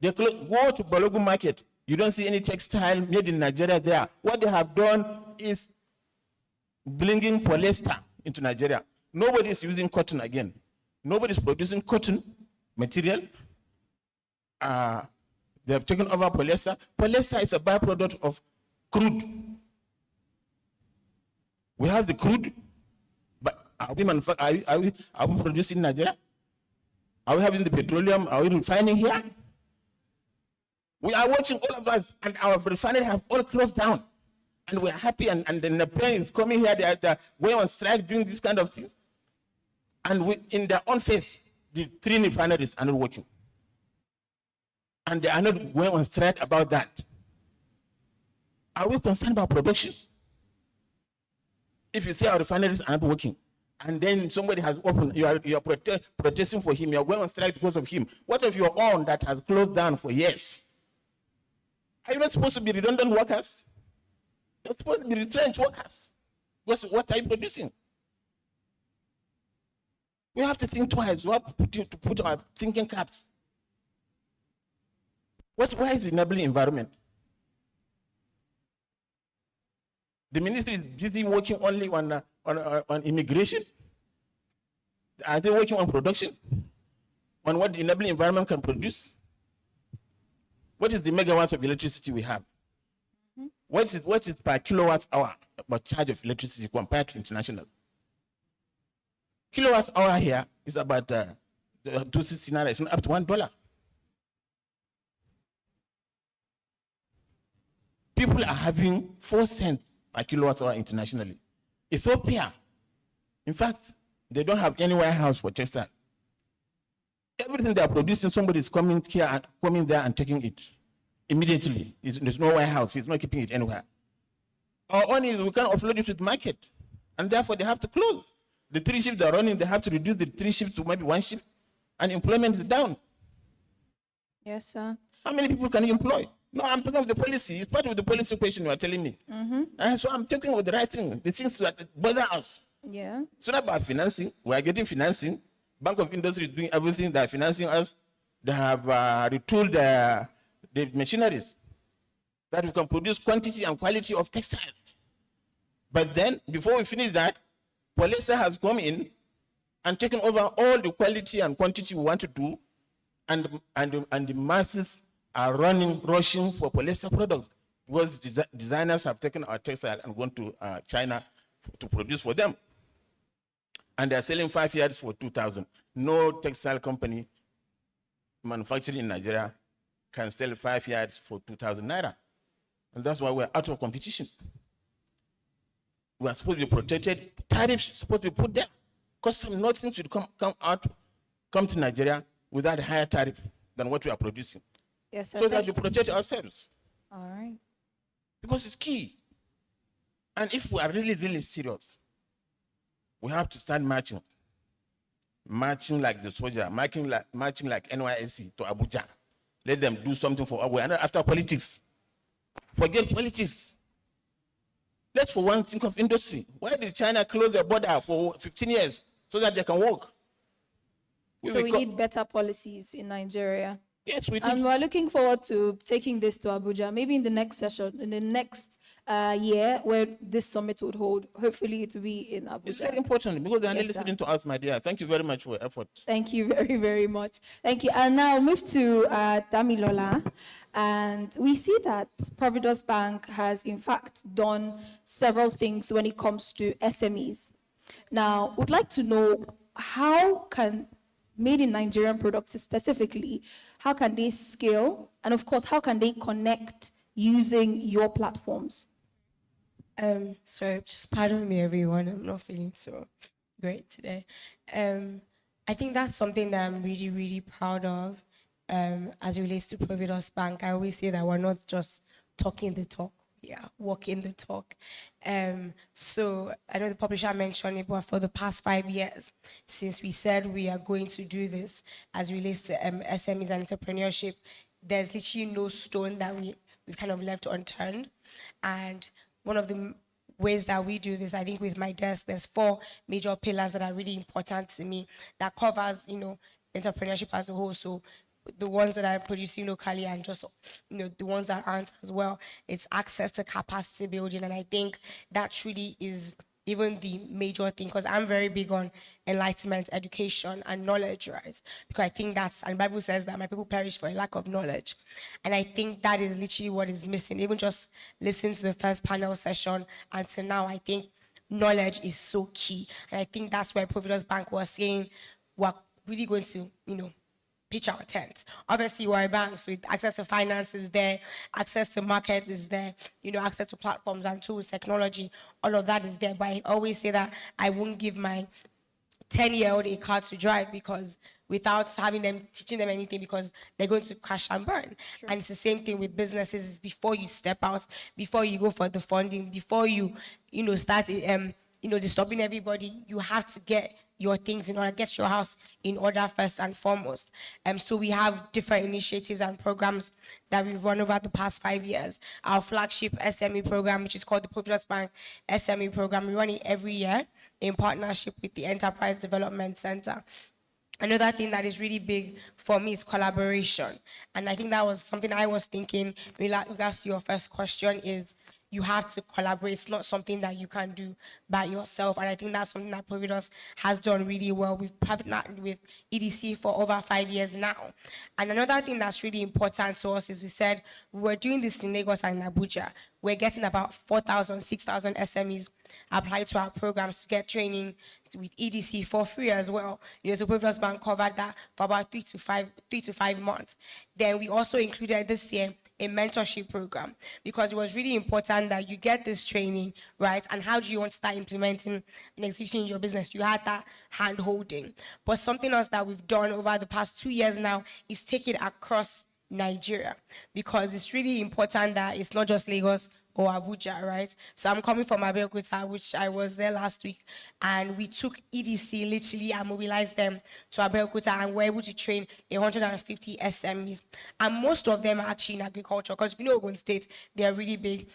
They go to Balogun market. You don't see any textile made in Nigeria there. What they have done is bringing polyester into Nigeria. Nobody is using cotton again. Nobody is producing cotton material. They have taken over polyester. Polyester is a byproduct of crude. We have the crude, but are we producing in Nigeria? Are we having the petroleum? Are we refining here? We are watching, all of us, and our refinery have all closed down. And we are happy, and then the plane is coming here, they are going on strike, doing this kind of things. And in their own face, the 3 refineries are not working. And they are not going on strike about that. Are we concerned about production? If you say our refineries are not working, and then somebody has opened, you are protesting for him, you are going on strike because of him. What of your own that has closed down for years? Are you not supposed to be redundant workers? You're supposed to be retrenched workers. Because what are you producing? We have to think twice. We have to put our thinking caps. Why is enabling environment? The ministry is busy working only on immigration. Are they working on production? on what the enabling environment can produce? What is the megawatts of electricity we have? What is per kilowatt hour about charge of electricity compared to international? Kilowatt hour here is about 260 naira, it's not up to $1. People are having 4 cents per kilowatt hour internationally. Ethiopia, in fact, they don't have any warehouse for textile. Everything they are producing, somebody is coming here and coming there and taking it immediately. There's no warehouse. He's not keeping it anywhere. Or only we can't offload it to the market, and therefore they have to close. The 3 shifts they're running, they have to reduce the 3 shifts to maybe 1 shift, and employment is down. Yes, sir. How many people can you employ? No, I'm talking of the policy. It's part of the policy question you are telling me. And so I'm talking about the right thing, the things that bother us. Yeah. It's not about financing. We are getting financing. Bank of Industry is doing everything. They are financing us. They have retooled the machineries that we can produce quantity and quality of textiles. But then, before we finish that, Polyester has come in and taken over all the quality and quantity we want to do, and the masses are rushing for polyester products because designers have taken our textile and gone to China to produce for them. And they're selling 5 yards for 2,000. No textile company manufacturing in Nigeria can sell 5 yards for 2,000 naira. And that's why we're out of competition. We are supposed to be protected. Tariffs are supposed to be put there. Because nothing should come to Nigeria without a higher tariff than what we are producing. Yes, sir. So that we protect ourselves. All right. Because it's key. And if we are really, really serious, we have to start marching. Marching like the soldier, marching like NYSC to Abuja. Let them do something for us. We are not after politics. Forget politics. Let's for one think of industry. Why did China close their border for 15 years so that they can work? So we need better policies in Nigeria. Yes, we do. And we're looking forward to taking this to Abuja, maybe in the next session, in the next year where this summit would hold. Hopefully it will be in Abuja. It's very important because they are Yes, listening sir. to us, my dear. Thank you very much for your effort. Thank you very, very much. Thank you. And now move to Damilola. And we see that Providus Bank has, in fact, done several things when it comes to SMEs. Now, would like to know how can made in Nigerian products specifically, how can they scale? And of course, how can they connect using your platforms? So just pardon me, everyone. I'm not feeling so great today. I think that's something that I'm really, really proud of as it relates to Providus Bank. I always say that we're not just talking the talk. Yeah, walking the talk. So I know the publisher mentioned it, but for the past 5 years, since we said we are going to do this as it relates to SMEs and entrepreneurship, there's literally no stone that we've kind of left unturned. And one of the ways that we do this, I think with my desk, there's 4 major pillars that are really important to me that covers, entrepreneurship as a whole. So the ones that are producing locally and just, the ones that aren't as well, it's access to capacity building. And I think that truly is even the major thing, because I'm very big on enlightenment, education, and knowledge, right? Because I think and the Bible says that my people perish for a lack of knowledge. And I think that is literally what is missing. Even just listening to the first panel session until now, I think knowledge is so key. And I think that's where Providus Bank was saying we're really going to, pitch our tent. Obviously, we're a bank, so access to finance is there, access to market is there, access to platforms and tools, technology, all of that is there. But I always say that I won't give my 10-year-old a car to drive because without teaching them anything, because they're going to crash and burn. Sure. And it's the same thing with businesses. It's before you step out, before you go for the funding, before you, start, disturbing everybody, you have to get your things in order, get your house in order first and foremost. So we have different initiatives and programs that we've run over the past 5 years. Our flagship SME program, which is called the Providus Bank SME program, we run it every year in partnership with the Enterprise Development Center. Another thing that is really big for me is collaboration. And I think that was something I was thinking in regards to your first question is, you have to collaborate. It's not something that you can do by yourself. And I think that's something that Providus has done really well. We've partnered with EDC for over 5 years now. And another thing that's really important to us is we said we're doing this in Lagos and Abuja. We're getting about 4,000, 6,000 SMEs apply to our programs to get training with EDC for free as well. So Providus Bank covered that for about 3 to 5 months. Then we also included this year a mentorship program, because it was really important that you get this training, right? And how do you want to start implementing and executing your business? You had that hand holding. But something else that we've done over the past 2 years now is take it across Nigeria, because it's really important that it's not just Lagos or Abuja, right? So I'm coming from Abeokuta, which I was there last week, and we took EDC literally and mobilized them to Abeokuta, and we're able to train 150 SMEs. And most of them are actually in agriculture, because if you know Ogun State, they are really big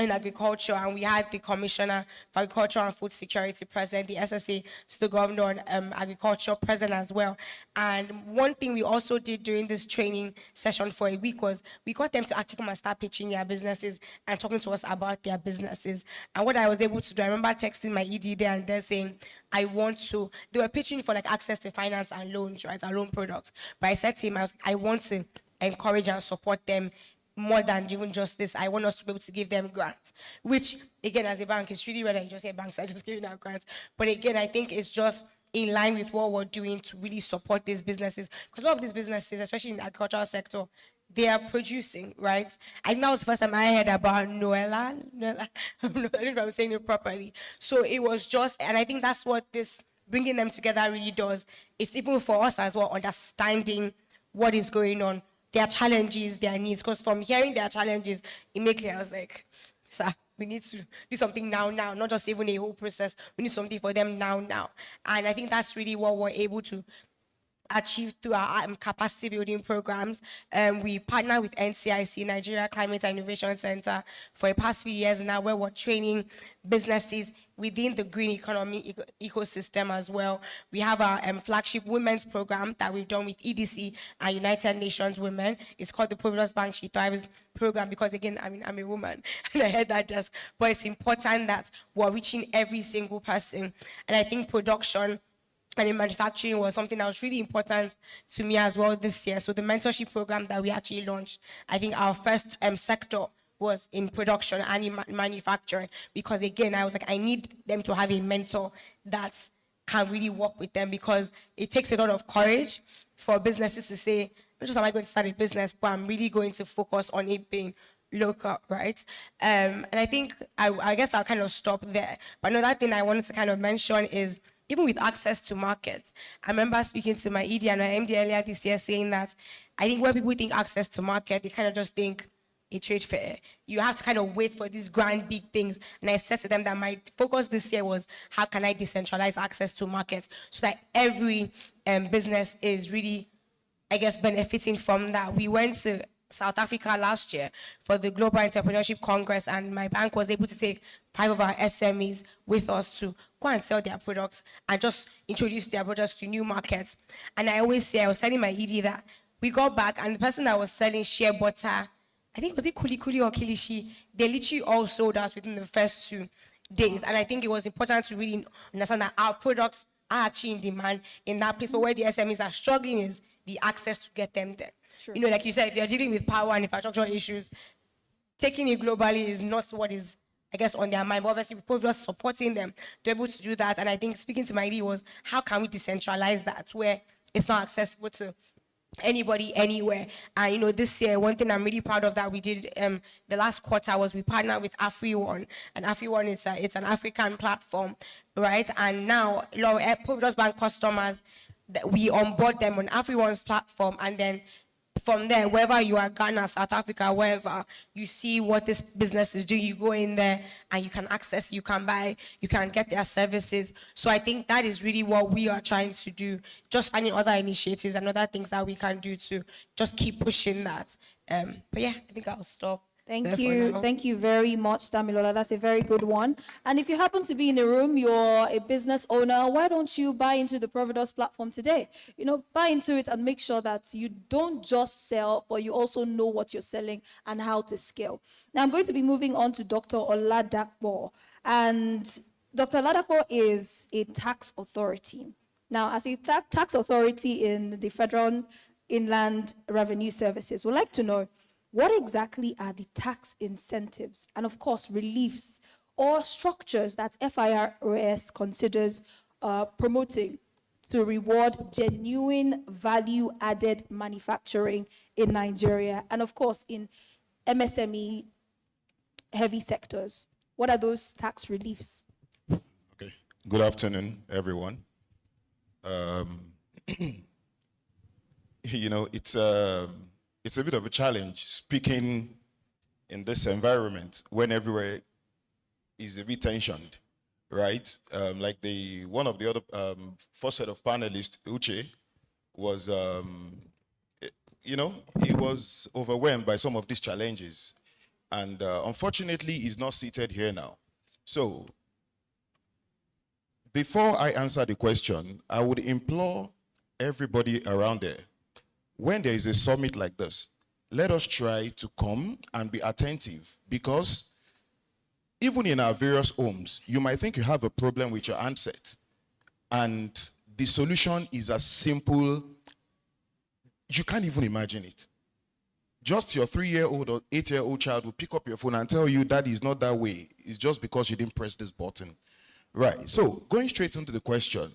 in agriculture, and we had the Commissioner for Agriculture and Food Security present, the SSA to the Governor on Agriculture present as well. And one thing we also did during this training session for a week was we got them to actually come and start pitching their businesses and talking to us about their businesses. And what I was able to do, I remember texting my ED there and there saying, they were pitching for like access to finance and loans, right, and loan products. But I said to him, I want to encourage and support them more than even just this. I want us to be able to give them grants, which again, as a bank, it's really rare that you just say banks are just giving out grants. But again, I think it's just in line with what we're doing to really support these businesses. Because a lot of these businesses, especially in the agricultural sector, they are producing, right? I think that was the first time I heard about Noella. I don't know if I'm saying it properly. So it was just, and I think that's what this bringing them together really does. It's even for us as well, understanding what is going on, their challenges, their needs. Because from hearing their challenges, immediately I was like, sir, we need to do something now, not just even a whole process. We need something for them now. And I think that's really what we're able to achieve through our capacity building programs. We partner with NCIC, Nigeria Climate and Innovation Center, for the past few years now, where we're training businesses within the green economy ecosystem as well. We have our flagship women's program that we've done with EDC and United Nations Women. It's called the Providus Bank She Thrives program, because again, I'm a woman and I heard that just, but it's important that we're reaching every single person. And I think production and in manufacturing was something that was really important to me as well this year. So the mentorship program that we actually launched, I think our first sector was in production and in manufacturing, because again, I was like, I need them to have a mentor that can really work with them, because it takes a lot of courage for businesses to say, not just am I going to start a business, but I'm really going to focus on it being local, right? And I think, I guess I'll kind of stop there. But another thing I wanted to kind of mention is, even with access to markets, I remember speaking to my ED and my MD earlier this year saying that I think when people think access to market, they kind of just think a trade fair. You have to kind of wait for these grand, big things. And I said to them that my focus this year was, how can I decentralize access to markets so that every business is really, I guess, benefiting from that. We went to South Africa last year for the Global Entrepreneurship Congress, and my bank was able to take 5 of our SMEs with us to go and sell their products and just introduce their products to new markets. And I always say, I was telling my ED that we got back, and the person that was selling shea butter, I think, was it Kuli Kuli or Kilishi? They literally all sold out within the first 2 days. And I think it was important to really understand that our products are actually in demand in that place, but where the SMEs are struggling is the access to get them there. Sure. You know, like you said, if they're dealing with power and infrastructure issues, taking it globally is not what is, I guess, on their mind. But obviously, we're just supporting them to be able to do that. And I think speaking to my idea was, how can we decentralize that where it's not accessible to anybody, anywhere? And, you know, this year, one thing I'm really proud of that we did the last quarter was we partnered with AfriOne. And AfriOne is it's an African platform, right? And now, a lot of Providus Bank customers, we onboard them on AfriOne's platform, and then from there, wherever you are, Ghana, South Africa, wherever, you see what this business is doing, you go in there and you can access, you can buy, you can get their services. So I think that is really what we are trying to do, just finding other initiatives and other things that we can do to just keep pushing that. But yeah, I think I'll stop. Thank there for you. now. Thank you very much, Damilola. That's a very good one. And if you happen to be in the room, you're a business owner, why don't you buy into the Providus platform today? You know, buy into it and make sure that you don't just sell, but you also know what you're selling and how to scale. Now, I'm going to be moving on to Dr. Oladapo. And Dr. Oladapo is a tax authority. Now, as a tax authority in the Federal Inland Revenue Services, we'd like to know, what exactly are the tax incentives and, of course, reliefs or structures that FIRS considers promoting to reward genuine value-added manufacturing in Nigeria and, of course, in MSME heavy sectors? What are those tax reliefs? Okay. Good afternoon, everyone. You know, it's a bit of a challenge speaking in this environment when everywhere is a bit tensioned, right? Like one of the other first set of panelists, Uche, was, you know, he was overwhelmed by some of these challenges. And unfortunately, he's not seated here now. So before I answer the question, I would implore everybody around there, when there is a summit like this, let us try to come and be attentive, because even in our various homes, you might think you have a problem with your handset, and the solution is as simple, you can't even imagine it. Just your 3-year-old or 8-year-old child will pick up your phone and tell you that is not that way. It's just because you didn't press this button. Right, so going straight into the question,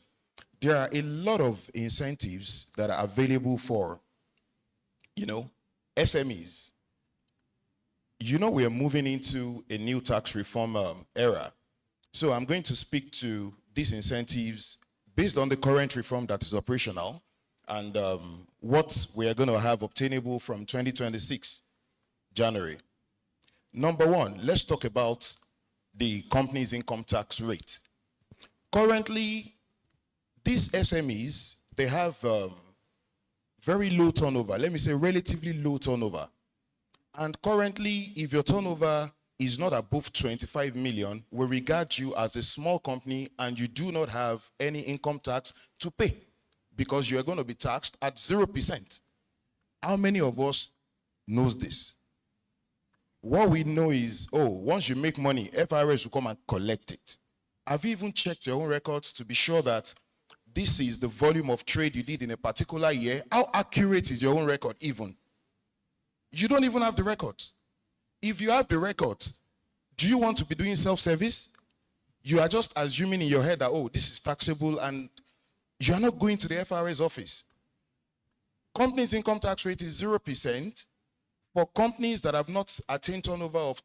there are a lot of incentives that are available for, you know, SMEs. You know, we are moving into a new tax reform era. So I'm going to speak to these incentives based on the current reform that is operational and what we are going to have obtainable from 2026, January. Number one, let's talk about the company's income tax rate. Currently, these SMEs, they have very low turnover. Let me say relatively low turnover. And currently, if your turnover is not above 25 million, we regard you as a small company and you do not have any income tax to pay because you are going to be taxed at 0%. How many of us knows this? What we know is, oh, once you make money, FIRS will come and collect it. Have you even checked your own records to be sure that this is the volume of trade you did in a particular year? How accurate is your own record even? You don't even have the records. If you have the records, do you want to be doing self-service? You are just assuming in your head that, oh, this is taxable, and you are not going to the FIRS office. Companies' income tax rate is 0% for companies that have not attained turnover of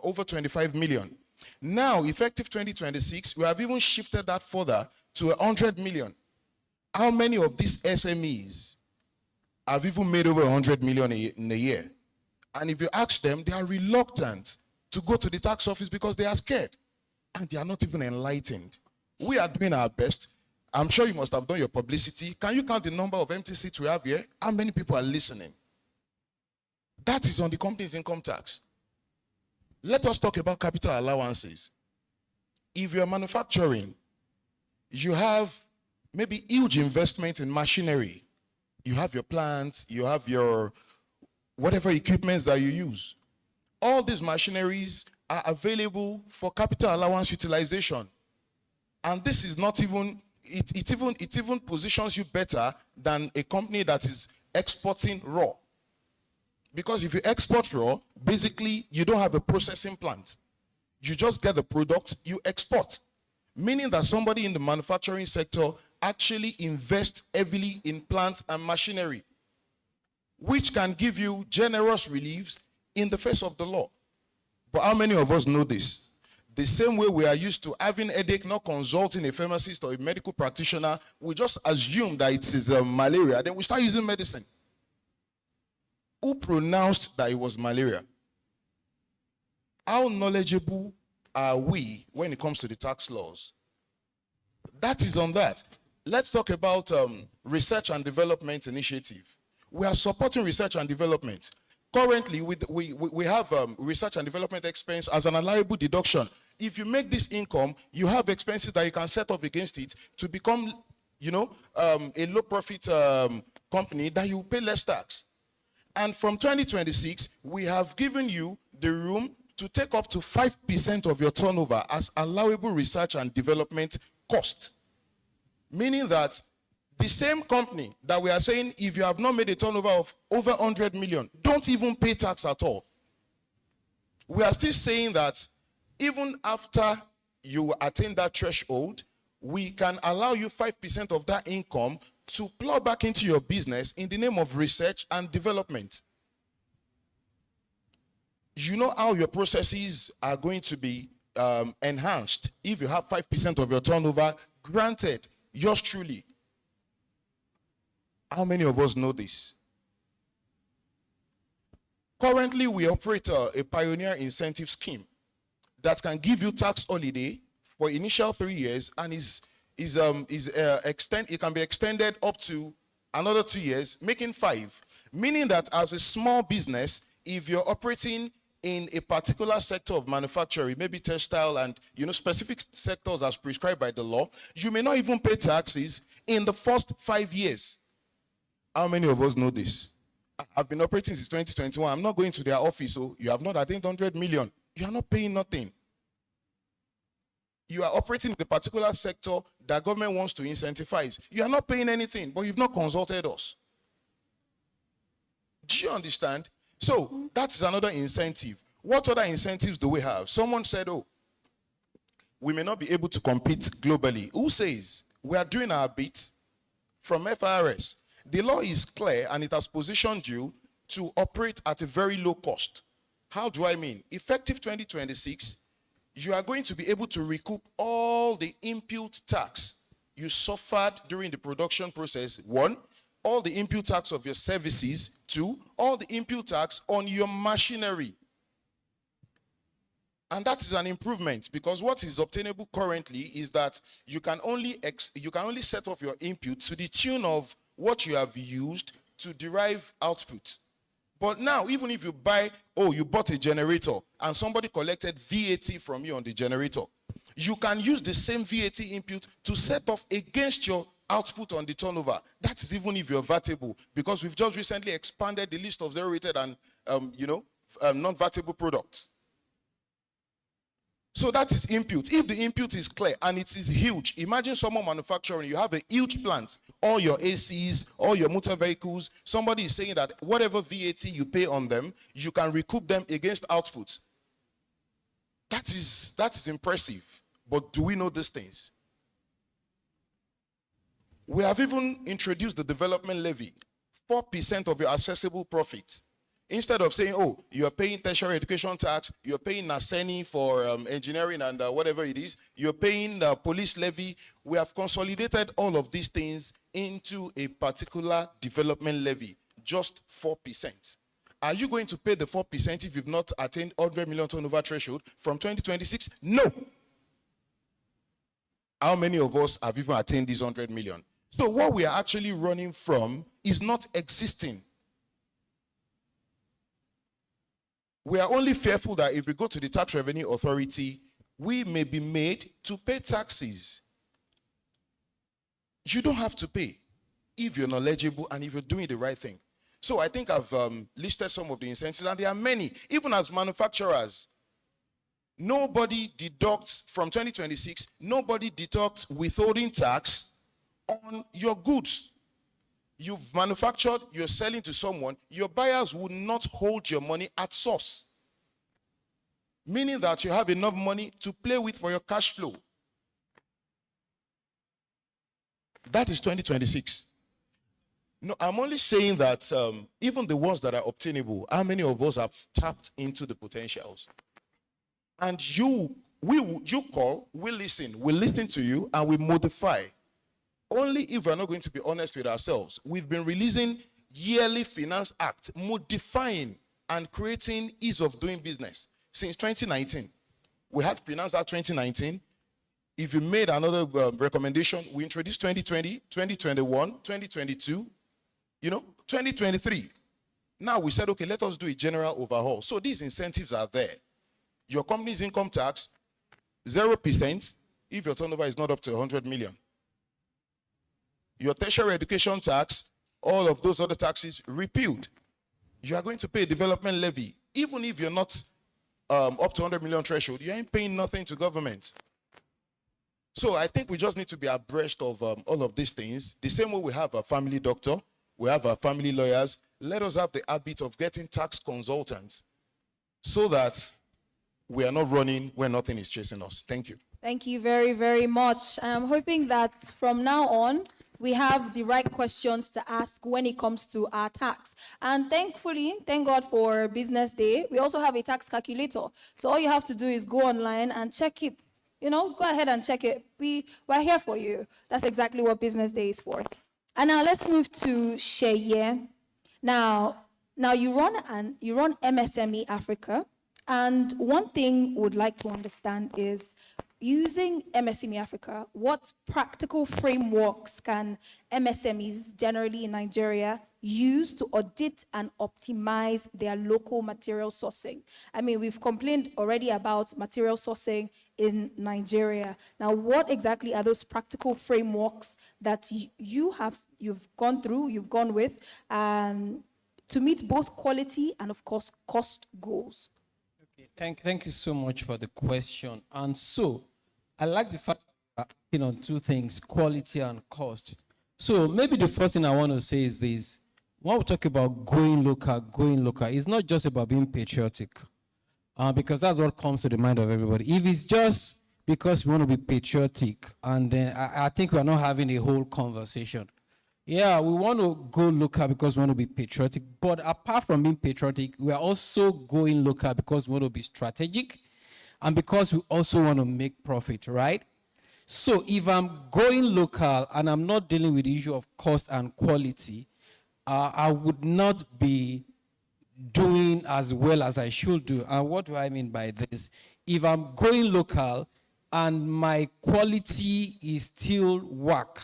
over 25 million. Now, effective 2026, we have even shifted that further to 100 million. How many of these SMEs have even made over 100 million in a year? And if you ask them, they are reluctant to go to the tax office because they are scared. And they are not even enlightened. We are doing our best. I'm sure you must have done your publicity. Can you count the number of empty seats we have here? How many people are listening? That is on the company's income tax. Let us talk about capital allowances. If you're manufacturing, you have maybe huge investment in machinery. You have your plants, you have your whatever equipments that you use. All these machineries are available for capital allowance utilization. And this is not even, it even positions you better than a company that is exporting raw. Because if you export raw, basically you don't have a processing plant. You just get the product, you export. Meaning that somebody in the manufacturing sector actually invests heavily in plants and machinery, which can give you generous reliefs in the face of the law. But how many of us know this? The same way we are used to having headache, not consulting a pharmacist or a medical practitioner, we just assume that it is malaria, then we start using medicine. Who pronounced that it was malaria? How knowledgeable are we when it comes to the tax laws? That is on that. Let's talk about research and development initiative. We are supporting research and development. Currently, we have research and development expense as an allowable deduction. If you make this income, you have expenses that you can set off against it to become, a low profit company that you pay less tax. And from 2026, we have given you the room to take up to 5% of your turnover as allowable research and development cost. Meaning that the same company that we are saying, if you have not made a turnover of over 100 million, don't even pay tax at all. We are still saying that even after you attain that threshold, we can allow you 5% of that income to plow back into your business in the name of research and development. You know how your processes are going to be enhanced if you have 5% of your turnover granted. Yours truly. How many of us know this? Currently, we operate a pioneer incentive scheme that can give you tax holiday for initial 3 years, and it can be extended up to another 2 years, making 5. Meaning that as a small business, if you're operating in a particular sector of manufacturing, maybe textile and specific sectors as prescribed by the law, you may not even pay taxes in the first 5 years. How many of us know this? I've been operating since 2021. I'm not going to their office, so you have not attained 100 million. You are not paying nothing. You are operating in the particular sector that government wants to incentivize. You are not paying anything, but you've not consulted us. Do you understand? So that is another incentive. What other incentives do we have? Someone said, oh, we may not be able to compete globally. Who says? We are doing our bit from FRS. The law is clear and it has positioned you to operate at a very low cost. How do I mean? Effective 2026, you are going to be able to recoup all the input tax you suffered during the production process. 1, all the input tax of your services. 2, all the input tax on your machinery. And that is an improvement, because what is obtainable currently is that you can only set off your input to the tune of what you have used to derive output. But now, even if you bought a generator and somebody collected VAT from you on the generator, you can use the same VAT input to set off against your output on the turnover. That is even if you're VATable, because we've just recently expanded the list of zero-rated and non-VATable products. So that is input. If the input is clear and it is huge, imagine someone manufacturing, you have a huge plant, all your ACs, all your motor vehicles, somebody is saying that whatever VAT you pay on them, you can recoup them against output. That is impressive. But do we know these things? We have even introduced the development levy, 4% of your accessible profit. Instead of saying, oh, you're paying tertiary education tax, you're paying NASENI for engineering and whatever it is, you're paying the police levy, we have consolidated all of these things into a particular development levy, just 4%. Are you going to pay the 4% if you've not attained 100 million turnover threshold from 2026? No. How many of us have even attained this 100 million? So what we are actually running from is not existing. We are only fearful that if we go to the tax revenue authority, we may be made to pay taxes. You don't have to pay if you're knowledgeable and if you're doing the right thing. So I think I've listed some of the incentives, and there are many. Even as manufacturers, nobody deducts from 2026, nobody deducts withholding tax on your goods. You've manufactured, you're selling to someone, your buyers will not hold your money at source. Meaning that you have enough money to play with for your cash flow. That is 2026. No, I'm only saying that even the ones that are obtainable, how many of us have tapped into the potentials? And you call, we listen to you, and we modify. Only if we're not going to be honest with ourselves. We've been releasing yearly finance act, modifying and creating ease of doing business since 2019. We had Finance Act 2019. If you made another recommendation, we introduced 2020, 2021, 2022, 2023. Now we said, okay, let us do a general overhaul. So these incentives are there. Your company's income tax, 0% if your turnover is not up to 100 million. Your tertiary education tax, all of those other taxes repealed. You are going to pay a development levy. Even if you're not up to 100 million threshold, you ain't paying nothing to government. So I think we just need to be abreast of all of these things. The same way we have a family doctor, we have our family lawyers. Let us have the habit of getting tax consultants so that we are not running where nothing is chasing us. Thank you. Thank you very, very much. And I'm hoping that from now on, we have the right questions to ask when it comes to our tax. And thankfully, thank God for Business Day, we also have a tax calculator. So all you have to do is go online and check it. You know, go ahead and check it. We're here for you. That's exactly what Business Day is for. And now let's move to Sheye. Now you run MSME Africa. And one thing we'd like to understand is, using MSME Africa, what practical frameworks can MSMEs generally in Nigeria use to audit and optimize their local material sourcing? I mean, we've complained already about material sourcing in Nigeria. Now, what exactly are those practical frameworks that you've gone with to meet both quality and, of course, cost goals? Thank you so much for the question. And so, I like the fact that we're on two things, quality and cost. So maybe the first thing I want to say is this. When we talk about going local, it's not just about being patriotic, because that's what comes to the mind of everybody. If it's just because we want to be patriotic, and then I think we're not having a whole conversation. Yeah, we want to go local because we want to be patriotic, but apart from being patriotic, we are also going local because we want to be strategic and because we also want to make profit, right? So if I'm going local and I'm not dealing with the issue of cost and quality, I would not be doing as well as I should do. And what do I mean by this? If I'm going local and my quality is still whack,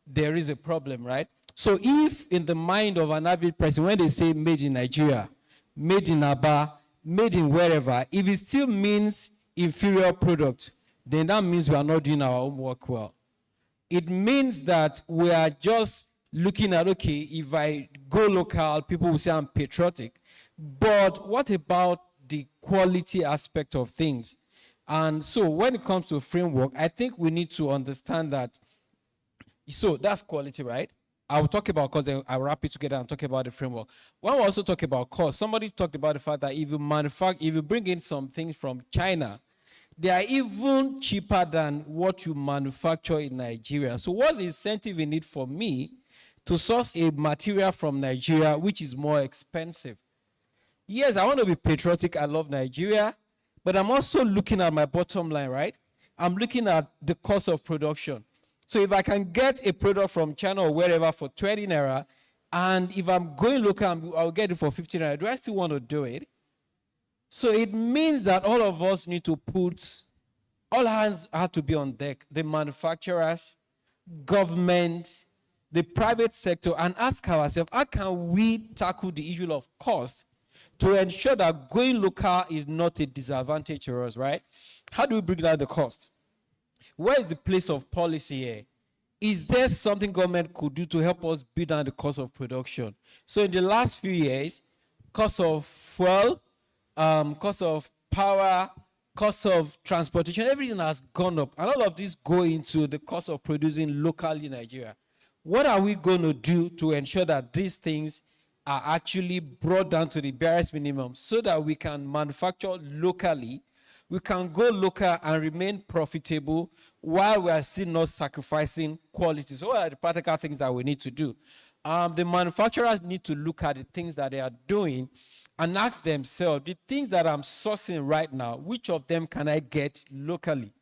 there is a problem, right? So if in the mind of an average person, when they say made in Nigeria, made in Aba, made in wherever, if it still means inferior product, then that means we are not doing our homework well. It means that we are just looking at, okay, if I go local, people will say I'm patriotic, but what about the quality aspect of things? And so when it comes to framework, I think we need to understand that. So that's quality, right? I will talk about cost, then I'll wrap it together and talk about the framework. When we also talk about cost, somebody talked about the fact that if you bring in some things from China, they are even cheaper than what you manufacture in Nigeria. So what's the incentive in it for me to source a material from Nigeria which is more expensive? Yes, I want to be patriotic. I love Nigeria, but I'm also looking at my bottom line, right? I'm looking at the cost of production. So if I can get a product from China or wherever for 20 naira, and if I'm going local, I'll get it for 15 naira, do I still want to do it? So it means that all of us need to all hands have to be on deck. The manufacturers, government, the private sector, and ask ourselves, how can we tackle the issue of cost to ensure that going local is not a disadvantage to us, right? How do we bring down the cost? Where is the place of policy here? Is there something government could do to help us bring down the cost of production? So in the last few years, cost of fuel, cost of power, cost of transportation, everything has gone up. And all of this go into the cost of producing locally in Nigeria. What are we going to do to ensure that these things are actually brought down to the barest minimum so that we can manufacture locally, we can go local and remain profitable while we are still not sacrificing quality? So what are the practical things that we need to do? The manufacturers need to look at the things that they are doing and ask themselves, the things that I'm sourcing right now, which of them can I get locally?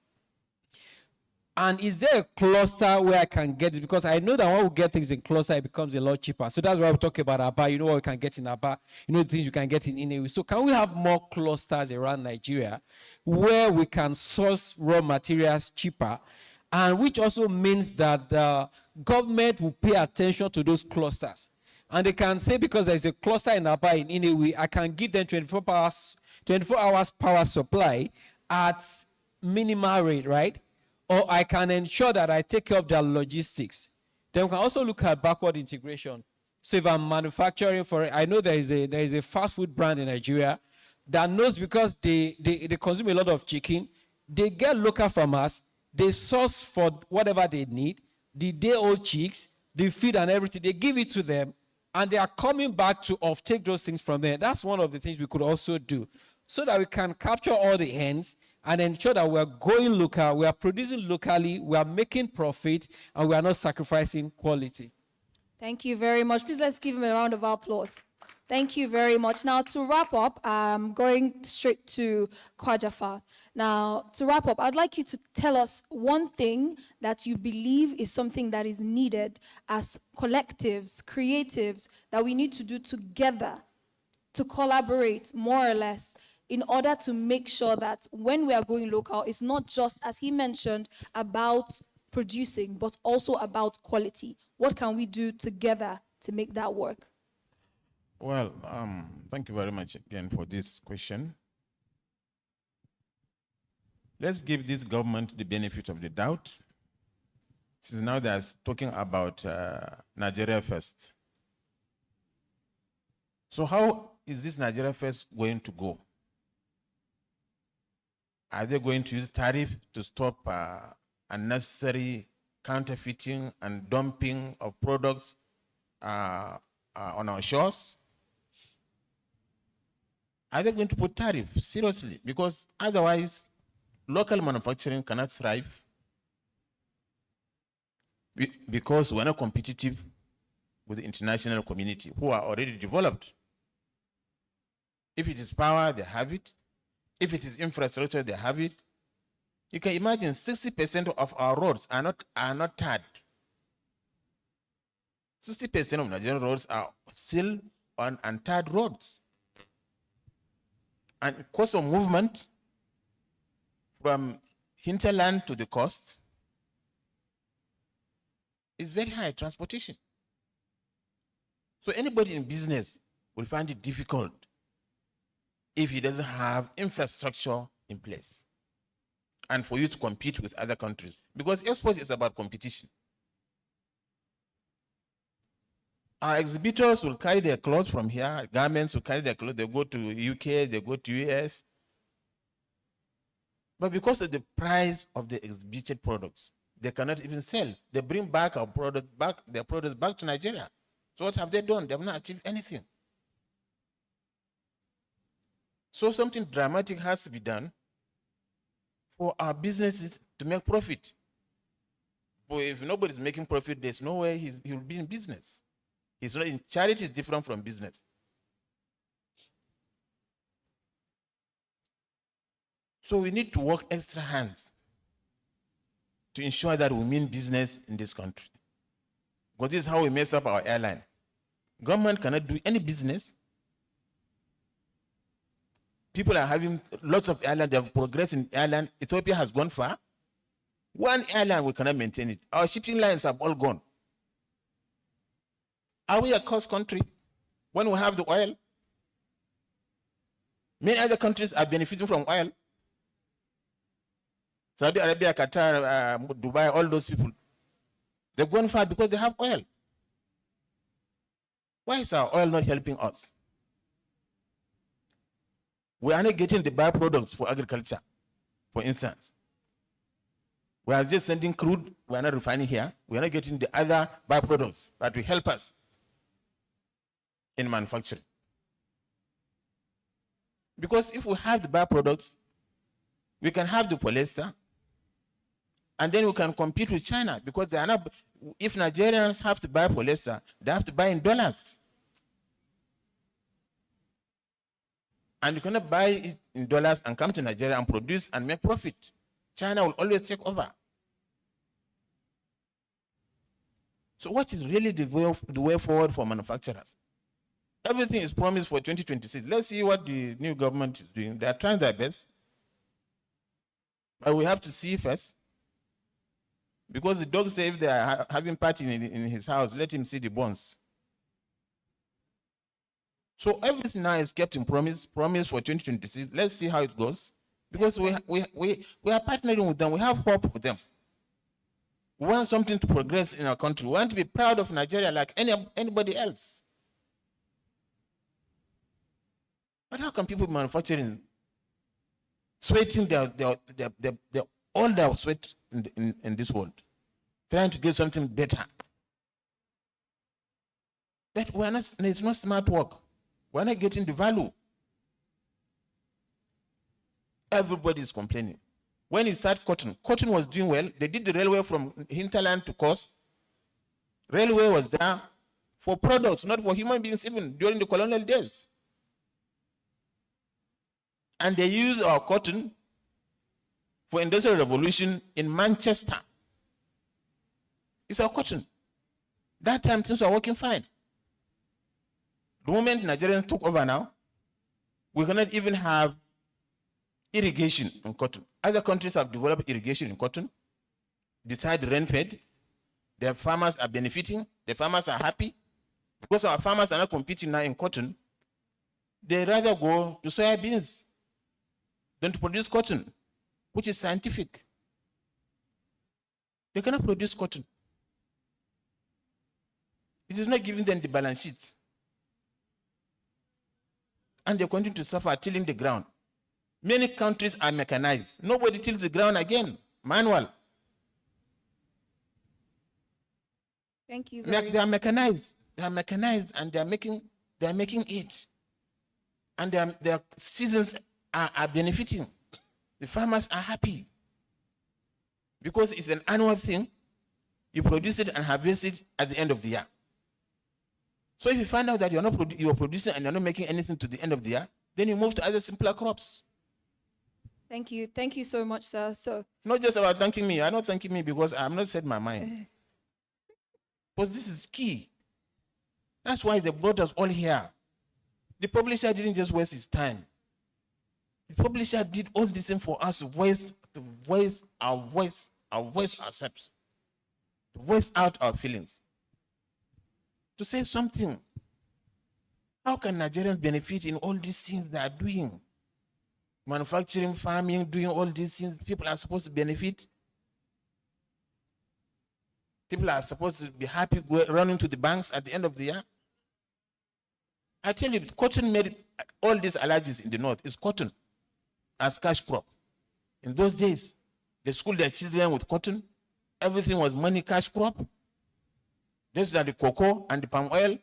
And is there a cluster where I can get it? Because I know that when we get things in cluster, it becomes a lot cheaper. So that's why we talk about Aba. You know what we can get in Aba. You know the things you can get in Inewi. So can we have more clusters around Nigeria where we can source raw materials cheaper? And which also means that the government will pay attention to those clusters. And they can say, because there's a cluster in Aba in Inewi, I can give them 24 hours power supply at minimal rate, right? Or I can ensure that I take care of their logistics. Then we can also look at backward integration. So if I'm manufacturing for, I know there is a fast food brand in Nigeria that knows, because they consume a lot of chicken, they get local farmers, they source for whatever they need, the day-old chicks, the feed and everything, they give it to them, and they are coming back to take those things from there. That's one of the things we could also do, so that we can capture all the hens and ensure that we are going local, we are producing locally, we are making profit, and we are not sacrificing quality. Thank you very much. Please let's give him a round of applause. Thank you very much. Now, to wrap up, I'm going straight to Kwajafa. Now, to wrap up, I'd like you to tell us one thing that you believe is something that is needed as collectives, creatives, that we need to do together to collaborate more or less in order to make sure that when we are going local, it's not just, as he mentioned, about producing, but also about quality. What can we do together to make that work? Well, thank you very much again for this question. Let's give this government the benefit of the doubt. Since now they're talking about Nigeria first. So how is this Nigeria first going to go? Are they going to use tariff to stop unnecessary counterfeiting and dumping of products on our shores? Are they going to put tariff? Seriously, because otherwise local manufacturing cannot thrive, because we're not competitive with the international community who are already developed. If it is power, they have it. If it is infrastructure, they have it. You can imagine 60% of our roads are not tarred. 60% of Nigerian roads are still on untarred roads. And cost of movement from hinterland to the coast is very high, transportation. So anybody in business will find it difficult if he doesn't have infrastructure in place. And for you to compete with other countries. Because exports is about competition. Our exhibitors will carry their clothes from here, garments will carry their clothes, they go to UK, they go to US. But because of the price of the exhibited products, they cannot even sell. They bring back their products back to Nigeria. So what have they done? They have not achieved anything. So something dramatic has to be done for our businesses to make profit. But if nobody's making profit, there's no way he will be in business. He's not in charity, is different from business. So we need to work extra hands to ensure that we mean business in this country. Because this is how we mess up our airline. Government cannot do any business. People are having lots of airlines, they have progressed in airline. Ethiopia has gone far. One airline, we cannot maintain it. Our shipping lines have all gone. Are we a cost country when we have the oil? Many other countries are benefiting from oil. Saudi Arabia, Qatar, Dubai, all those people. They've gone far because they have oil. Why is our oil not helping us? We are not getting the byproducts for agriculture, for instance. We are just sending crude, we are not refining here. We are not getting the other byproducts that will help us in manufacturing. Because if we have the byproducts, we can have the polyester, and then we can compete with China, because they are not, if Nigerians have to buy polyester, they have to buy in dollars. And you cannot buy it in dollars and come to Nigeria and produce and make profit. China will always take over. So what is really the way forward for manufacturers? Everything is promised for 2026. Let's see what the new government is doing. They are trying their best. But we have to see first. Because the dog says if they are having party in his house, let him see the bones. So everything now is kept in promise for 2026. Let's see how it goes. Because we are partnering with them. We have hope for them. We want something to progress in our country. We want to be proud of Nigeria like anybody else. But how can people manufacturing, sweating all their sweat in this world, trying to get something better? That it's not smart work. We're not getting the value. Everybody is complaining. When you start cotton was doing well. They did the railway from hinterland to coast. Railway was there for products, not for human beings, even during the colonial days. And they used our cotton for industrial revolution in Manchester. It's our cotton. That time things were working fine. The moment Nigerians took over now, we cannot even have irrigation in cotton. Other countries have developed irrigation in cotton. Beside rain-fed, their farmers are benefiting. The farmers are happy. Because our farmers are not competing now in cotton, they rather go to soybeans than to produce cotton, which is scientific. They cannot produce cotton. It is not giving them the balance sheet. And they continue to suffer tilling the ground. Many countries are mechanized. Nobody tills the ground again. Manual. Thank you. They are mechanized. They are mechanized, and they are making it. And their seasons are benefiting. The farmers are happy because it's an annual thing. You produce it and harvest it at the end of the year. So if you find out that you're producing and you're not making anything to the end of the year, then you move to other simpler crops. Thank you. Thank you so much, sir. So not just about thanking me. You're not thanking me because I'm not said my mind. Because this is key. That's why they brought us all here. The publisher didn't just waste his time. The publisher did all this thing for us to voice ourselves, to voice out our feelings, to say something. How can Nigerians benefit in all these things they are doing? Manufacturing, farming, doing all these things, people are supposed to benefit. People are supposed to be happy running to the banks at the end of the year. I tell you, cotton made all these allergies in the north. It's cotton as cash crop. In those days, they schooled their children with cotton. Everything was money cash crop. This is the cocoa and the palm oil.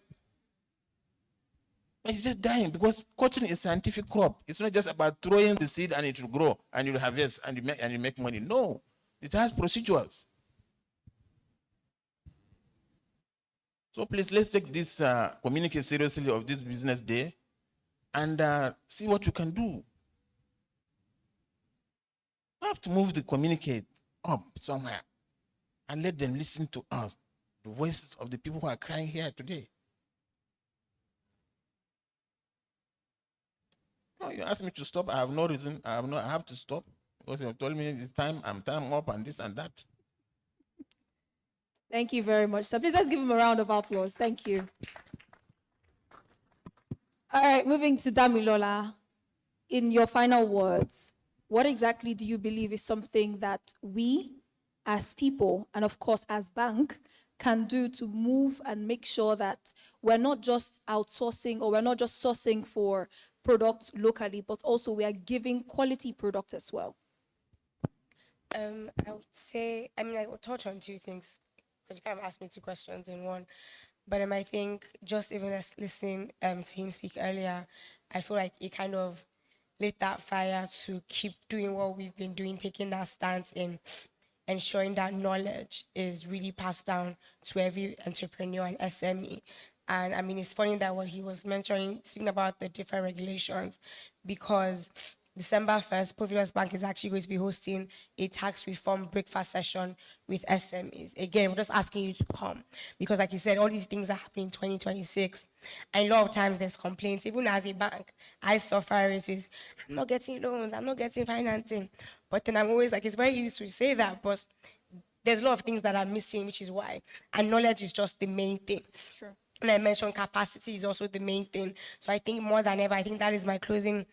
But it's just dying because cotton is a scientific crop. It's not just about throwing the seed and it will grow and you will harvest and you make money. No, it has procedures. So please, let's take this communique seriously of this business day and see what we can do. We have to move the communicate up somewhere and let them listen to us, the voices of the people who are crying here today. No, you asked me to stop. I have no reason. I have to stop because you told me this time I'm time up and this and that. thank you very much, sir. Please let's give him a round of applause. Thank you. All right, moving to Damilola. In your final words, what exactly do you believe is something that we as people and of course as bank can do to move and make sure that we're not just outsourcing or we're not just sourcing for products locally, but also we are giving quality product as well? I would say, I will touch on two things, because you kind of asked me two questions in one. But I think just even as listening to him speak earlier, I feel like it kind of lit that fire to keep doing what we've been doing, taking that stance in ensuring that knowledge is really passed down to every entrepreneur and SME. And it's funny that what he was mentioning, speaking about the different regulations, because December 1st, Providence Bank is actually going to be hosting a tax reform breakfast session with SMEs. Again, we're just asking you to come because, like you said, all these things are happening in 2026. And a lot of times there's complaints. Even as a bank, I suffer with, I'm not getting loans, I'm not getting financing. But then I'm always like, it's very easy to say that, but there's a lot of things that are missing, which is why. And knowledge is just the main thing. Sure. And I mentioned capacity is also the main thing. So I think more than ever, I think that is my closing.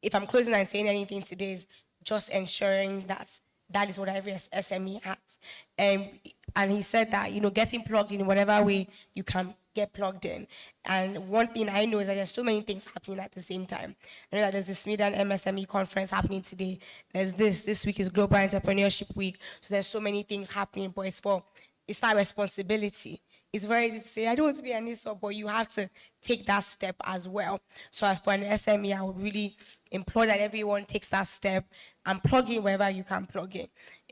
If I'm closing and saying anything today, is just ensuring that that is what every SME has. And he said that, getting plugged in whatever way you can get plugged in. And one thing I know is that there's so many things happening at the same time. I know that there's this Medan MSME conference happening today. There's this week is Global Entrepreneurship Week. So there's so many things happening, but it's that responsibility. It's very easy to say, I don't want to be an ISO, but you have to take that step as well. So as for an SME, I would really implore that everyone takes that step and plug in wherever you can plug in.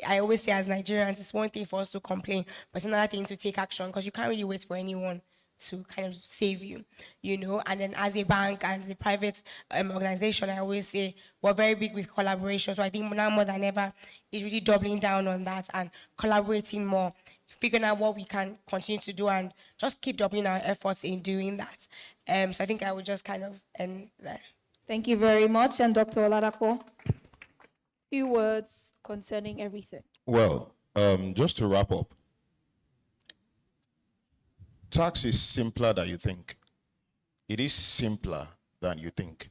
I always say as Nigerians, it's one thing for us to complain, but it's another thing to take action, because you can't really wait for anyone to kind of save you, And then as a bank and as a private organization, I always say we're very big with collaboration. So I think now more than ever is really doubling down on that and collaborating more, figuring out what we can continue to do and just keep doubling our efforts in doing that. So I think I would just kind of end there. Thank you very much. And Dr. Oladapo, few words concerning everything. Well, just to wrap up, tax is simpler than you think. It is simpler than you think.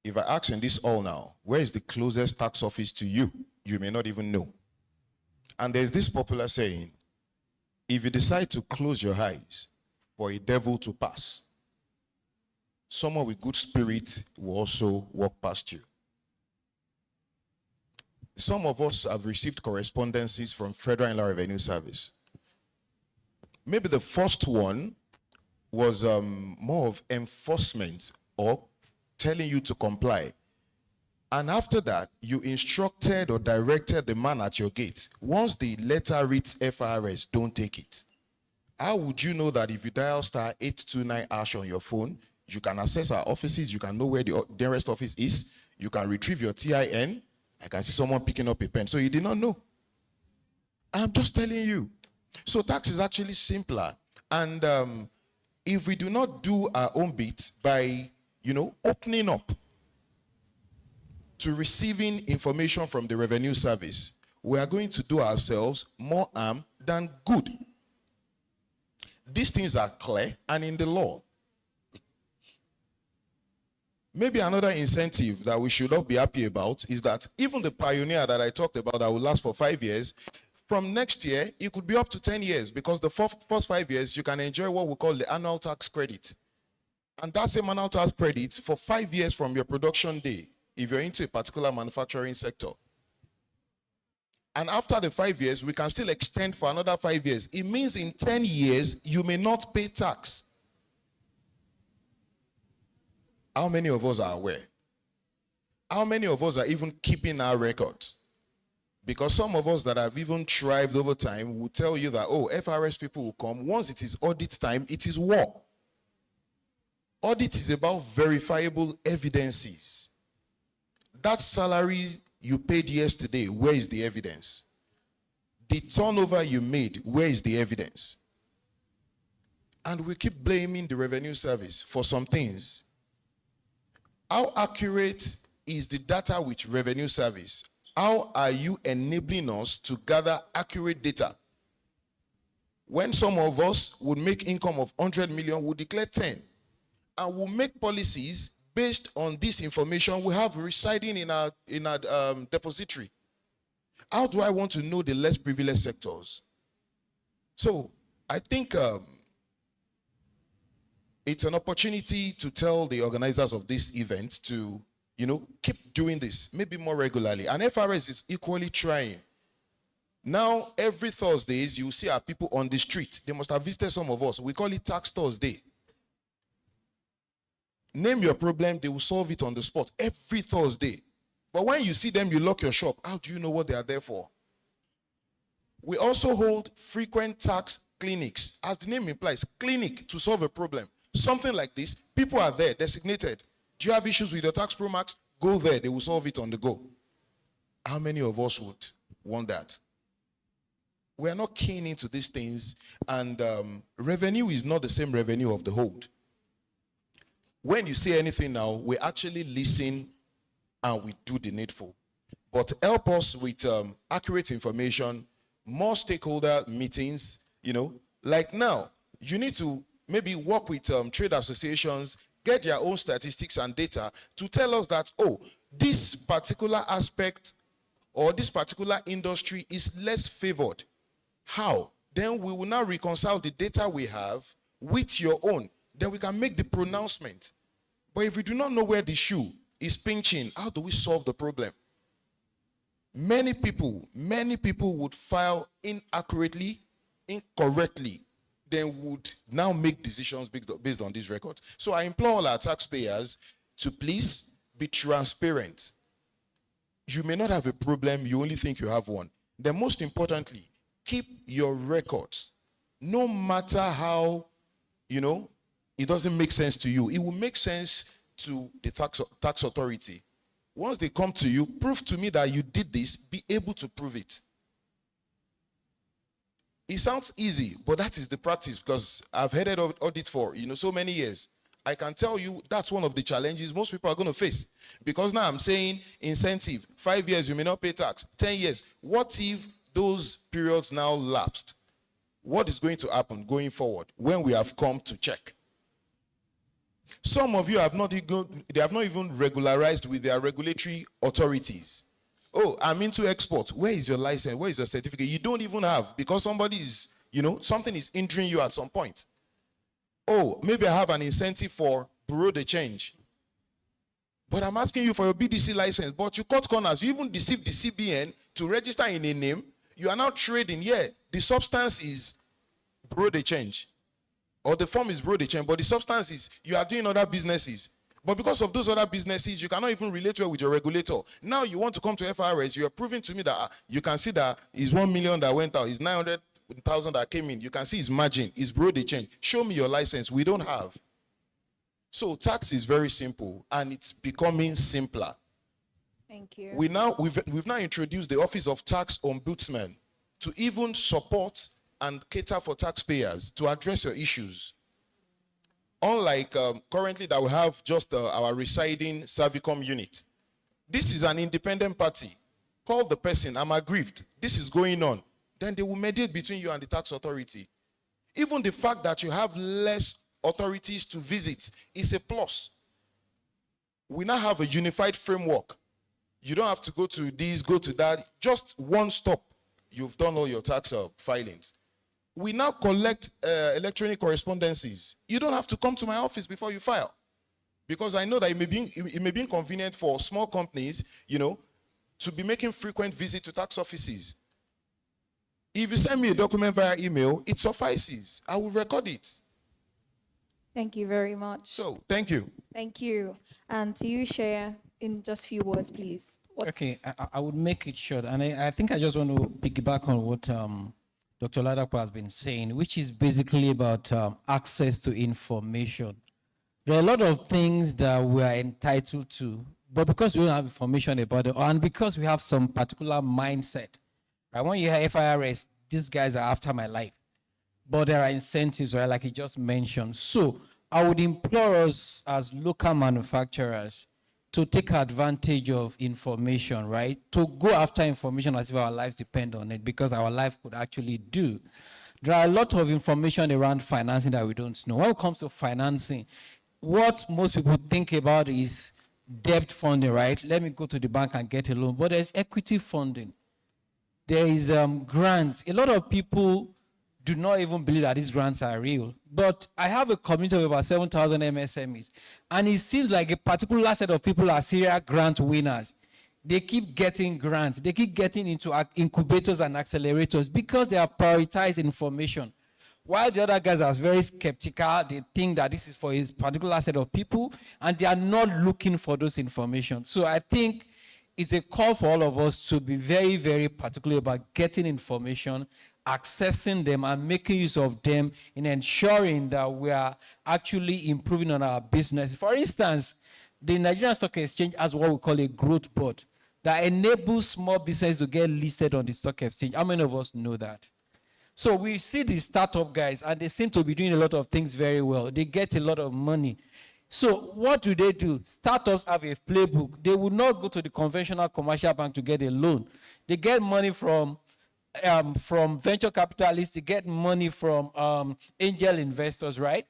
If I ask in this hall now, where is the closest tax office to you? You may not even know. And there's this popular saying, if you decide to close your eyes for a devil to pass, someone with good spirit will also walk past you. Some of us have received correspondences from Federal Inland Revenue Service. Maybe the first one was more of enforcement or telling you to comply. And after that, you instructed or directed the man at your gate. Once the letter reads FRS, don't take it. How would you know that if you dial star 829 hash on your phone, you can access our offices, you can know where the nearest office is, you can retrieve your TIN. I can see someone picking up a pen. So you did not know. I'm just telling you. So tax is actually simpler. And if we do not do our own bit by, opening up to receiving information from the revenue service, we are going to do ourselves more harm than good. These things are clear and in the law. Maybe another incentive that we should all be happy about is that even the pioneer that I talked about that will last for 5 years, from next year, it could be up to 10 years, because the first 5 years, you can enjoy what we call the annual tax credit. And that same annual tax credit for 5 years from your production day, if you're into a particular manufacturing sector. And after the 5 years, we can still extend for another 5 years. It means in 10 years, you may not pay tax. How many of us are aware? How many of us are even keeping our records? Because some of us that have even thrived over time will tell you that, FRS people will come. Once it is audit time, it is war. Audit is about verifiable evidences. That salary you paid yesterday, where is the evidence? The turnover you made, where is the evidence? And we keep blaming the revenue service for some things. How accurate is the data with revenue service? How are you enabling us to gather accurate data? When some of us would make income of 100 million, we'll declare 10. And we'll make policies based on this information we have residing in our depository. How do I want to know the less privileged sectors? So I think it's an opportunity to tell the organizers of this event to, keep doing this, maybe more regularly. And FRS is equally trying. Now, every Thursdays, you see our people on the street. They must have visited some of us. We call it Tax Thursday. Name your problem, they will solve it on the spot every Thursday. But when you see them, you lock your shop. How do you know what they are there for? We also hold frequent tax clinics. As the name implies, clinic to solve a problem. Something like this, people are there, designated. Do you have issues with your tax pro max? Go there, they will solve it on the go. How many of us would want that? We are not keen into these things, and revenue is not the same revenue of the hold. When you say anything now, we actually listen and we do the needful. But help us with accurate information, more stakeholder meetings, like now, you need to maybe work with trade associations, get their own statistics and data to tell us that, oh, this particular aspect or this particular industry is less favored. How? Then we will now reconcile the data we have with your own. Then we can make the pronouncement. But if we do not know where the shoe is pinching, how do we solve the problem? Many people would file inaccurately, incorrectly, then would now make decisions based on these records. So I implore all our taxpayers to please be transparent. You may not have a problem, you only think you have one. Then most importantly, keep your records. No matter how, it doesn't make sense to you, it will make sense to the tax authority. Once they come to you, prove to me that you did this, be able to prove it. It sounds easy, but that is the practice, because I've headed audit for so many years. I can tell you that's one of the challenges most people are going to face. Because now I'm saying incentive, 5 years you may not pay tax, 10 years. What if those periods now lapsed? What is going to happen going forward when we have come to check? Some of you have not even regularized with their regulatory authorities. Oh, I'm into exports. Where is your license? Where is your certificate? You don't even have, because somebody is, something is injuring you at some point. Oh, maybe I have an incentive for bureau de change. But I'm asking you for your BDC license, but you cut corners. You even deceived the CBN to register in a name. You are now trading. Yeah, the substance is bureau de change. Or the form is bureau de change, but the substance is you are doing other businesses. But because of those other businesses, you cannot even relate well with your regulator. Now you want to come to FRS, you are proving to me that you can see that it's 1 million that went out, it's 900,000 that came in. You can see his margin, his bureau de change. Show me your license. We don't have. So tax is very simple, and it's becoming simpler. Thank you. We've now introduced the Office of Tax Ombudsman to even support and cater for taxpayers to address your issues. Unlike currently that we have just our residing Servicom unit. This is an independent party. Call the person, I'm aggrieved. This is going on. Then they will mediate between you and the tax authority. Even the fact that you have less authorities to visit is a plus. We now have a unified framework. You don't have to go to this, go to that. Just one stop. You've done all your tax filings. We now collect electronic correspondences. You don't have to come to my office before you file. Because I know that it may be inconvenient for small companies, to be making frequent visits to tax offices. If you send me a document via email, it suffices. I will record it. Thank you very much. So, thank you. Thank you. And to you, share in just a few words, please. Okay, I would make it short. And I think I just want to piggyback on what Dr. Ladapo has been saying, which is basically about access to information. There are a lot of things that we are entitled to, but because we don't have information about it, and because we have some particular mindset, right? When you hear FIRS, these guys are after my life. But there are incentives, right, like you just mentioned. So I would implore us as local manufacturers to take advantage of information, right? To go after information as if our lives depend on it, because our life could actually do. There are a lot of information around financing that we don't know. When it comes to financing, what most people think about is debt funding, right? Let me go to the bank and get a loan. But there's equity funding. There is grants. A lot of people do not even believe that these grants are real. But I have a community of about 7,000 MSMEs, and it seems like a particular set of people are serial grant winners. They keep getting grants. They keep getting into incubators and accelerators because they have prioritized information. While the other guys are very skeptical, they think that this is for a particular set of people, and they are not looking for those information. So I think it's a call for all of us to be very, very particular about getting information, accessing them, and making use of them in ensuring that we are actually improving on our business. For instance, the Nigerian Stock Exchange has what we call a growth board that enables small businesses to get listed on the stock exchange. How many of us know that? So we see the startup guys, and they seem to be doing a lot of things very well. They get a lot of money. So what do? Startups have a playbook. They will not go to the conventional commercial bank to get a loan. They get money from venture capitalists, they get money from angel investors, right?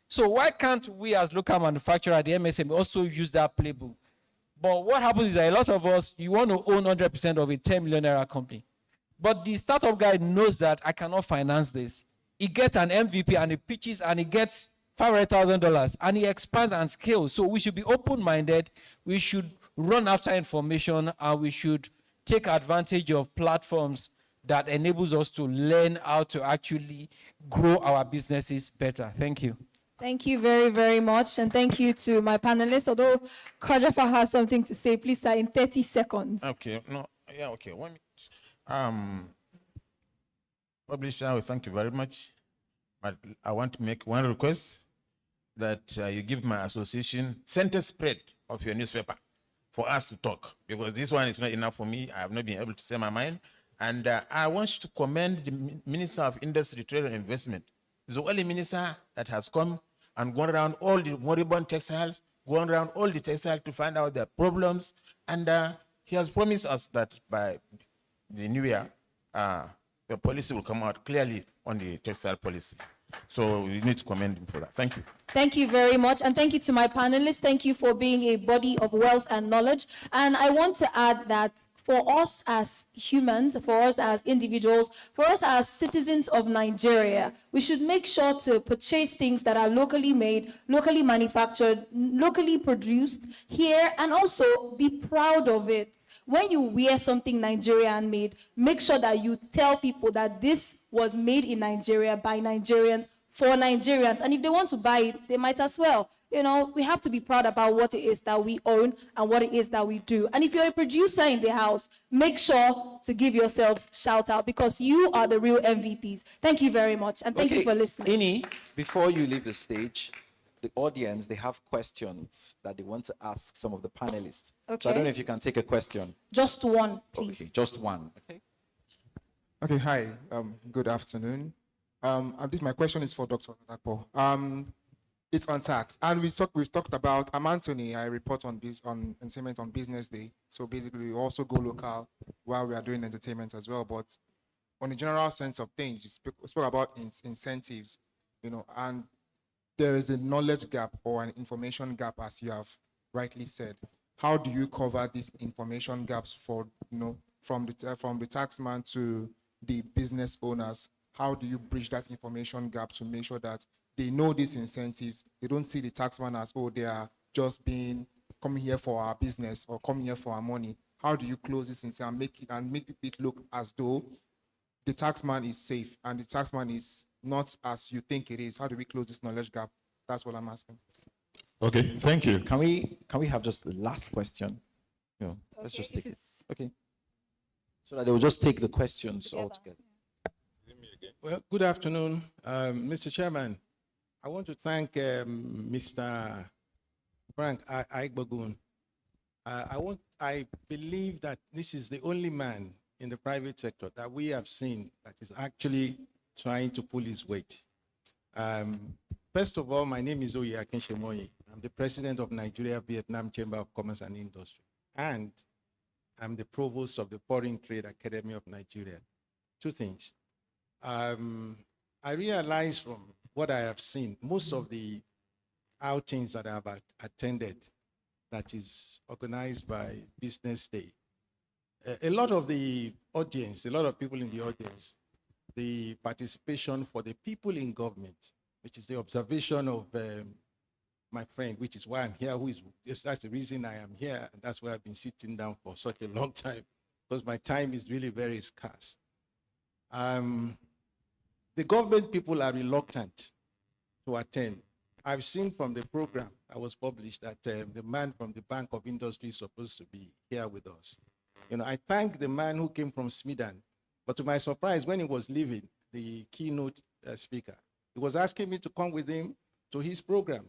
So why can't we as local manufacturer, the MSM, also use that playbook? But what happens is that a lot of us, you want to own 100% of a 10 million naira company. But the startup guy knows that I cannot finance this. He gets an MVP and he pitches and he gets $500,000 and he expands and scales. So we should be open-minded. We should run after information and we should take advantage of platforms that enables us to learn how to actually grow our businesses better. Thank you. Thank you very, very much. And thank you to my panelists. Although Kajafa has something to say, please, sir, in 30 seconds. Okay, no, yeah, okay. 1 minute. Publisher, thank you very much. But I want to make one request that you give my association center spread of your newspaper for us to talk, because this one is not enough for me. I have not been able to say my mind. And I want you to commend the Minister of Industry, Trade and Investment. He's the only minister that has come and gone around all the moribund textiles, gone around all the textiles to find out their problems. And he has promised us that by the new year, the policy will come out clearly on the textile policy. So we need to commend him for that. Thank you. Thank you very much. And thank you to my panelists. Thank you for being a body of wealth and knowledge. And I want to add that for us as humans, for us as individuals, for us as citizens of Nigeria, we should make sure to purchase things that are locally made, locally manufactured, locally produced here, and also be proud of it. When you wear something Nigerian made, make sure that you tell people that this was made in Nigeria by Nigerians for Nigerians. And if they want to buy it, they might as well. You know, we have to be proud about what it is that we own and what it is that we do. And if you're a producer in the house, make sure to give yourselves shout out, because you are the real MVPs. Thank you very much. And thank you for listening. Ini, before you leave the stage, the audience, they have questions that they want to ask some of the panelists. Okay. So I don't know if you can take a question. Just one, please. Okay, just one. Okay. Okay, hi. Good afternoon. My question is for Dr. Oladapo. It's on tax, and we've talked about. I'm Anthony. I report on entertainment on BusinessDay. So basically, we also go local while we are doing entertainment as well. But on the general sense of things, you spoke about incentives, you know, and there is a knowledge gap or an information gap, as you have rightly said. How do you cover these information gaps for, you know, from the taxman to the business owners? How do you bridge that information gap to make sure that they know these incentives? They don't see the taxman as, oh, they are just coming here for our business or coming here for our money. How do you close this and make it look as though the taxman is safe and the taxman is not as you think it is? How do we close this knowledge gap? That's what I'm asking. Okay, thank you. Can we have just the last question? You know, let's just take it. Okay. So that they will just take the questions all together. Well, good afternoon, Mr. Chairman. I want to thank Mr. Frank Aigbogun. I believe that this is the only man in the private sector that we have seen that is actually trying to pull his weight. First of all, my name is Oye Akinshemoye. I'm the president of Nigeria-Vietnam Chamber of Commerce and Industry, and I'm the provost of the Foreign Trade Academy of Nigeria. Two things. I realize from what I have seen, most of the outings that I have attended, that is organized by BusinessDay, a lot of the audience, a lot of people in the audience, the participation for the people in government, which is the observation of my friend, which is why I'm here, that's the reason I am here, and that's why I've been sitting down for such a long time, because my time is really very scarce. The government people are reluctant to attend. I've seen from the program that was published that the man from the Bank of Industry is supposed to be here with us. You know, I thank the man who came from Sweden, but to my surprise, when he was leaving, the keynote speaker, he was asking me to come with him to his program.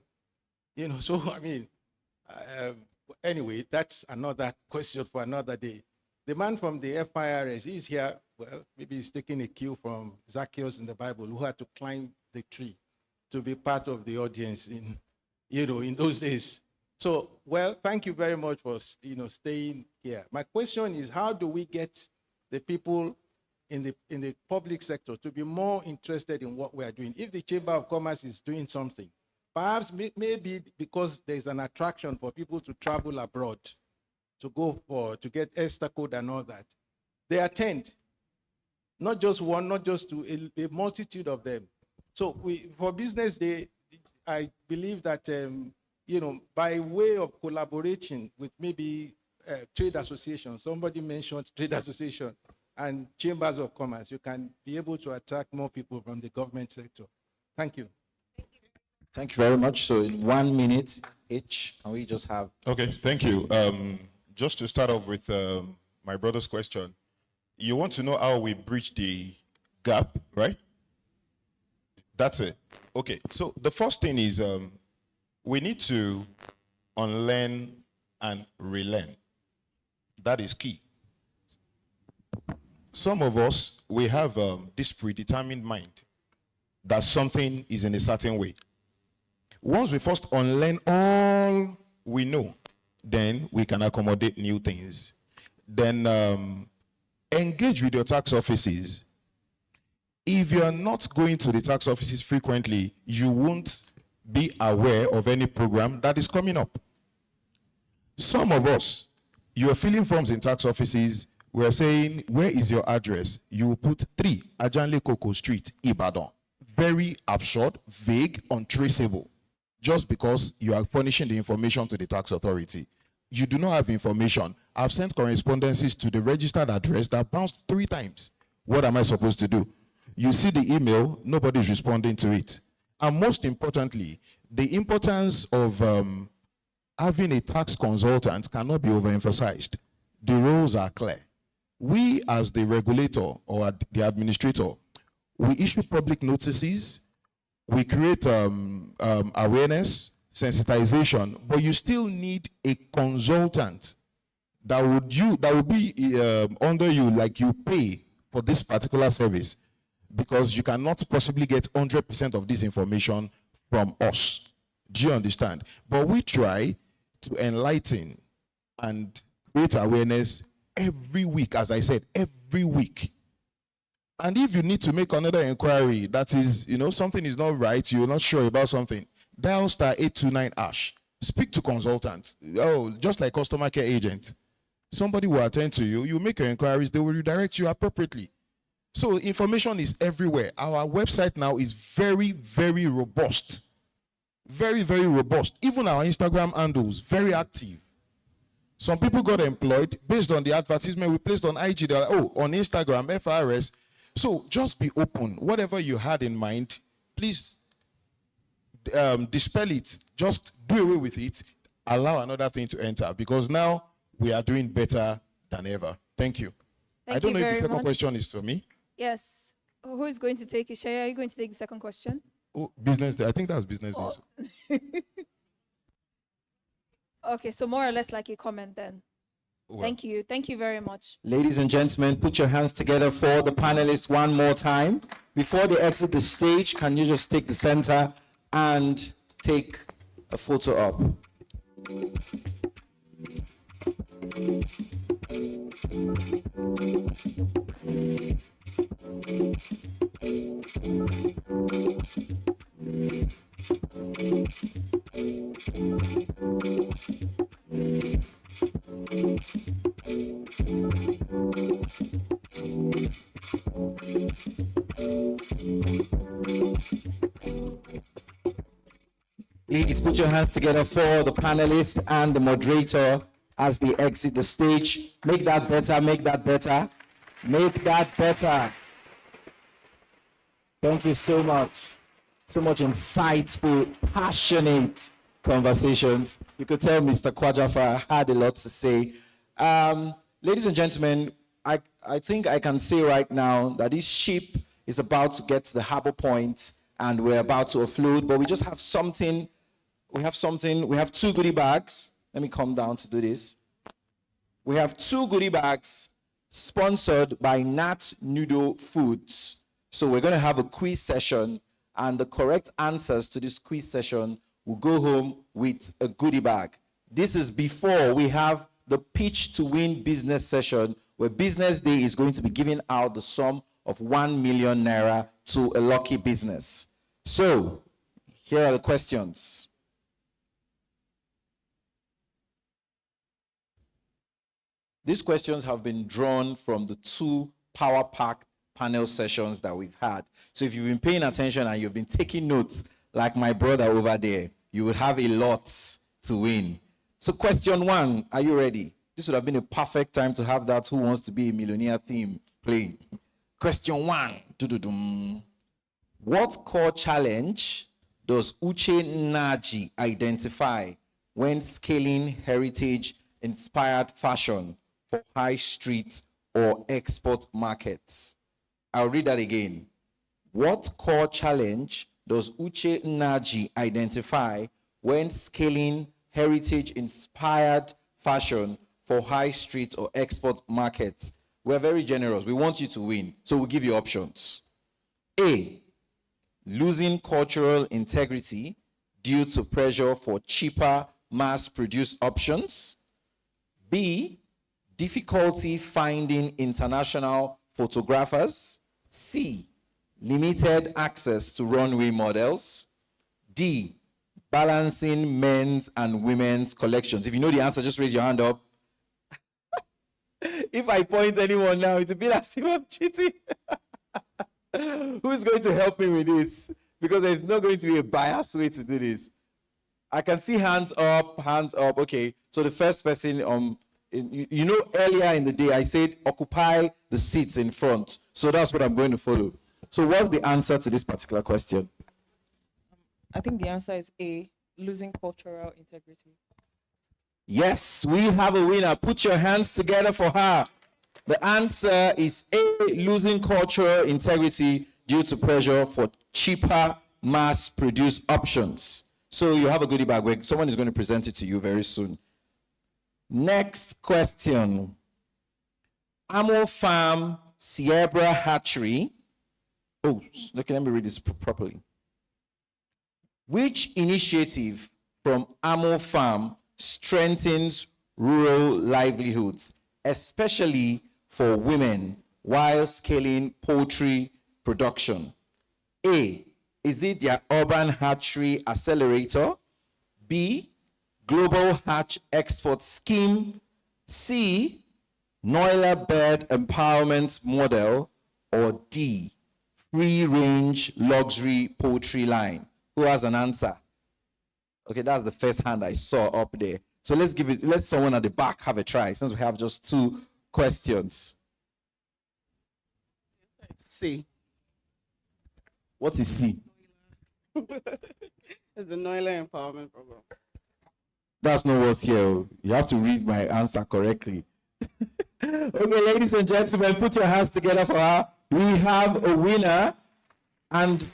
You know, so I mean, anyway, that's another question for another day. The man from the FIRS, he's here. Well, maybe he's taking a cue from Zacchaeus in the Bible, who had to climb the tree to be part of the audience in, you know, in those days. So, well, thank you very much for, you know, staying here. My question is, how do we get the people in the public sector to be more interested in what we are doing? If the Chamber of Commerce is doing something, Perhaps maybe because there's an attraction for people to travel abroad, to get ESTA code and all that. They attend, not just one, not just two, a multitude of them. So for Business Day, I believe that, by way of collaborating with maybe trade associations, somebody mentioned trade association and chambers of commerce, you can be able to attract more people from the government sector. Thank you. Thank you very much. So in 1 minute each, can we just have... Okay, thank you. Just to start off with my brother's question, you want to know how we bridge the gap, right? That's it. Okay, so the first thing is we need to unlearn and relearn. That is key. Some of us, we have this predetermined mind that something is in a certain way. Once we first unlearn all we know, then we can accommodate new things. Then engage with your tax offices. If you are not going to the tax offices frequently, you won't be aware of any program that is coming up. Some of us, you are filling forms in tax offices. We are saying, where is your address? You will put 3 Ajanle Koko Street, Ibadan. Very absurd, vague, untraceable. Just because you are furnishing the information to the tax authority. You do not have information. I've sent correspondences to the registered address that bounced 3 times. What am I supposed to do? You see the email, nobody's responding to it. And most importantly, the importance of having a tax consultant cannot be overemphasized. The rules are clear. We, as the regulator or the administrator, we issue public notices, we create awareness, sensitization, but you still need a consultant that would be under you, like you pay for this particular service, because you cannot possibly get 100% of this information from us. Do you understand? But we try to enlighten and create awareness every week, as I said, every week. And if you need to make another inquiry, that is, something is not right, you're not sure about something, dial *829#. Speak to consultants. Oh, just like customer care agent. Somebody will attend to you, you make your inquiries, they will redirect you appropriately. So information is everywhere. Our website now is very, very robust. Very, very robust. Even our Instagram handles, very active. Some people got employed based on the advertisement we placed on IG. They're like, oh, on Instagram, FRS. So just be open. Whatever you had in mind, please dispel it. Just do away with it. Allow another thing to enter, because now we are doing better than ever. Thank you. I don't know if the second question is for me. Yes. Who is going to take it? Shaya, are you going to take the second question? Oh, Business Day. I think that was Business Day. Okay, so more or less like a comment then. Well. Thank you. Thank you very much. Ladies and gentlemen, put your hands together for the panelists one more time. Before they exit the stage, can you just take the center and take a photo up? Please put your hands together for the panelists and the moderator as they exit the stage. Make that better, make that better, make that better. Thank you so much. So much insightful, passionate conversations. You could tell Mr. Kwajafa had a lot to say. Ladies and gentlemen, I think I can say right now that this ship is about to get to the harbor point and we're about to offload, but we just have something. We have 2 goodie bags. Let me come down to do this. We have 2 goodie bags sponsored by Nat Noodle Foods. So we're going to have a quiz session, and the correct answers to this quiz session will go home with a goodie bag. This is before we have the pitch to win business session, where Business Day is going to be giving out the sum of 1 million naira to a lucky business. So Here are the questions. These questions have been drawn from the 2 Power Pack panel sessions that we've had. So if you've been paying attention and you've been taking notes, like my brother over there, you would have a lot to win. So question 1, are you ready? This would have been a perfect time to have that Who Wants to Be a Millionaire theme playing. Question 1. Doo-doo-dum. What core challenge does Uche Naji identify when scaling heritage-inspired fashion for high street or export markets? I'll read that again. What core challenge does Uche Naji identify when scaling heritage-inspired fashion for high street or export markets? We're very generous. We want you to win, so we'll give you options. A, losing cultural integrity due to pressure for cheaper mass-produced options. B, difficulty finding international photographers. C, limited access to runway models. D, balancing men's and women's collections. If you know the answer, just raise your hand up. If I point anyone now, it will be as if I'm cheating. Who's going to help me with this? Because there's not going to be a biased way to do this. I can see hands up, hands up. Okay, so the first person, you know, earlier in the day, I said occupy the seats in front. So that's what I'm going to follow. So what's the answer to this particular question? I think the answer is A, losing cultural integrity. Yes, we have a winner. Put your hands together for her. The answer is A, losing cultural integrity due to pressure for cheaper mass-produced options. So you have a goodie bag where someone is going to present it to you very soon. Next question. Amo Farm Sierra Hatchery. Oh, look, let me read this properly. Which initiative from Amo Farm strengthens rural livelihoods, especially for women, while scaling poultry production? A, is it their urban hatchery accelerator? B, global hatch export scheme? C, Noila bird empowerment model? Or D, free range luxury poultry line? Who has an answer? Okay, that's the first hand I saw up there. So let someone at the back have a try, since we have just 2 questions. C. What is C? It's the Noila Empowerment Program. That's not what's here. You have to read my answer correctly. Okay, ladies and gentlemen, put your hands together for her. We have a winner, and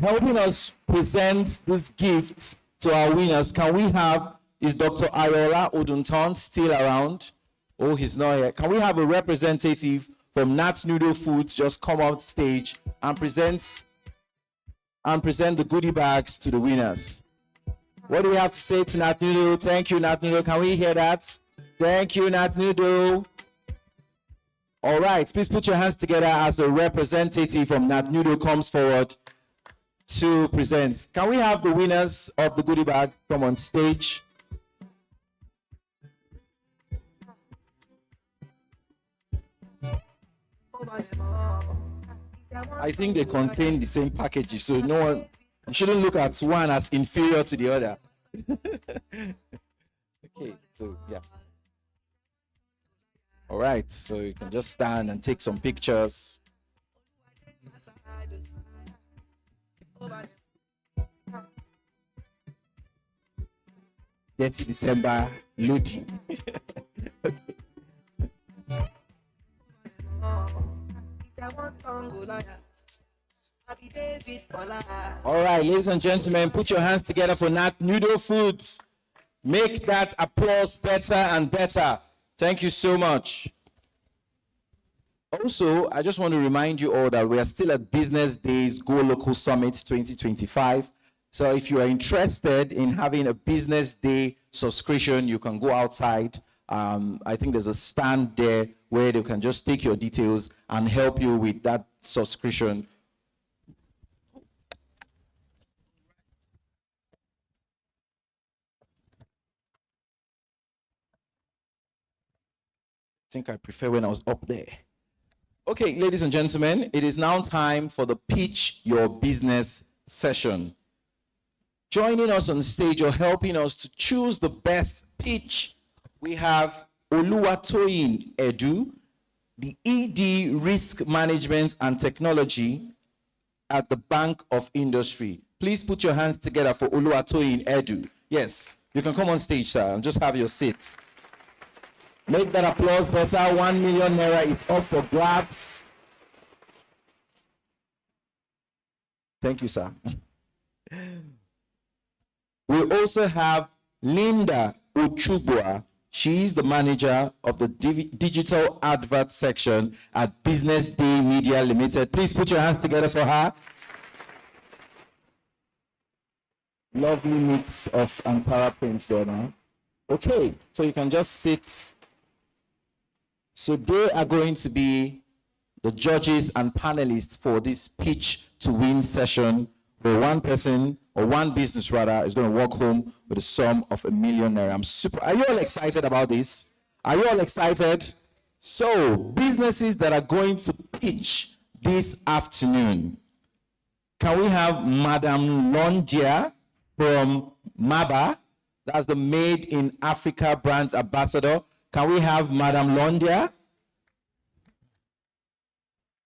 helping us present this gift to our winners, can we have, is Dr. Ayola Odunton still around? Oh, he's not here. Can we have a representative from Nat Noodle Foods just come on stage and present the goodie bags to the winners? What do we have to say to Nat Noodle? Thank you, Nat Noodle. Can we hear that? Thank you, Nat Noodle. All right, please put your hands together as a representative from Nat Noodle comes forward to present. Can we have the winners of the goodie bag come on stage? I think they contain the same packages, so no one, you shouldn't look at one as inferior to the other. Okay, so yeah. All right, so you can just stand and take some pictures. 30 December loading. All right, ladies and gentlemen, put your hands together for Nat Noodle Foods. Make that applause better and better. Thank you so much. Also, I just want to remind you all that we are still at Business Days Go Local Summit 2025. So if you are interested in having a Business Day subscription, you can go outside. I think there's a stand there where they can just take your details and help you with that subscription. think I prefer when I was up there. Okay, ladies and gentlemen, it is now time for the Pitch Your Business session. Joining us on stage or helping us to choose the best pitch, we have Oluwatoyin Edu, the ED Risk Management and Technology at the Bank of Industry. Please put your hands together for Oluwatoyin Edu. Yes, you can come on stage, sir, and just have your seat. Make that applause better. 1 million naira is up for grabs. Thank you, sir. We also have Linda Uchubua. She is the manager of the digital advert section at BusinessDay Media Limited. Please put your hands together for her. Lovely mix of Ankara prints there now. Okay, so you can just sit. So they are going to be the judges and panelists for this pitch to win session, where one person or one business rather is going to walk home with a sum of ₦1 million. Are you all excited about this? Are you all excited? So businesses that are going to pitch this afternoon. Can we have Madam Londia from MABA? That's the Made in Africa Brands Ambassador. Can we have Madam Londia?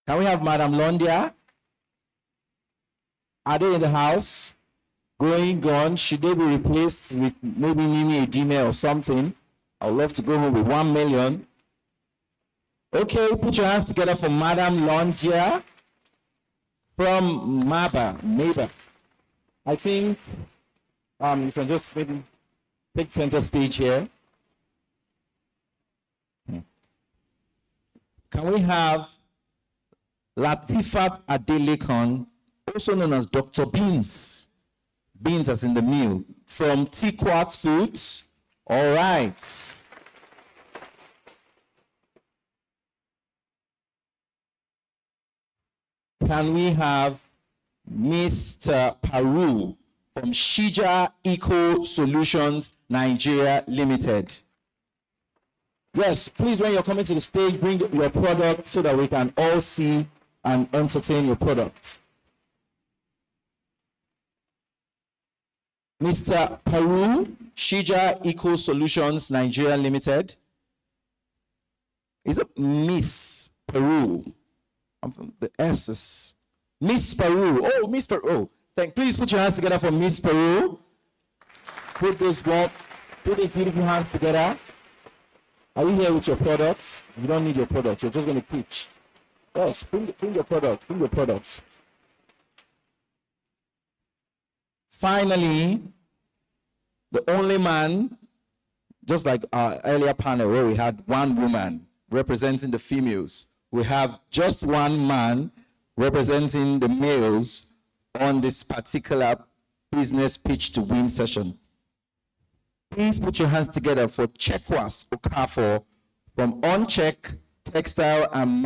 Can we have Madam Londia? Are they in the house? Going, gone? Should they be replaced with maybe Mimi Edime or something? I would love to go home with 1 million. Okay, put your hands together for Madam Londia from MABA. I think you can just maybe take center stage here. Can we have Latifat Adelekon, also known as Dr. Beans? Beans as in the meal, from T-Quart Foods. All right. Can we have Mr. Paru from Shija Eco Solutions Nigeria Limited? Yes, please, when you're coming to the stage, bring your product so that we can all see and entertain your product. Mr. Peru, Shija Eco Solutions Nigeria Limited. Is it Miss Peru? I'm from the S's. Miss Peru. Oh, Miss Peru. Oh, please put your hands together for Miss Peru. Put those beautiful hands together. Are you here with your product? You don't need your product. You're just going to pitch. Yes, bring your product. Bring your product. Finally, the only man, just like our earlier panel where we had one woman representing the females, we have just one man representing the males on this particular business pitch to win session. Please put your hands together for Chekwas Okafor from Oncheck Textile and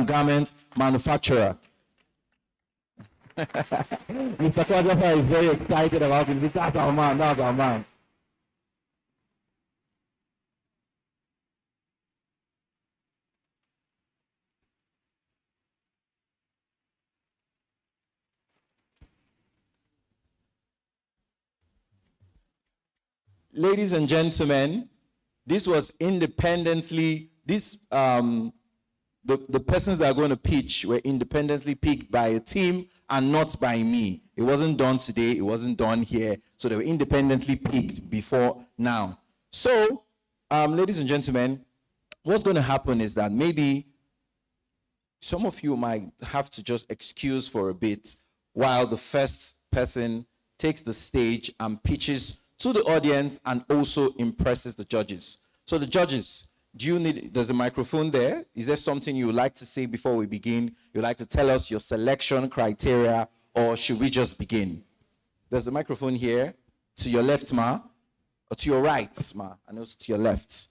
Garment Manufacturer. Mr. Kwajafa is very excited about it. That's our man. That's our man. Ladies and gentlemen, this was independently, the persons that are going to pitch were independently picked by a team and not by me. It wasn't done today, it wasn't done here, so they were independently picked before now. So, ladies and gentlemen, what's going to happen is that maybe some of you might have to just excuse for a bit while the first person takes the stage and pitches to the audience and also impresses the judges. So the judges, there's a microphone there. Is there something you would like to say before we begin? You'd like to tell us your selection criteria, or should we just begin? There's a microphone here, to your left, ma, or to your right, ma, and also to your left.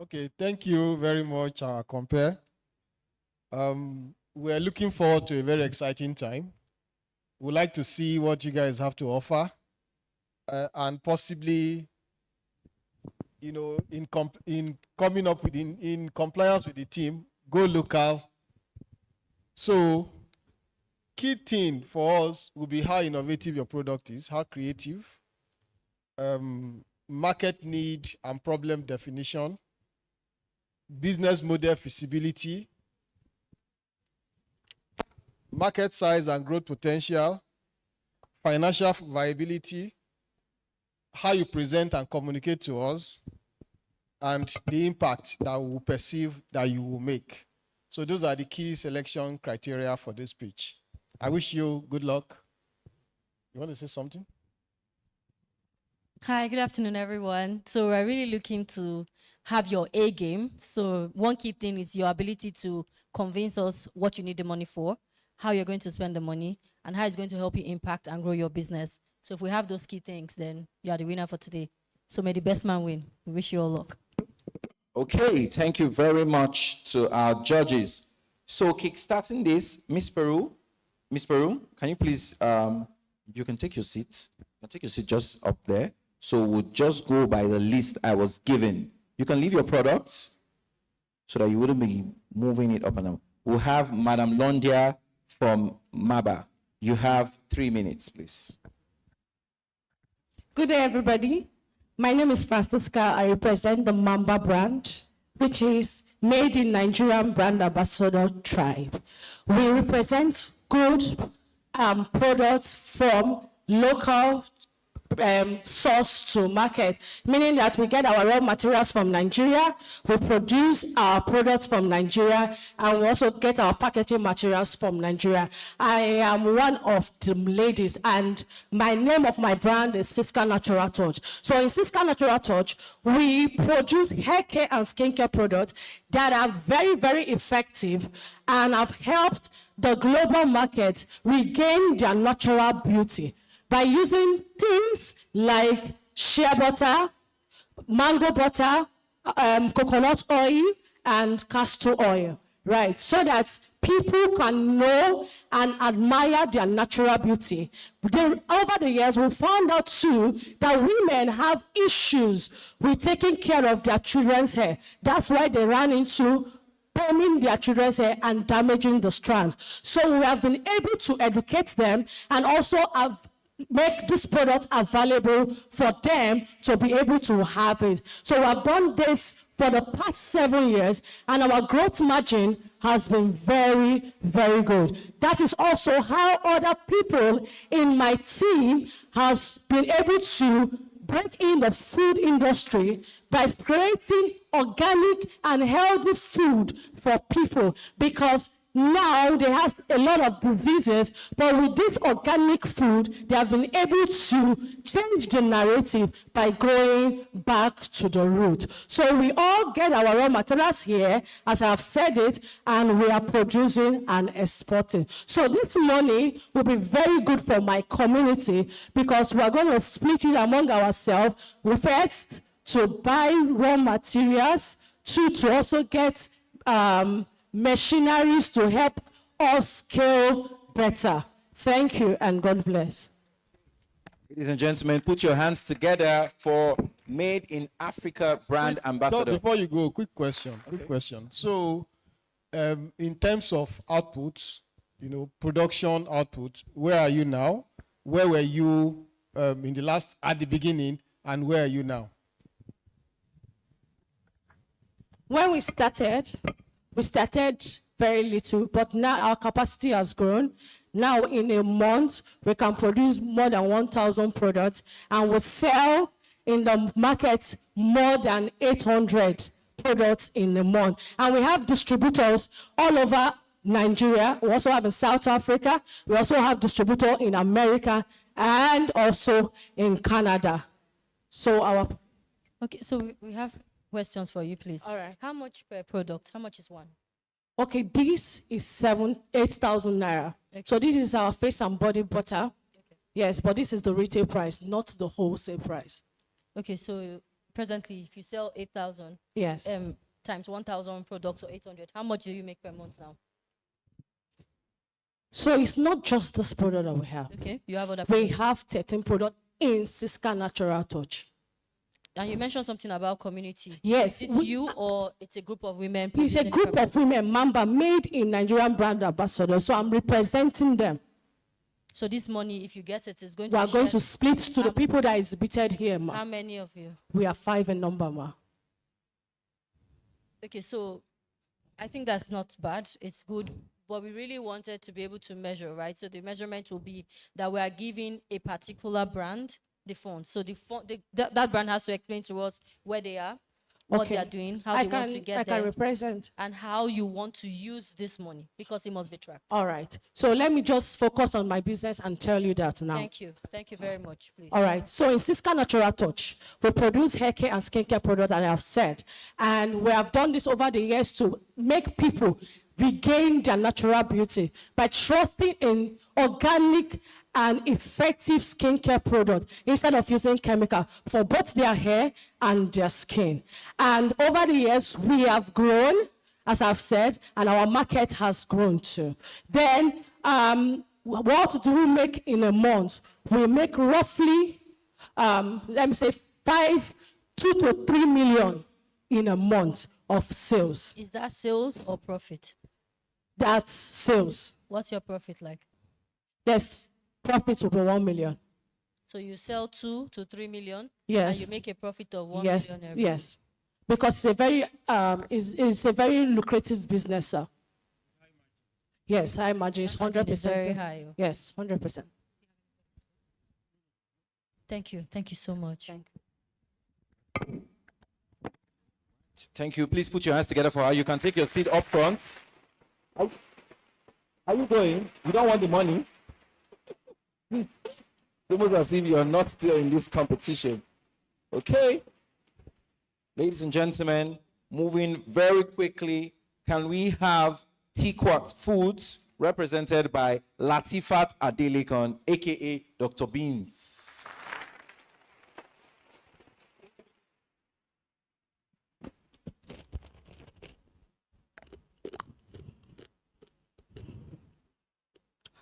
Okay, thank you very much, Compare. We're looking forward to a very exciting time. We'd like to see what you guys have to offer and possibly in coming up with in compliance with the team, go local. So key thing for us will be how innovative your product is, how creative, market need and problem definition, business model feasibility, market size and growth potential, financial viability, how you present and communicate to us, and the impact that we will perceive that you will make. So those are the key selection criteria for this pitch. I wish you good luck. You want to say something? Hi, good afternoon, everyone. So we're really looking to have your A game. So one key thing is your ability to convince us what you need the money for, how you're going to spend the money, and how it's going to help you impact and grow your business. So if we have those key things, then you are the winner for today. So may the best man win. We wish you all luck. Okay, thank you very much to our judges. So kickstarting this, Miss Peru, can you please, you can take your seat. You can take your seat just up there. So we'll just go by the list I was given. You can leave your products so that you wouldn't be moving it up and down. We'll have Madam Londia from Maba. You have 3 minutes, please. Good day, everybody. My name is Francisca. I represent the Mamba brand, which is Made in Nigerian Brand Ambassador Tribe. We represent good products from local source to market, meaning that we get our raw materials from Nigeria, we produce our products from Nigeria, and we also get our packaging materials from Nigeria. I am one of the ladies, and my name of my brand is Siska Natural Touch. So in Siska Natural Touch, we produce hair care and skincare products that are very, very effective and have helped the global market regain their natural beauty by using things like shea butter, mango butter, coconut oil, and castor oil, right? So that people can know and admire their natural beauty. Over the years, we found out too that women have issues with taking care of their children's hair. That's why they ran into combing their children's hair and damaging the strands. So we have been able to educate them and also make this product available for them to be able to have it. So we have done this for the past 7 years, and our growth margin has been very, very good. That is also how other people in my team has been able to break in the food industry by creating organic and healthy food for people, because now they have a lot of diseases, but with this organic food, they have been able to change the narrative by going back to the root. So we all get our raw materials here, as I have said it, and we are producing and exporting. So this money will be very good for my community, because we are going to split it among ourselves. First, to buy raw materials, two, to also get machineries to help us scale better. Thank you and God bless. Ladies and gentlemen, put your hands together for Made in Africa Brand Ambassador. So before you go, quick question. So in terms of output, production output, where are you now? Where were you at the beginning, and where are you now? When we started very little, but now our capacity has grown. Now in a month, we can produce more than 1,000 products, and we sell in the market more than 800 products in a month. And we have distributors all over Nigeria. We also have in South Africa. We also have distributors in America and also in Canada. So Okay, so we have questions for you, please. All right. How much per product? How much is one? Okay, this is 8,000 naira. Okay. So this is our face and body butter. Okay. Yes, but this is the retail price, not the wholesale price. Okay, so presently, if you sell 8,000, yes, times 1,000 products or 800, how much do you make per month now? So it's not just this product that we have. Okay, you have other products. We have 13 products in Siska Natural Touch. And you mentioned something about community. Yes, Is it you or it's a group of women? It's a producing group product? of women, Mamba, made in Nigerian brand ambassadors. So I'm representing them. So this money, if you get it, is going We to are be going shared- to split to the people that exhibited here, ma. How many of you? We are 5 in number, ma. Okay, so I think that's not bad. It's good. But we really wanted to be able to measure, right? So the measurement will be that we are giving a particular brand the funds. So that brand has to explain to us where they are, what Okay. they are doing, how I they want to can- get I there. can represent. And how you want to use this money, because it must be tracked. All right. So let me just focus on my business and tell you that now. Thank you. Thank you very much, please. All right. So in Siska Natural Touch, we produce hair care and skincare products, as I have said. And we have done this over the years to make people regain their natural beauty by trusting in organic and effective skincare product instead of using chemical for both their hair and their skin. And over the years, we have grown, as I've said, and our market has grown too. Then, what do we make in a month? We make roughly, let me say, 2 to 3 million in a month of sales. Is that sales or profit? That's sales. What's your profit like? Yes, profits will be 1 million. So you sell 2 to 3 million, Yes. and you make a profit of 1 Yes, million every yes. Because it's a very, it's a very lucrative business, sir. Yes, high margin is Margin 100%. is very high, oh. Yes, 100%. Thank you. Thank you so much. Thank you. Please put your hands together for her. You can take your seat up front. Are you going? You don't want the money? It's almost as if you're not still in this competition. Okay. Ladies and gentlemen, moving very quickly, can we have Tikwat Foods represented by Latifat Adelekon, aka Dr. Beans?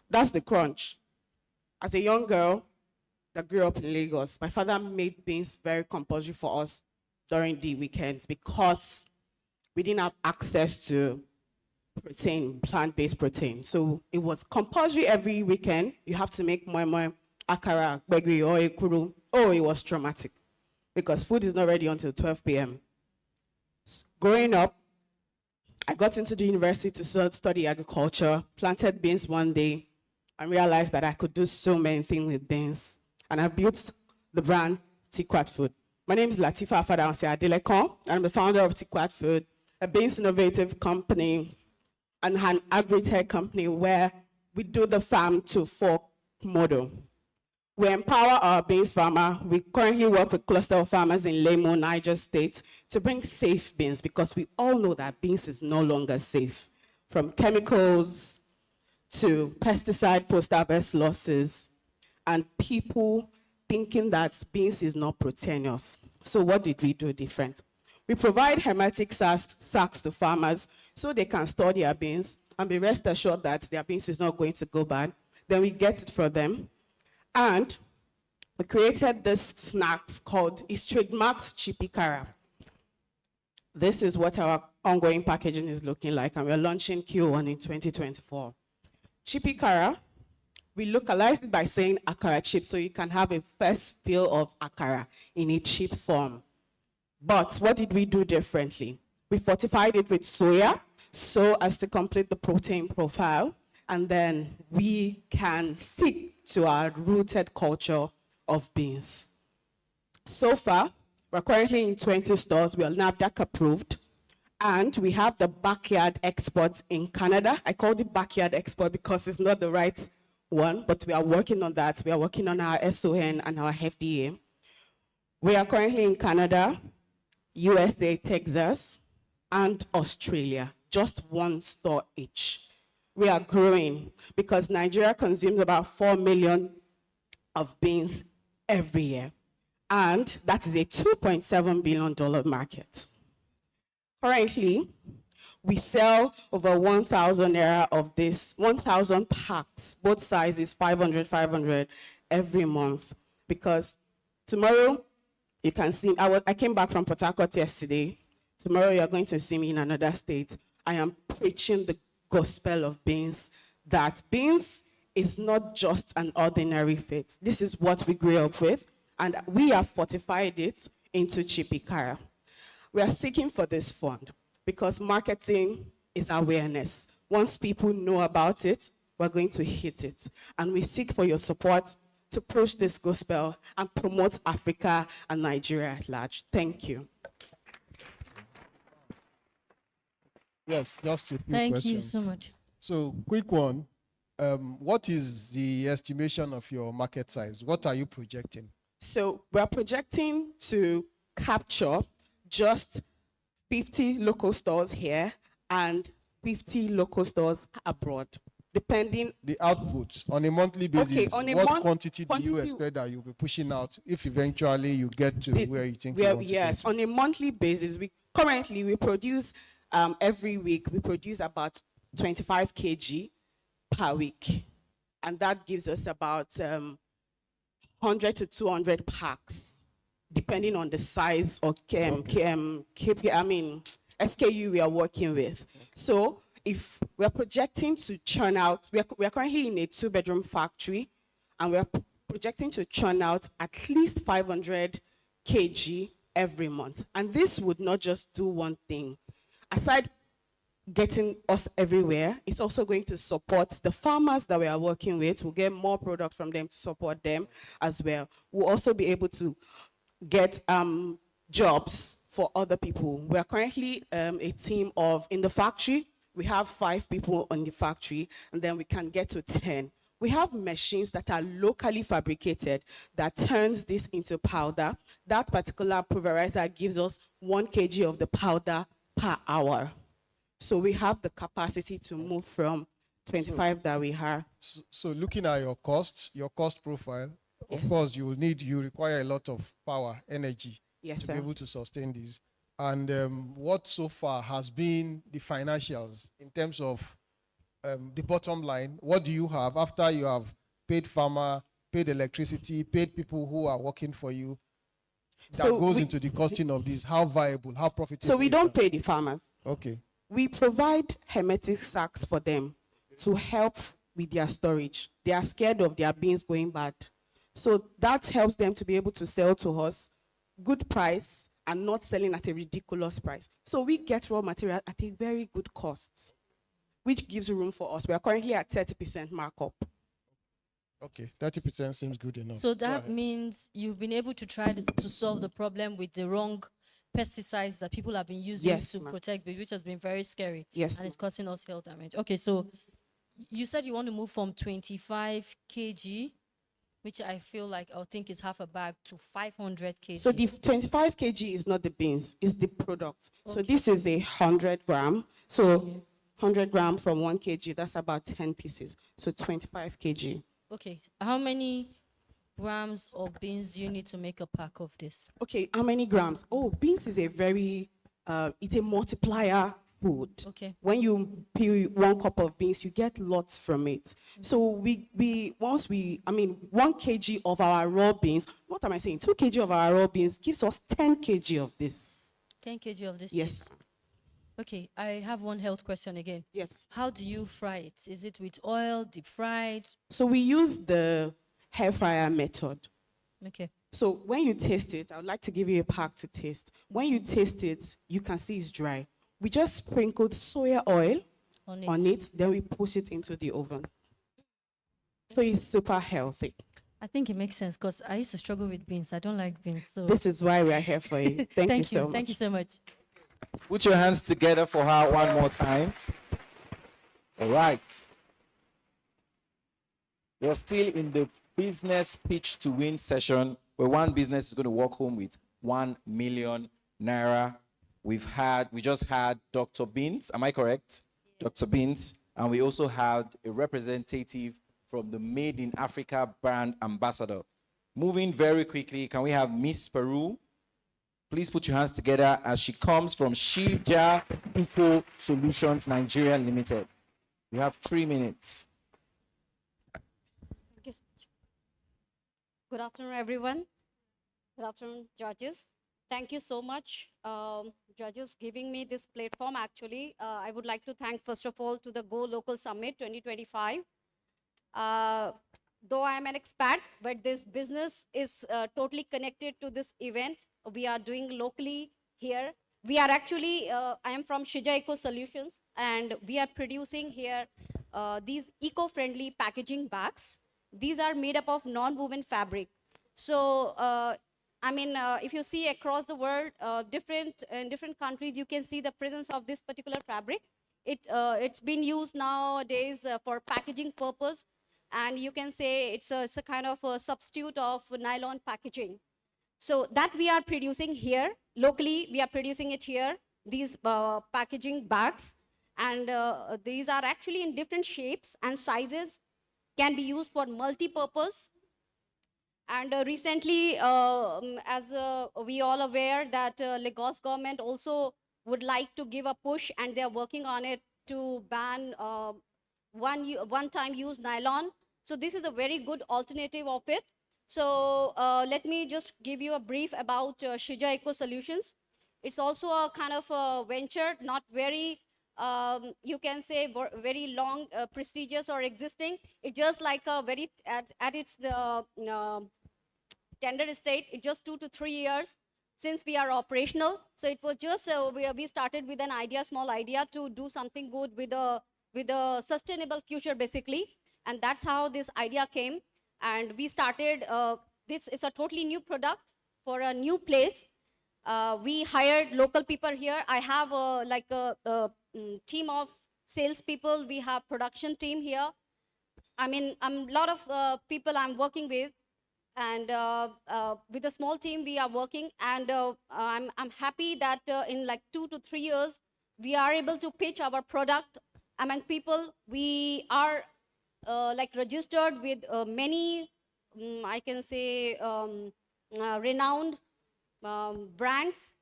That's the crunch. As a young girl that grew up in Lagos, my father made beans very compulsory for us during the weekends because we didn't have access to protein, plant-based protein. So it was compulsory every weekend. You have to make moi, akara, gbegiri, or ekuru. Oh, it was traumatic because food is not ready until 12 p.m. Growing up, I got into the university to study agriculture, planted beans one day, and realized that I could do so many things with beans. And I built the brand Tikwat Food. My name is Latifa Afadansi Adelekon, and I'm the founder of Tikwat Food, a beans innovative company and an agri-tech company where we do the farm to fork model. We empower our beans farmer. We currently work with cluster of farmers in Lemo, Niger State, to bring safe beans because we all know that beans is no longer safe, from chemicals to pesticide post-harvest losses, and people thinking that beans is not proteinous. So what did we do different? We provide hermetic sacks to farmers so they can store their beans and be rest assured that their beans is not going to go bad. Then we get it for them. And we created this snacks called, it's trademarked Chippy Cara. This is what our ongoing packaging is looking like, and we're launching Q1 in 2024. Chippy Cara, we localized it by saying akara chip, so you can have a first feel of akara in a chip form. But what did we do differently? We fortified it with soya so as to complete the protein profile, and then we can stick to our rooted culture of beans. So far, we're currently in 20 stores. We are NAFDAC approved. And we have the backyard exports in Canada. I call it backyard export because it's not the right one, but we are working on that. We are working on our SON and our FDA. We are currently in Canada, USA, Texas, and Australia, just one store each. We are growing because Nigeria consumes about 4 million of beans every year. And that is a $2.7 billion market. Currently, we sell over 1,000 naira of this, 1,000 packs, both sizes, 500, 500, every month. Because tomorrow, You can see, I came back from Port Harcourt yesterday. Tomorrow you're going to see me in another state. I am preaching the gospel of beans, that beans is not just an ordinary fit. This is what we grew up with, and we have fortified it into Chipikara. We are seeking for this fund because marketing is awareness. Once people know about it, we're going to hit it. And we seek for your support to push this gospel and promote Africa and Nigeria at large. Thank you. Yes, just a few Thank questions. you so much. So, quick one. What is the estimation of your market size? What are you projecting? So we're projecting to capture just 50 local stores here and 50 local stores abroad, depending. The output on a monthly basis, Okay, on a what quantity do you expect that you'll be pushing out if eventually you get to where you think you want to yes, get? on a monthly basis, we produce every week, we produce about 25 kg per week. And that gives us about 100 to 200 packs, depending on the size or SKU we are working with. So if we're projecting to churn out, we are currently in a 2-bedroom factory, and we're projecting to churn out at least 500 kg every month. And this would not just do one thing. Aside getting us everywhere, it's also going to support the farmers that we are working with. We'll get more product from them to support them as well. We'll also be able to get jobs for other people. We are currently a team of, in the factory, we have 5 people on the factory, and then we can get to 10. We have machines that are locally fabricated that turns this into powder. That particular pulverizer gives us 1 kg of the powder per hour. So we have the capacity to move from 25 that we have. So looking at your costs, your cost profile, of course, you require a lot of power, energy to be able to sustain this. And what so far has been the financials in terms of the bottom line? What do you have after you have paid farmer, paid electricity, paid people who are working for you? That goes into the costing of this. How viable, how profitable? So we don't pay the farmers. Okay. We provide hermetic sacks for them to help with their storage. They are scared of their beans going bad. So that helps them to be able to sell to us good price and not selling at a ridiculous price. So we get raw material at a very good cost, which gives room for us. We are currently at 30% markup. Okay, 30% seems good enough. So that means you've been able to try to solve the problem with the wrong pesticides that people have been using to protect, which has been very scary. Yes. And it's causing us health damage. Okay, so you said you want to move from 25 kg, which I feel like I think is half a bag, to 500 kg. So the 25 kg is not the beans, it's the product. Okay. So this is 100 gram. So 100 gram from 1 kg, that's about 10 pieces. So 25 kg. Okay, how many grams of beans do you need to make a pack of this? Okay, how many grams? Oh, beans is a very, it's a multiplier food. Okay. When you peel 1 cup of beans, you get lots from it. So once 1 kg of our raw beans, what am I saying? 2 kg of our raw beans gives us 10 kg of this. 10 kg of this? Yes. Okay, I have one health question again. Yes. How do you fry it? Is it with oil, deep fried? So we use the hair fryer method. Okay. So when you taste it, I would like to give you a pack to taste. When you taste it, you can see it's dry. We just sprinkled soya oil on it, then we push it into the oven. So it's super healthy. I think it makes sense because I used to struggle with beans. I don't like beans. So this is why we are here for you. Thank you so much. Thank you so much. Put your hands together for her one more time. All right. We're still in the business pitch to win session where one business is going to walk home with 1 million naira. We just had Dr. Beans, am I correct? Yeah. Dr. Beans, and we also had a representative from the Made in Africa brand ambassador. Moving very quickly, can we have Miss Peru? Please put your hands together as she comes from Shija Eco Solutions Nigeria Limited. You have 3 minutes. Good afternoon, everyone. Good afternoon, judges. Thank you so much, judges, giving me this platform. Actually, I would like to thank, first of all, to the Go Local Summit 2025. Though I am an expat, but this business is totally connected to this event we are doing locally here. We are actually, I am from Shija Eco Solutions, and we are producing here these eco-friendly packaging bags. These are made up of non-woven fabric. So, I mean, if you see across the world, in different countries, you can see the presence of this particular fabric. It's been used nowadays for packaging purpose, and you can say it's a kind of a substitute of nylon packaging. So that we are producing here locally. We are producing it here. These packaging bags, and these are actually in different shapes and sizes, can be used for multi-purpose. And recently, as we all aware that Lagos government also would like to give a push, and they're working on it to ban one-time use nylon. So this is a very good alternative of it. So let me just give you a brief about Shija Eco Solutions. It's also a kind of a venture, not very, you can say, very long, prestigious or existing. It's just like a very, at its tender state, it's just 2 to 3 years since we are operational. So it was just, we started with an idea, small idea, to do something good with a sustainable future, basically. And that's how this idea came. And we started, this is a totally new product for a new place. We hired local people here. I have like a team of salespeople. We have production team here. I mean, a lot of people I'm working with, and with a small team we are working, and I'm happy that in like 2 to 3 years, we are able to pitch our product among people. We are like registered with many, I can say, renowned brands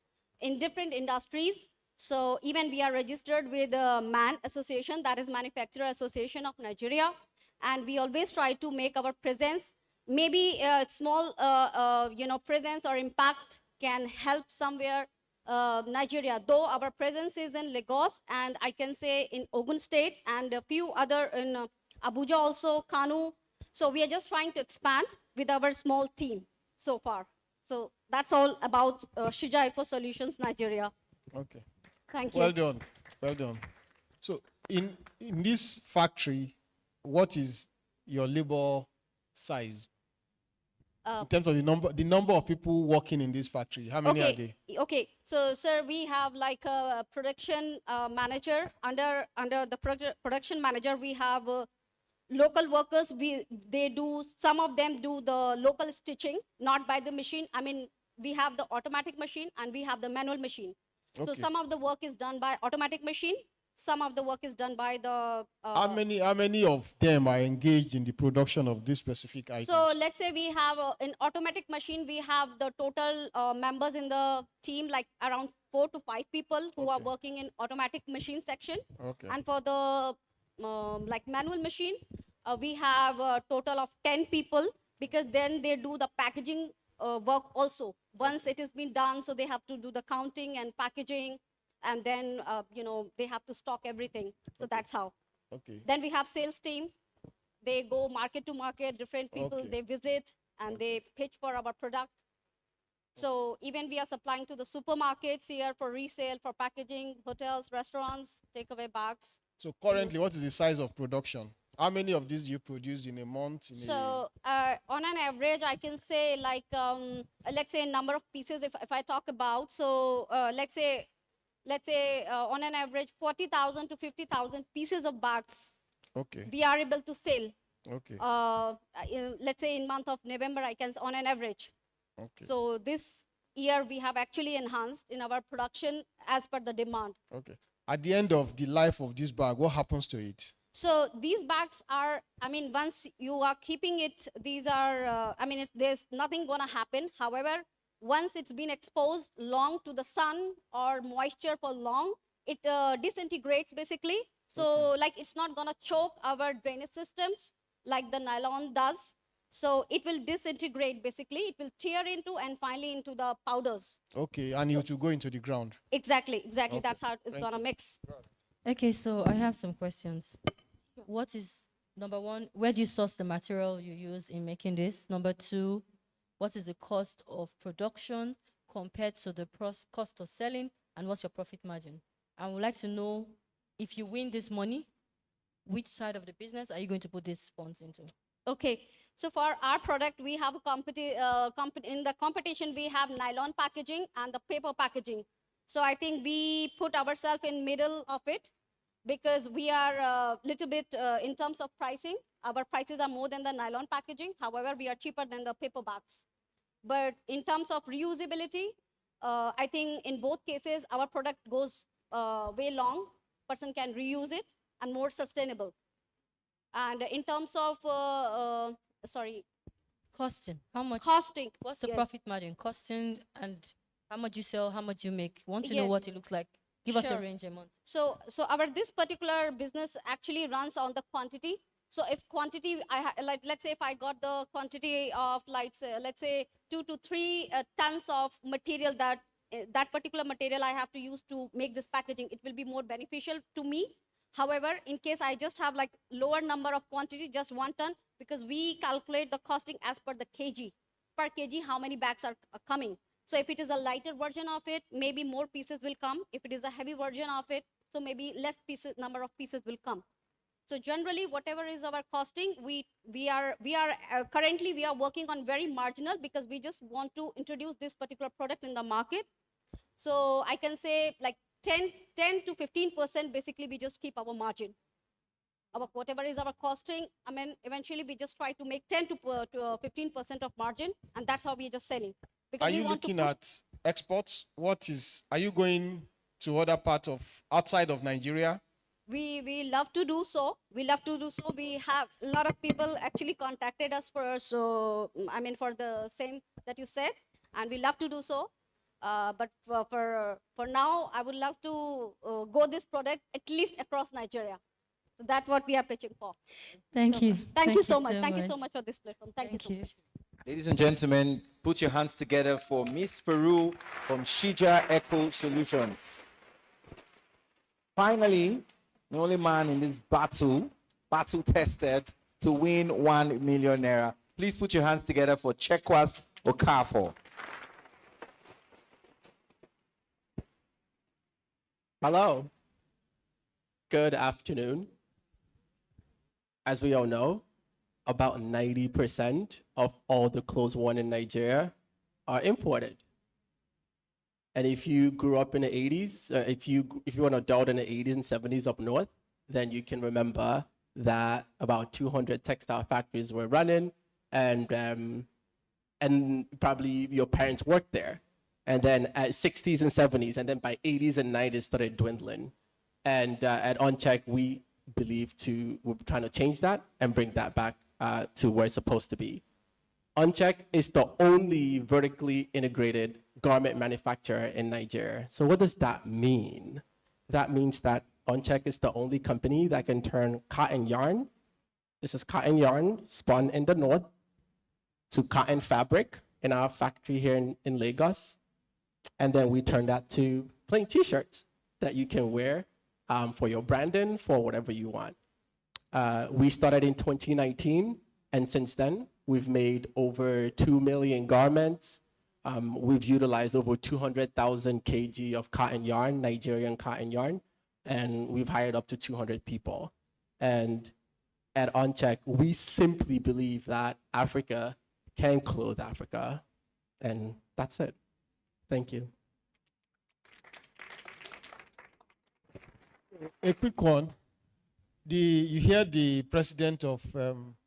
in different industries. So even we are registered with the MAN Association, that is Manufacturer Association of Nigeria. And we always try to make our presence, maybe a small presence or impact can help somewhere Nigeria. Though our presence is in Lagos, and I can say in Ogun State, and a few other in Abuja also, Kanu. So we are just trying to expand with our small team so far. So that's all about Shija Eco Solutions Nigeria. Okay. Thank you. Well done. Well done. So in this factory, what is your labor size? In terms of the number of people working in this factory, how many are they? Okay, so sir, we have like a production manager. Under the production manager, we have local workers. Some of them do the local stitching, not by the machine. I mean, we have the automatic machine and we have the manual machine. So Okay. some of the work is done by automatic machine. Some of the work is done by the. How many of them are engaged in the production of this specific item? So let's say we have in automatic machine, we have the total members in the team, like around 4 to 5 people who are working in automatic machine section. Okay. And for the like manual machine, we have a total of 10 people, because then they do the packaging work also. Once it has been done, so they have to do the counting and packaging, and then they have to stock everything. So that's how. Okay. Then we have sales team. They go market to market, different people, Okay. they visit and they pitch for our product. So even we are supplying to the supermarkets here for resale, for packaging, hotels, restaurants, takeaway bags. So currently, what is the size of production? How many of these do you produce in a month? So on an average, I can say like, let's say number of pieces if I talk about. So let's say on an average 40,000 to 50,000 pieces of bags Okay. we are able to sell. Okay. Let's say in month of November, I can, on an average. Okay. So this year we have actually enhanced in our production as per the demand. Okay. At the end of the life of this bag, what happens to it? So these bags are, I mean, once you are keeping it, these are, I mean, there's nothing gonna happen. However, once it's been exposed long to the sun or moisture for long, it disintegrates basically. So like it's not gonna choke our drainage systems like the nylon does. So it will disintegrate basically. It will tear into and finally into the powders. Okay, and it will go into the ground. Exactly. Okay. That's how it's Thank gonna you. mix. Okay, so I have some questions. What is, number one, where do you source the material you use in making this? Number two, what is the cost of production compared to the cost of selling, and what's your profit margin? I would like to know, if you win this money, which side of the business are you going to put these funds into? Okay, so for our product, we have in the competition, we have nylon packaging and the paper packaging. So I think we put ourselves in middle of it because we are a little bit, in terms of pricing, our prices are more than the nylon packaging. However, we are cheaper than the paper bags. But in terms of reusability, I think in both cases, our product goes way long. Person can reuse it and more sustainable. And in terms of, Costing, how much? Costing. What's the yes. profit margin? Costing and how much you sell, how much you make. Want to know Yes. what it looks like. Give us a Sure. range amount. So this particular business actually runs on the quantity. So if quantity, let's say if I got the quantity of let's say 2 to 3 tons of material that particular material I have to use to make this packaging, it will be more beneficial to me. However, in case I just have like lower number of quantity, just 1 ton, because we calculate the costing as per the kg. Per kg, how many bags are coming. So if it is a lighter version of it, maybe more pieces will come. If it is a heavy version of it, so maybe less pieces, number of pieces will come. So generally, whatever is our costing, we are currently we are working on very marginal because we just want to introduce this particular product in the market. So I can say like 10 to 15%, basically we just keep our margin. Whatever is our costing, I mean, eventually we just try to make 10 to 15% of margin, and that's how we're just selling. Because Are we you want to looking push- at exports? Are you going to other part of outside of Nigeria? We love to do so. We love to do so. We have a lot of people actually contacted us for for the same that you said, and we love to do so. But for now, I would love to go this product at least across Nigeria. So that's what we are pitching for. Thank you. Thank you so much. Thank you so much for this platform. Thank you so much. Ladies and gentlemen, put your hands together for Miss Peru from Shija Eco Solutions. Finally, the only man in this battle tested to win 1 million naira. Please put your hands together for Chekwas Okafor. Hello. Good afternoon. As we all know, about 90% of all the clothes worn in Nigeria are imported. And if you grew up in the 80s, if you were an adult in the 80s and 70s up north, then you can remember that about 200 textile factories were running, and probably your parents worked there. And then at 60s and 70s, and then by 80s and 90s started dwindling. And at OnCheck, we're trying to change that and bring that back to where it's supposed to be. OnCheck is the only vertically integrated garment manufacturer in Nigeria. So what does that mean? That means that OnCheck is the only company that can turn cotton yarn. This is cotton yarn spun in the north to cotton fabric in our factory here in Lagos. And then we turn that to plain t-shirts that you can wear for your branding, for whatever you want. We started in 2019, and since then, we've made over 2 million garments. We've utilized over 200,000 kg of cotton yarn, Nigerian cotton yarn, and we've hired up to 200 people. And at OnCheck, we simply believe that Africa can clothe Africa, and that's it. Thank you. A quick one. You hear the president of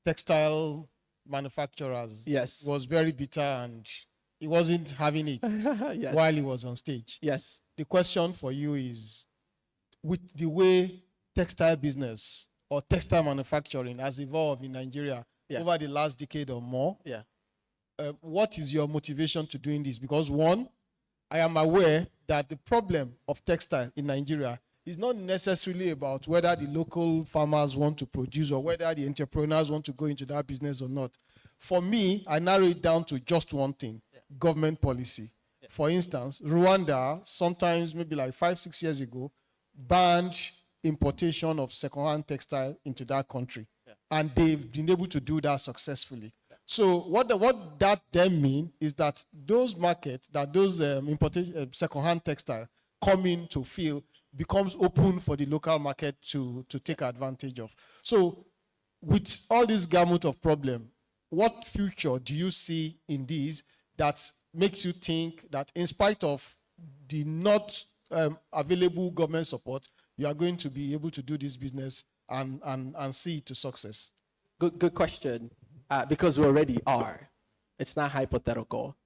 textile manufacturers was very bitter and he wasn't having it Yes. while he was on stage. Yes. The question for you is, with the way textile business or textile manufacturing has evolved in Nigeria over the last decade or more, what is your motivation to doing this? Because one, I am aware that the problem of textile in Nigeria is not necessarily about whether the local farmers want to produce or whether the entrepreneurs want to go into that business or not. For me, I narrow it down to just one thing, government policy. For instance, Rwanda, sometimes maybe like 5-6 years ago, banned importation of second-hand textile into that country. And they've been able to do that successfully. So what that then means is that those markets, that those imported second-hand textile come in to fill, becomes open for the local market to take advantage of. So with all this gamut of problem, what future do you see in these that makes you think that in spite of the not available government support, you are going to be able to do this business and see it to success? Good question. Because we already are. It's not hypothetical.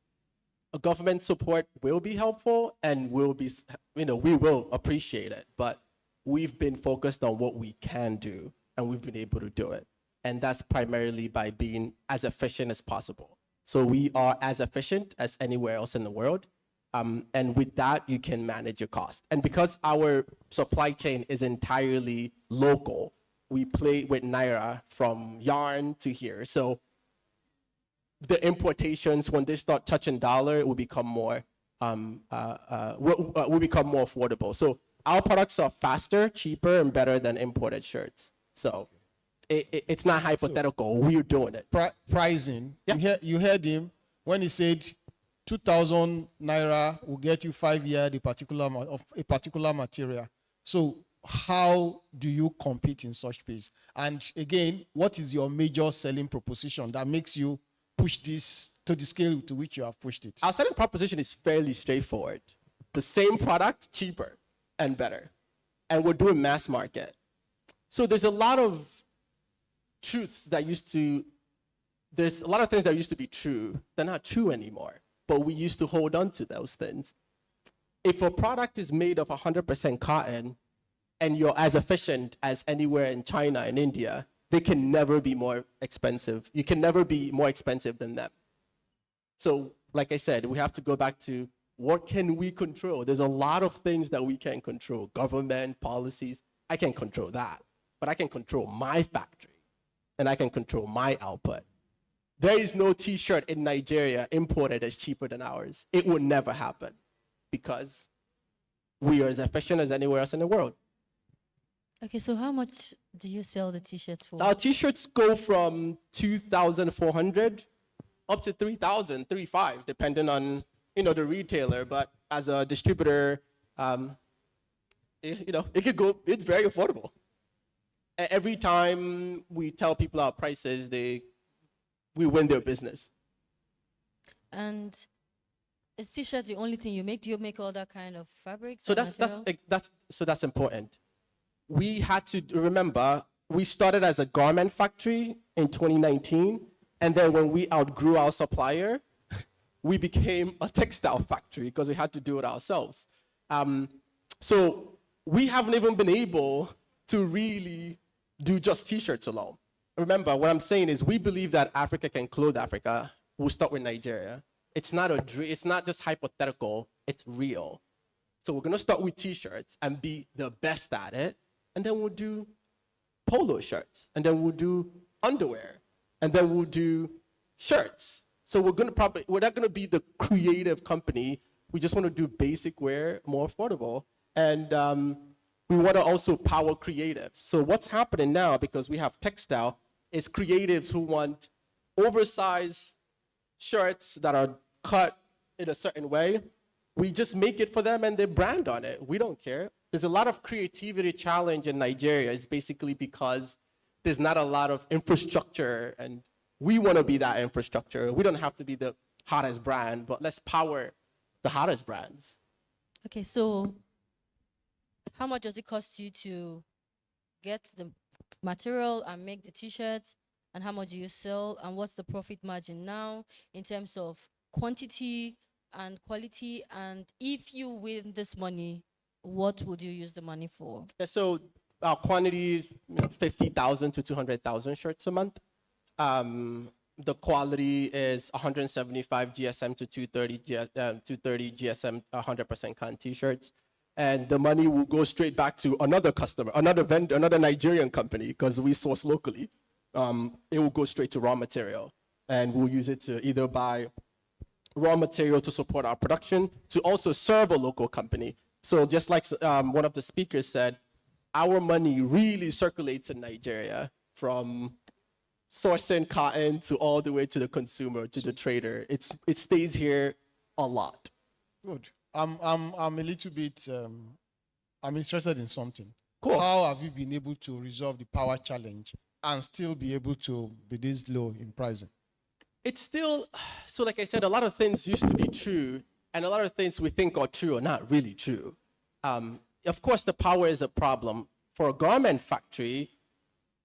A government support will be helpful and will be, we will appreciate it, but we've been focused on what we can do and we've been able to do it. And that's primarily by being as efficient as possible. So we are as efficient as anywhere else in the world. And with that, you can manage your cost. And because our supply chain is entirely local, we play with Naira from yarn to here. So the importations, when they start touching dollar, it will become more, will become more affordable. So our products are faster, cheaper, and better than imported shirts. So it's not hypothetical. So we're doing it. Pricing. Yeah. You heard him when he said 2,000 Naira will get you 5 years of a particular material. So how do you compete in such space? And again, what is your major selling proposition that makes you push this to the scale to which you have pushed it? Our selling proposition is fairly straightforward. The same product, cheaper and better. And we're doing mass market. So there's a lot of truths that there's a lot of things that used to be true. They're not true anymore. But we used to hold on to those things. If a product is made of 100% cotton, and you're as efficient as anywhere in China and India, they can never be more expensive. You can never be more expensive than them. So, like I said, we have to go back to what can we control? There's a lot of things that we can control. Government, policies, I can't control that. But I can control my factory, and I can control my output. There is no t-shirt in Nigeria imported as cheaper than ours. It would never happen because we are as efficient as anywhere else in the world. Okay, so how much do you sell the t-shirts for? So our t-shirts go from 2,400 up to 3,000, 3,500, depending on the retailer. But as a distributor, it could go. It's very affordable. Every time we tell people our prices, we win their business. And is t-shirt the only thing you make? Do you make all that kind of fabrics? So that's important. We had to remember, we started as a garment factory in 2019, and then when we outgrew our supplier, we became a textile factory because we had to do it ourselves. So we haven't even been able to really do just t-shirts alone. Remember, what I'm saying is we believe that Africa can clothe Africa. We'll start with Nigeria. It's not a dream. It's not just hypothetical. It's real. So we're going to start with t-shirts and be the best at it. And then we'll do polo shirts. And then we'll do underwear. And then we'll do shirts. So we're not going to be the creative company. We just want to do basic wear, more affordable. And we want to also power creatives. So what's happening now, because we have textile, is creatives who want oversized shirts that are cut in a certain way. We just make it for them and they brand on it. We don't care. There's a lot of creativity challenge in Nigeria. It's basically because there's not a lot of infrastructure, and we want to be that infrastructure. We don't have to be the hottest brand, but let's power the hottest brands. Okay, so how much does it cost you to get the material and make the t-shirts? And how much do you sell? And what's the profit margin now in terms of quantity and quality? And if you win this money, what would you use the money for? Yeah, so our quantity is 50,000 to 200,000 shirts a month. The quality is 175 GSM to 230 GSM 100% cotton t-shirts. And the money will go straight back to another customer, another vendor, another Nigerian company, because we source locally. It will go straight to raw material. and we'll use it to either buy raw material to support our production, to also serve a local company. So just like one of the speakers said, our money really circulates in Nigeria, from sourcing cotton to all the way to the consumer, to the trader. It stays here a lot. Good. I'm a little bit, I'm interested in something. Cool. How have you been able to resolve the power challenge and still be able to be this low in pricing? It's still, so like I said, a lot of things used to be true, and a lot of things we think are true are not really true. Of course, the power is a problem. For a garment factory,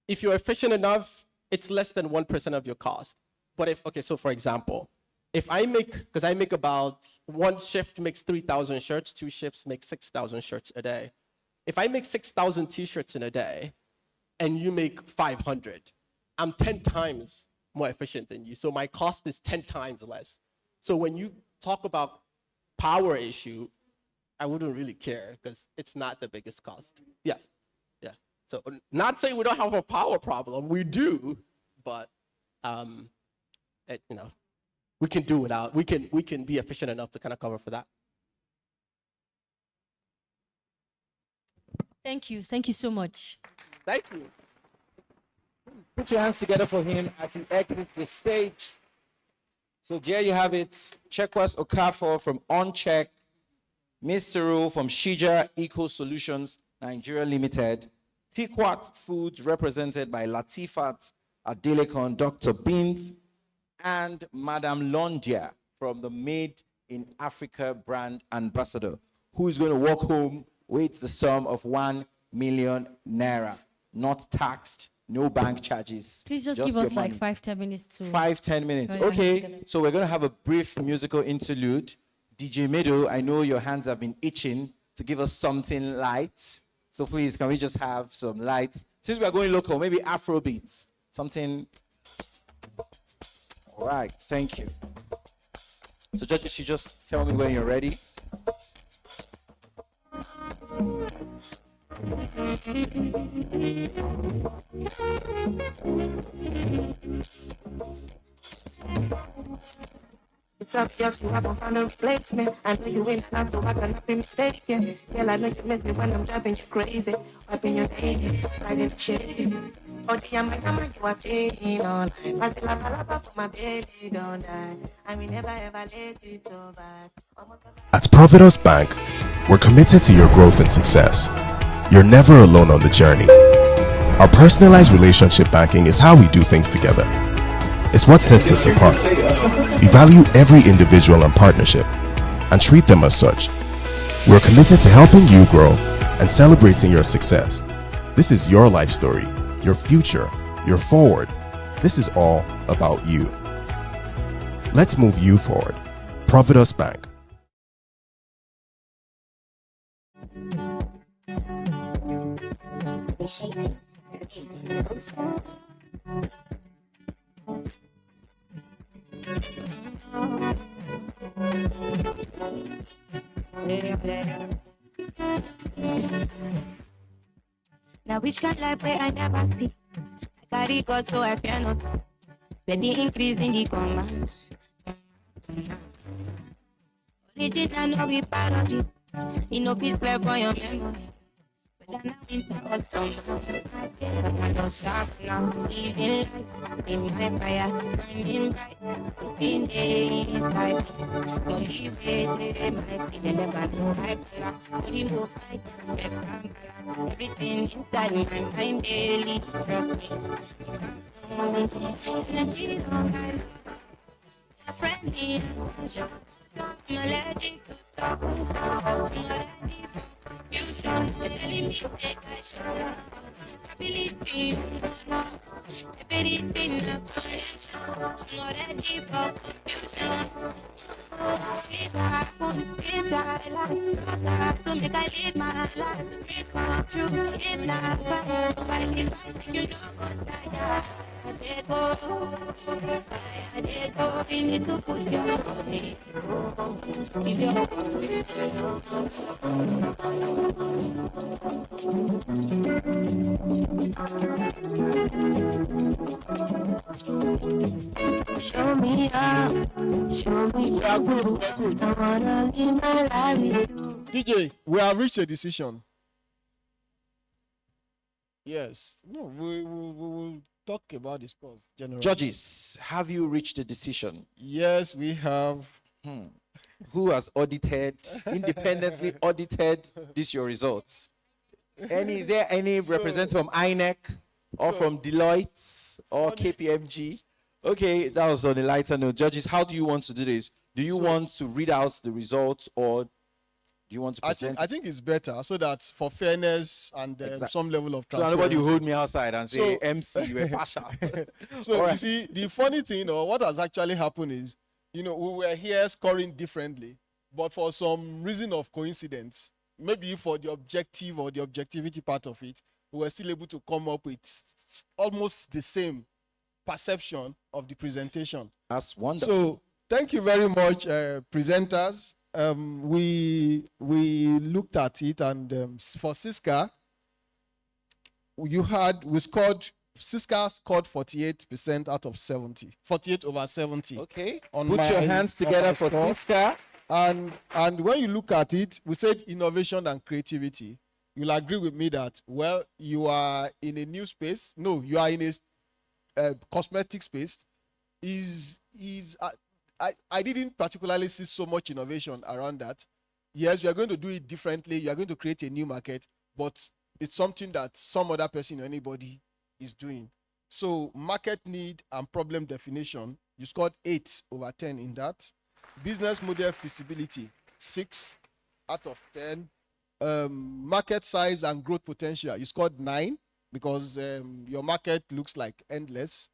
if you're efficient enough, it's less than 1% of your cost. But if, okay, so for example, if I make, because I make about, one shift makes 3,000 shirts, 2 shifts make 6,000 shirts a day. If I make 6,000 t-shirts in a day, and you make 500, I'm 10 times more efficient than you. So my cost is 10 times less. So when you talk about power issue, I wouldn't really care, because it's not the biggest cost. Yeah, yeah. So not saying we don't have a power problem, we do, but you know, we can do without, we can be efficient enough to kind of cover for that. Thank you so much. Thank you. Put your hands together for him as he exits the stage. So there you have it. Chekwas Okafor from OnCheck, Miss Cyril from Shija Eco Solutions Nigeria Limited, Tikwat Foods represented by Latifat Adelekon, Dr. Beans, and Madame Londia from the Made in Africa brand ambassador, who is going to walk home with the sum of 1 million naira, not taxed, no bank charges. Please just give us your like money. 5-10 minutes to 5-10 minutes. join our hands Okay, together. so we're going to have a brief musical interlude. DJ Meadow, I know your hands have been itching to give us something light. So please, can we just have some lights? Since we are going local, maybe Afro beats, something. All right, thank you. So judges, you just tell me when you're ready. It's obvious you haven't found a replacement. I know you ain't have to, I cannot be mistaken. Girl, I know you miss me when I'm driving you crazy. Wiping your naked, riding the shade. Oh, damn, my camera, you are saying all. I still have a lava for my belly, don't die. I will never ever let it over. At Providus Bank, we're committed to your growth and success. You're never alone on the journey. Our personalized relationship banking is how we do things together. It's what sets us apart. We value every individual and partnership and treat them as such. We're committed to helping you grow and celebrating your success. This is your life story, your future, your forward. This is all about you. Let's move you forward. Providus Bank. Now which kind life where I never see? I carry God so I fear not. Steady increase in the commands. Original no be parody. You know peace clear for your memory. But now into all somehow. I don't stop now. Living life in my prayer. Burning bright. Within days like so live it. My feeling never know I collapse. Remove fight. Make balance. Everything inside my mind daily. Trust me. Energy on my love. Friendly and sure. I'm allergic to stop. I'm ready for confusion. You're telling me take I show. Stability, everything a connection. I'm not ready for confusion. It's a life to make I live my life. It's come true, it's not fine. So I live, you know, go die. You need to put your money. Give your show me how, show me how. I wanna live my life with you. DJ, we have reached a decision. Yes. No, we will talk about this cause generally. Judges, have you reached a decision? Yes, we have. Who has audited, independently audited these your results? Is there any representative from INEC or from Deloitte or KPMG? Okay, that was on a lighter note. Judges, how do you want to do this? Do you want to read out the results, or do you want to present? I think it's better so that for fairness and some level of So transparency. nobody will hold me outside and say, MC, you were partial. So All right. you see, the funny thing, or what has actually happened is, we were here scoring differently, but for some reason of coincidence, maybe for the objective or the objectivity part of it, we were still able to come up with almost the same perception of the presentation. That's wonderful. So thank you very much, presenters. We looked at it, and for Siska, Siska scored 48% out of 70, 48 over 70. Okay. On Put your hands together for score. Siska. And when you look at it, we said innovation and creativity. You'll agree with me that, well, you are in a new space. No, you are in a cosmetic space. I didn't particularly see so much innovation around that. Yes, you are going to do it differently. You are going to create a new market, but it's something that some other person or anybody is doing. So market need and problem definition, you scored 8 over 10 in that. Business model feasibility, 6 out of 10. Market size and growth potential, you scored 9 because your market looks like endless.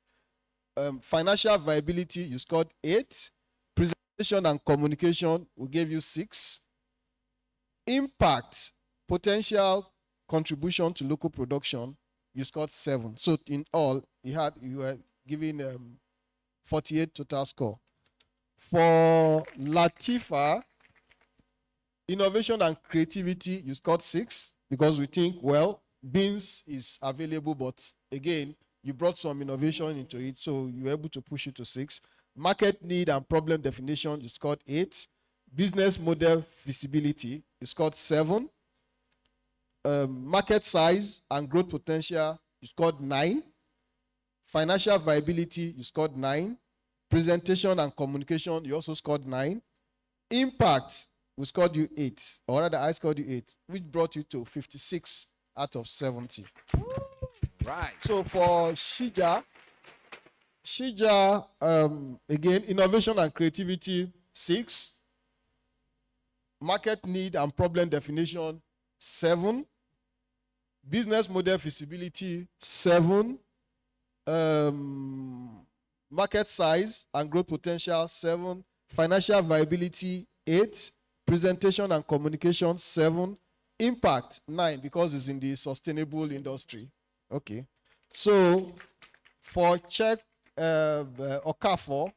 Financial viability, you scored 8. Presentation and communication, we gave you 6. Impact, potential contribution to local production, you scored 7. So in all, you were given 48 total score. For Latifa, innovation and creativity, you scored 6 because we think, well, beans is available, but again, you brought some innovation into it, so you were able to push it to 6. Market need and problem definition, you scored 8. Business model feasibility, you scored 7. Market size and growth potential, you scored 9. Financial viability, you scored 9. Presentation and communication, you also scored 9. Impact, we scored you 8, or rather I scored you 8, which brought you to 56 out of 70. Right. So for Shija, again, innovation and creativity, 6. Market need and problem definition, 7. Business model feasibility, 7. Market size and growth potential, 7. Financial viability, 8. Presentation and communication, 7. Impact, 9, because it's in the sustainable industry. Okay. So for check Okafor,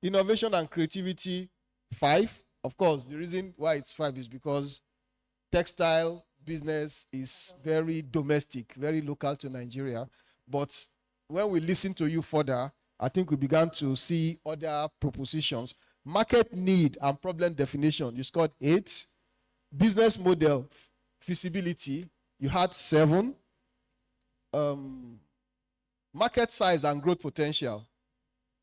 innovation and creativity, 5. Of course, the reason why it's 5 is because textile business is very domestic, very local to Nigeria. But when we listen to you further, I think we began to see other propositions. Market need and problem definition, you scored 8. Business model feasibility, you had 7. Market size and growth potential,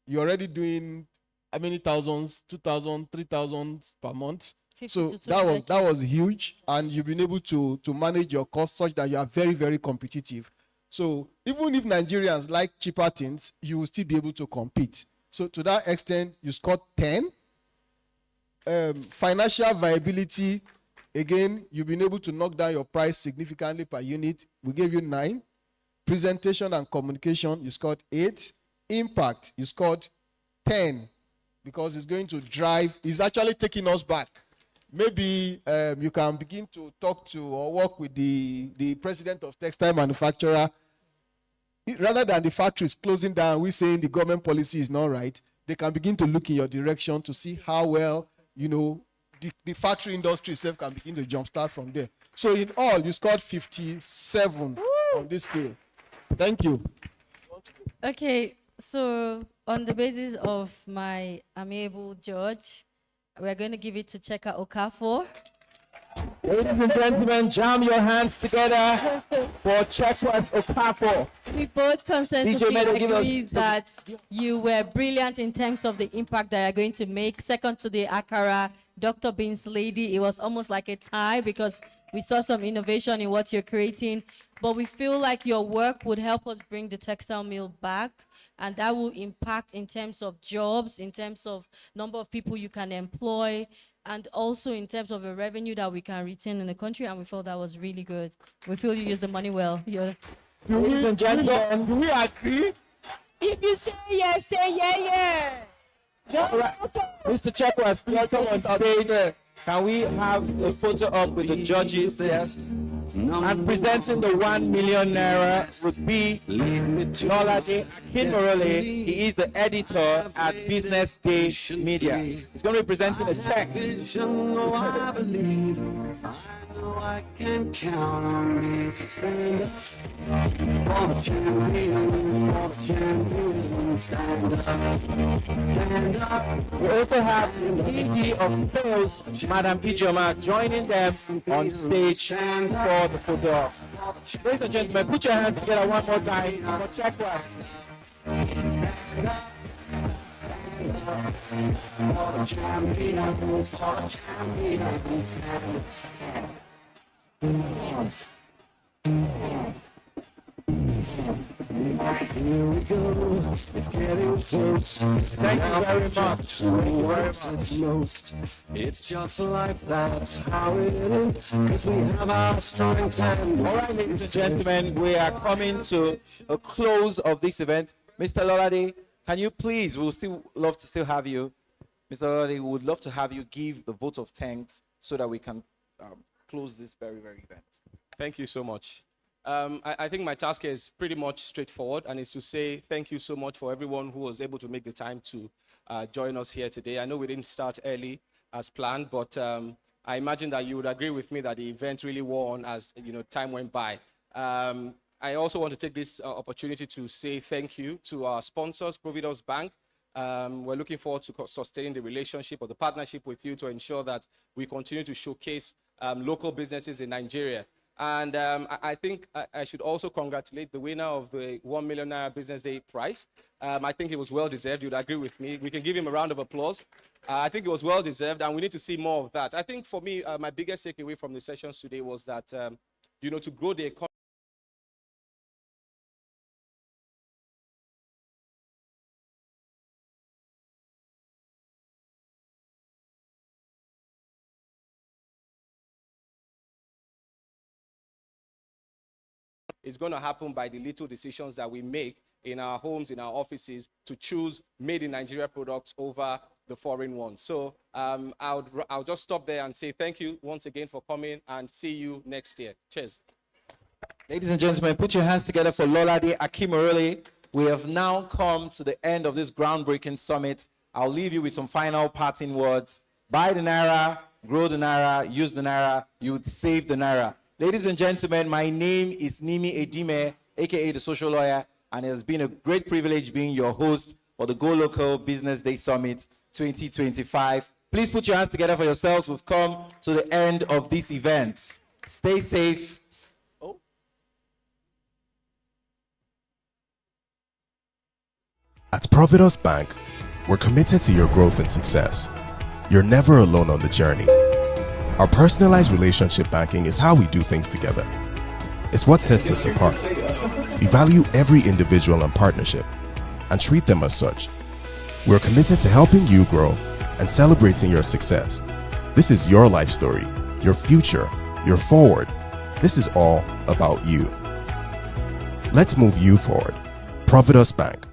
you're already doing how many thousands, 2,000, 3,000 per month. 50 So to that was huge, and you've been able to manage your costs such that you are very, very competitive. So even if Nigerians like cheaper things, you will still be able to compete. So to that extent, you scored 10. Financial viability, again, you've been able to knock down your price significantly per unit. We gave you 9. Presentation and communication, you scored 8. Impact, you scored 10, because it's going to drive, it's actually taking us back. Maybe you can begin to talk to or work with the president of textile manufacturer rather than the factories closing down, we saying the government policy is not right, they can begin to look in your direction to see how well, the factory industry itself can begin to jumpstart from there. So in all, you scored 57 on this scale. Thank you. Okay, so on the basis of my amiable judge, we're going to give it to Cheka Okafor. Ladies and gentlemen, jam your hands together for Chekwas Okafor. We both consensually Meadow, give us agreed that you were brilliant in terms of the impact that you're going to make. Second to the Akara, Dr. Beans lady, it was almost like a tie because we saw some innovation in what you're creating. But we feel like your work would help us bring the textile mill back, and that will impact in terms of jobs, in terms of number of people you can employ, and also in terms of the revenue that we can retain in the country, and we felt that was really good. We feel you use the money well. Ladies and gentlemen, do we agree? If you say yes, say yeah. All right. Mr. Chekwas, please come on stage. Can we have a photo up with the judges? Yes. And presenting the 1 million naira would be Lolade Akinmorole. He is the editor at BusinessDay Media. He's going to be presenting a check. I can count on me, so stand up. For the champion, for the champion, stand up. Stand up. We also have the VP of Sales, Madam Ijoma, joining them on stage for the photo op. Ladies and gentlemen, put your hands together one more time for Chekwas. For the champion, for the champion, here we go, it's getting close. Thank you very much. Most. It's just like that's how it is, because we have our strengths and all right, ladies and gentlemen, we are coming to a close of this event. Mr. Lolade, can you please, we would still love to still have you. Mr. Lolade, we would love to have you give the vote of thanks so that we can close this very, very event. Thank you so much. I think my task is pretty much straightforward, and it's to say thank you so much for everyone who was able to make the time to join us here today. I know we didn't start early as planned, but I imagine that you would agree with me that the event really wore on as time went by. I also want to take this opportunity to say thank you to our sponsors, Providence Bank. We're looking forward to sustaining the relationship or the partnership with you to ensure that we continue to showcase local businesses in Nigeria. And I think I should also congratulate the winner of the 1 million naira Business Day prize. I think it was well deserved. You'd agree with me. We can give him a round of applause. I think it was well deserved, and we need to see more of that. I think for me, my biggest takeaway from the sessions today was that, to grow the economy, is going to happen by the little decisions that we make in our homes, in our offices, to choose made in Nigeria products over the foreign ones. So I'll just stop there and say thank you once again for coming, and see you next year. Cheers. Ladies and gentlemen, put your hands together for Lolade Akinmorole. We have now come to the end of this groundbreaking summit. I'll leave you with some final parting words. Buy the Naira, grow the Naira, use the Naira, you would save the Naira. Ladies and gentlemen, my name is Nimi Edime, aka the Social Lawyer, and it has been a great privilege being your host for the Go Local Business Day Summit 2025. Please put your hands together for yourselves. We've come to the end of this event. Stay safe. At Providence Bank, we're committed to your growth and success. You're never alone on the journey. Our personalized relationship banking is how we do things together. It's what sets us apart. We value every individual and partnership and treat them as such. We're committed to helping you grow and celebrating your success. This is your life story, your future, your forward. This is all about you. Let's move you forward. Providence Bank.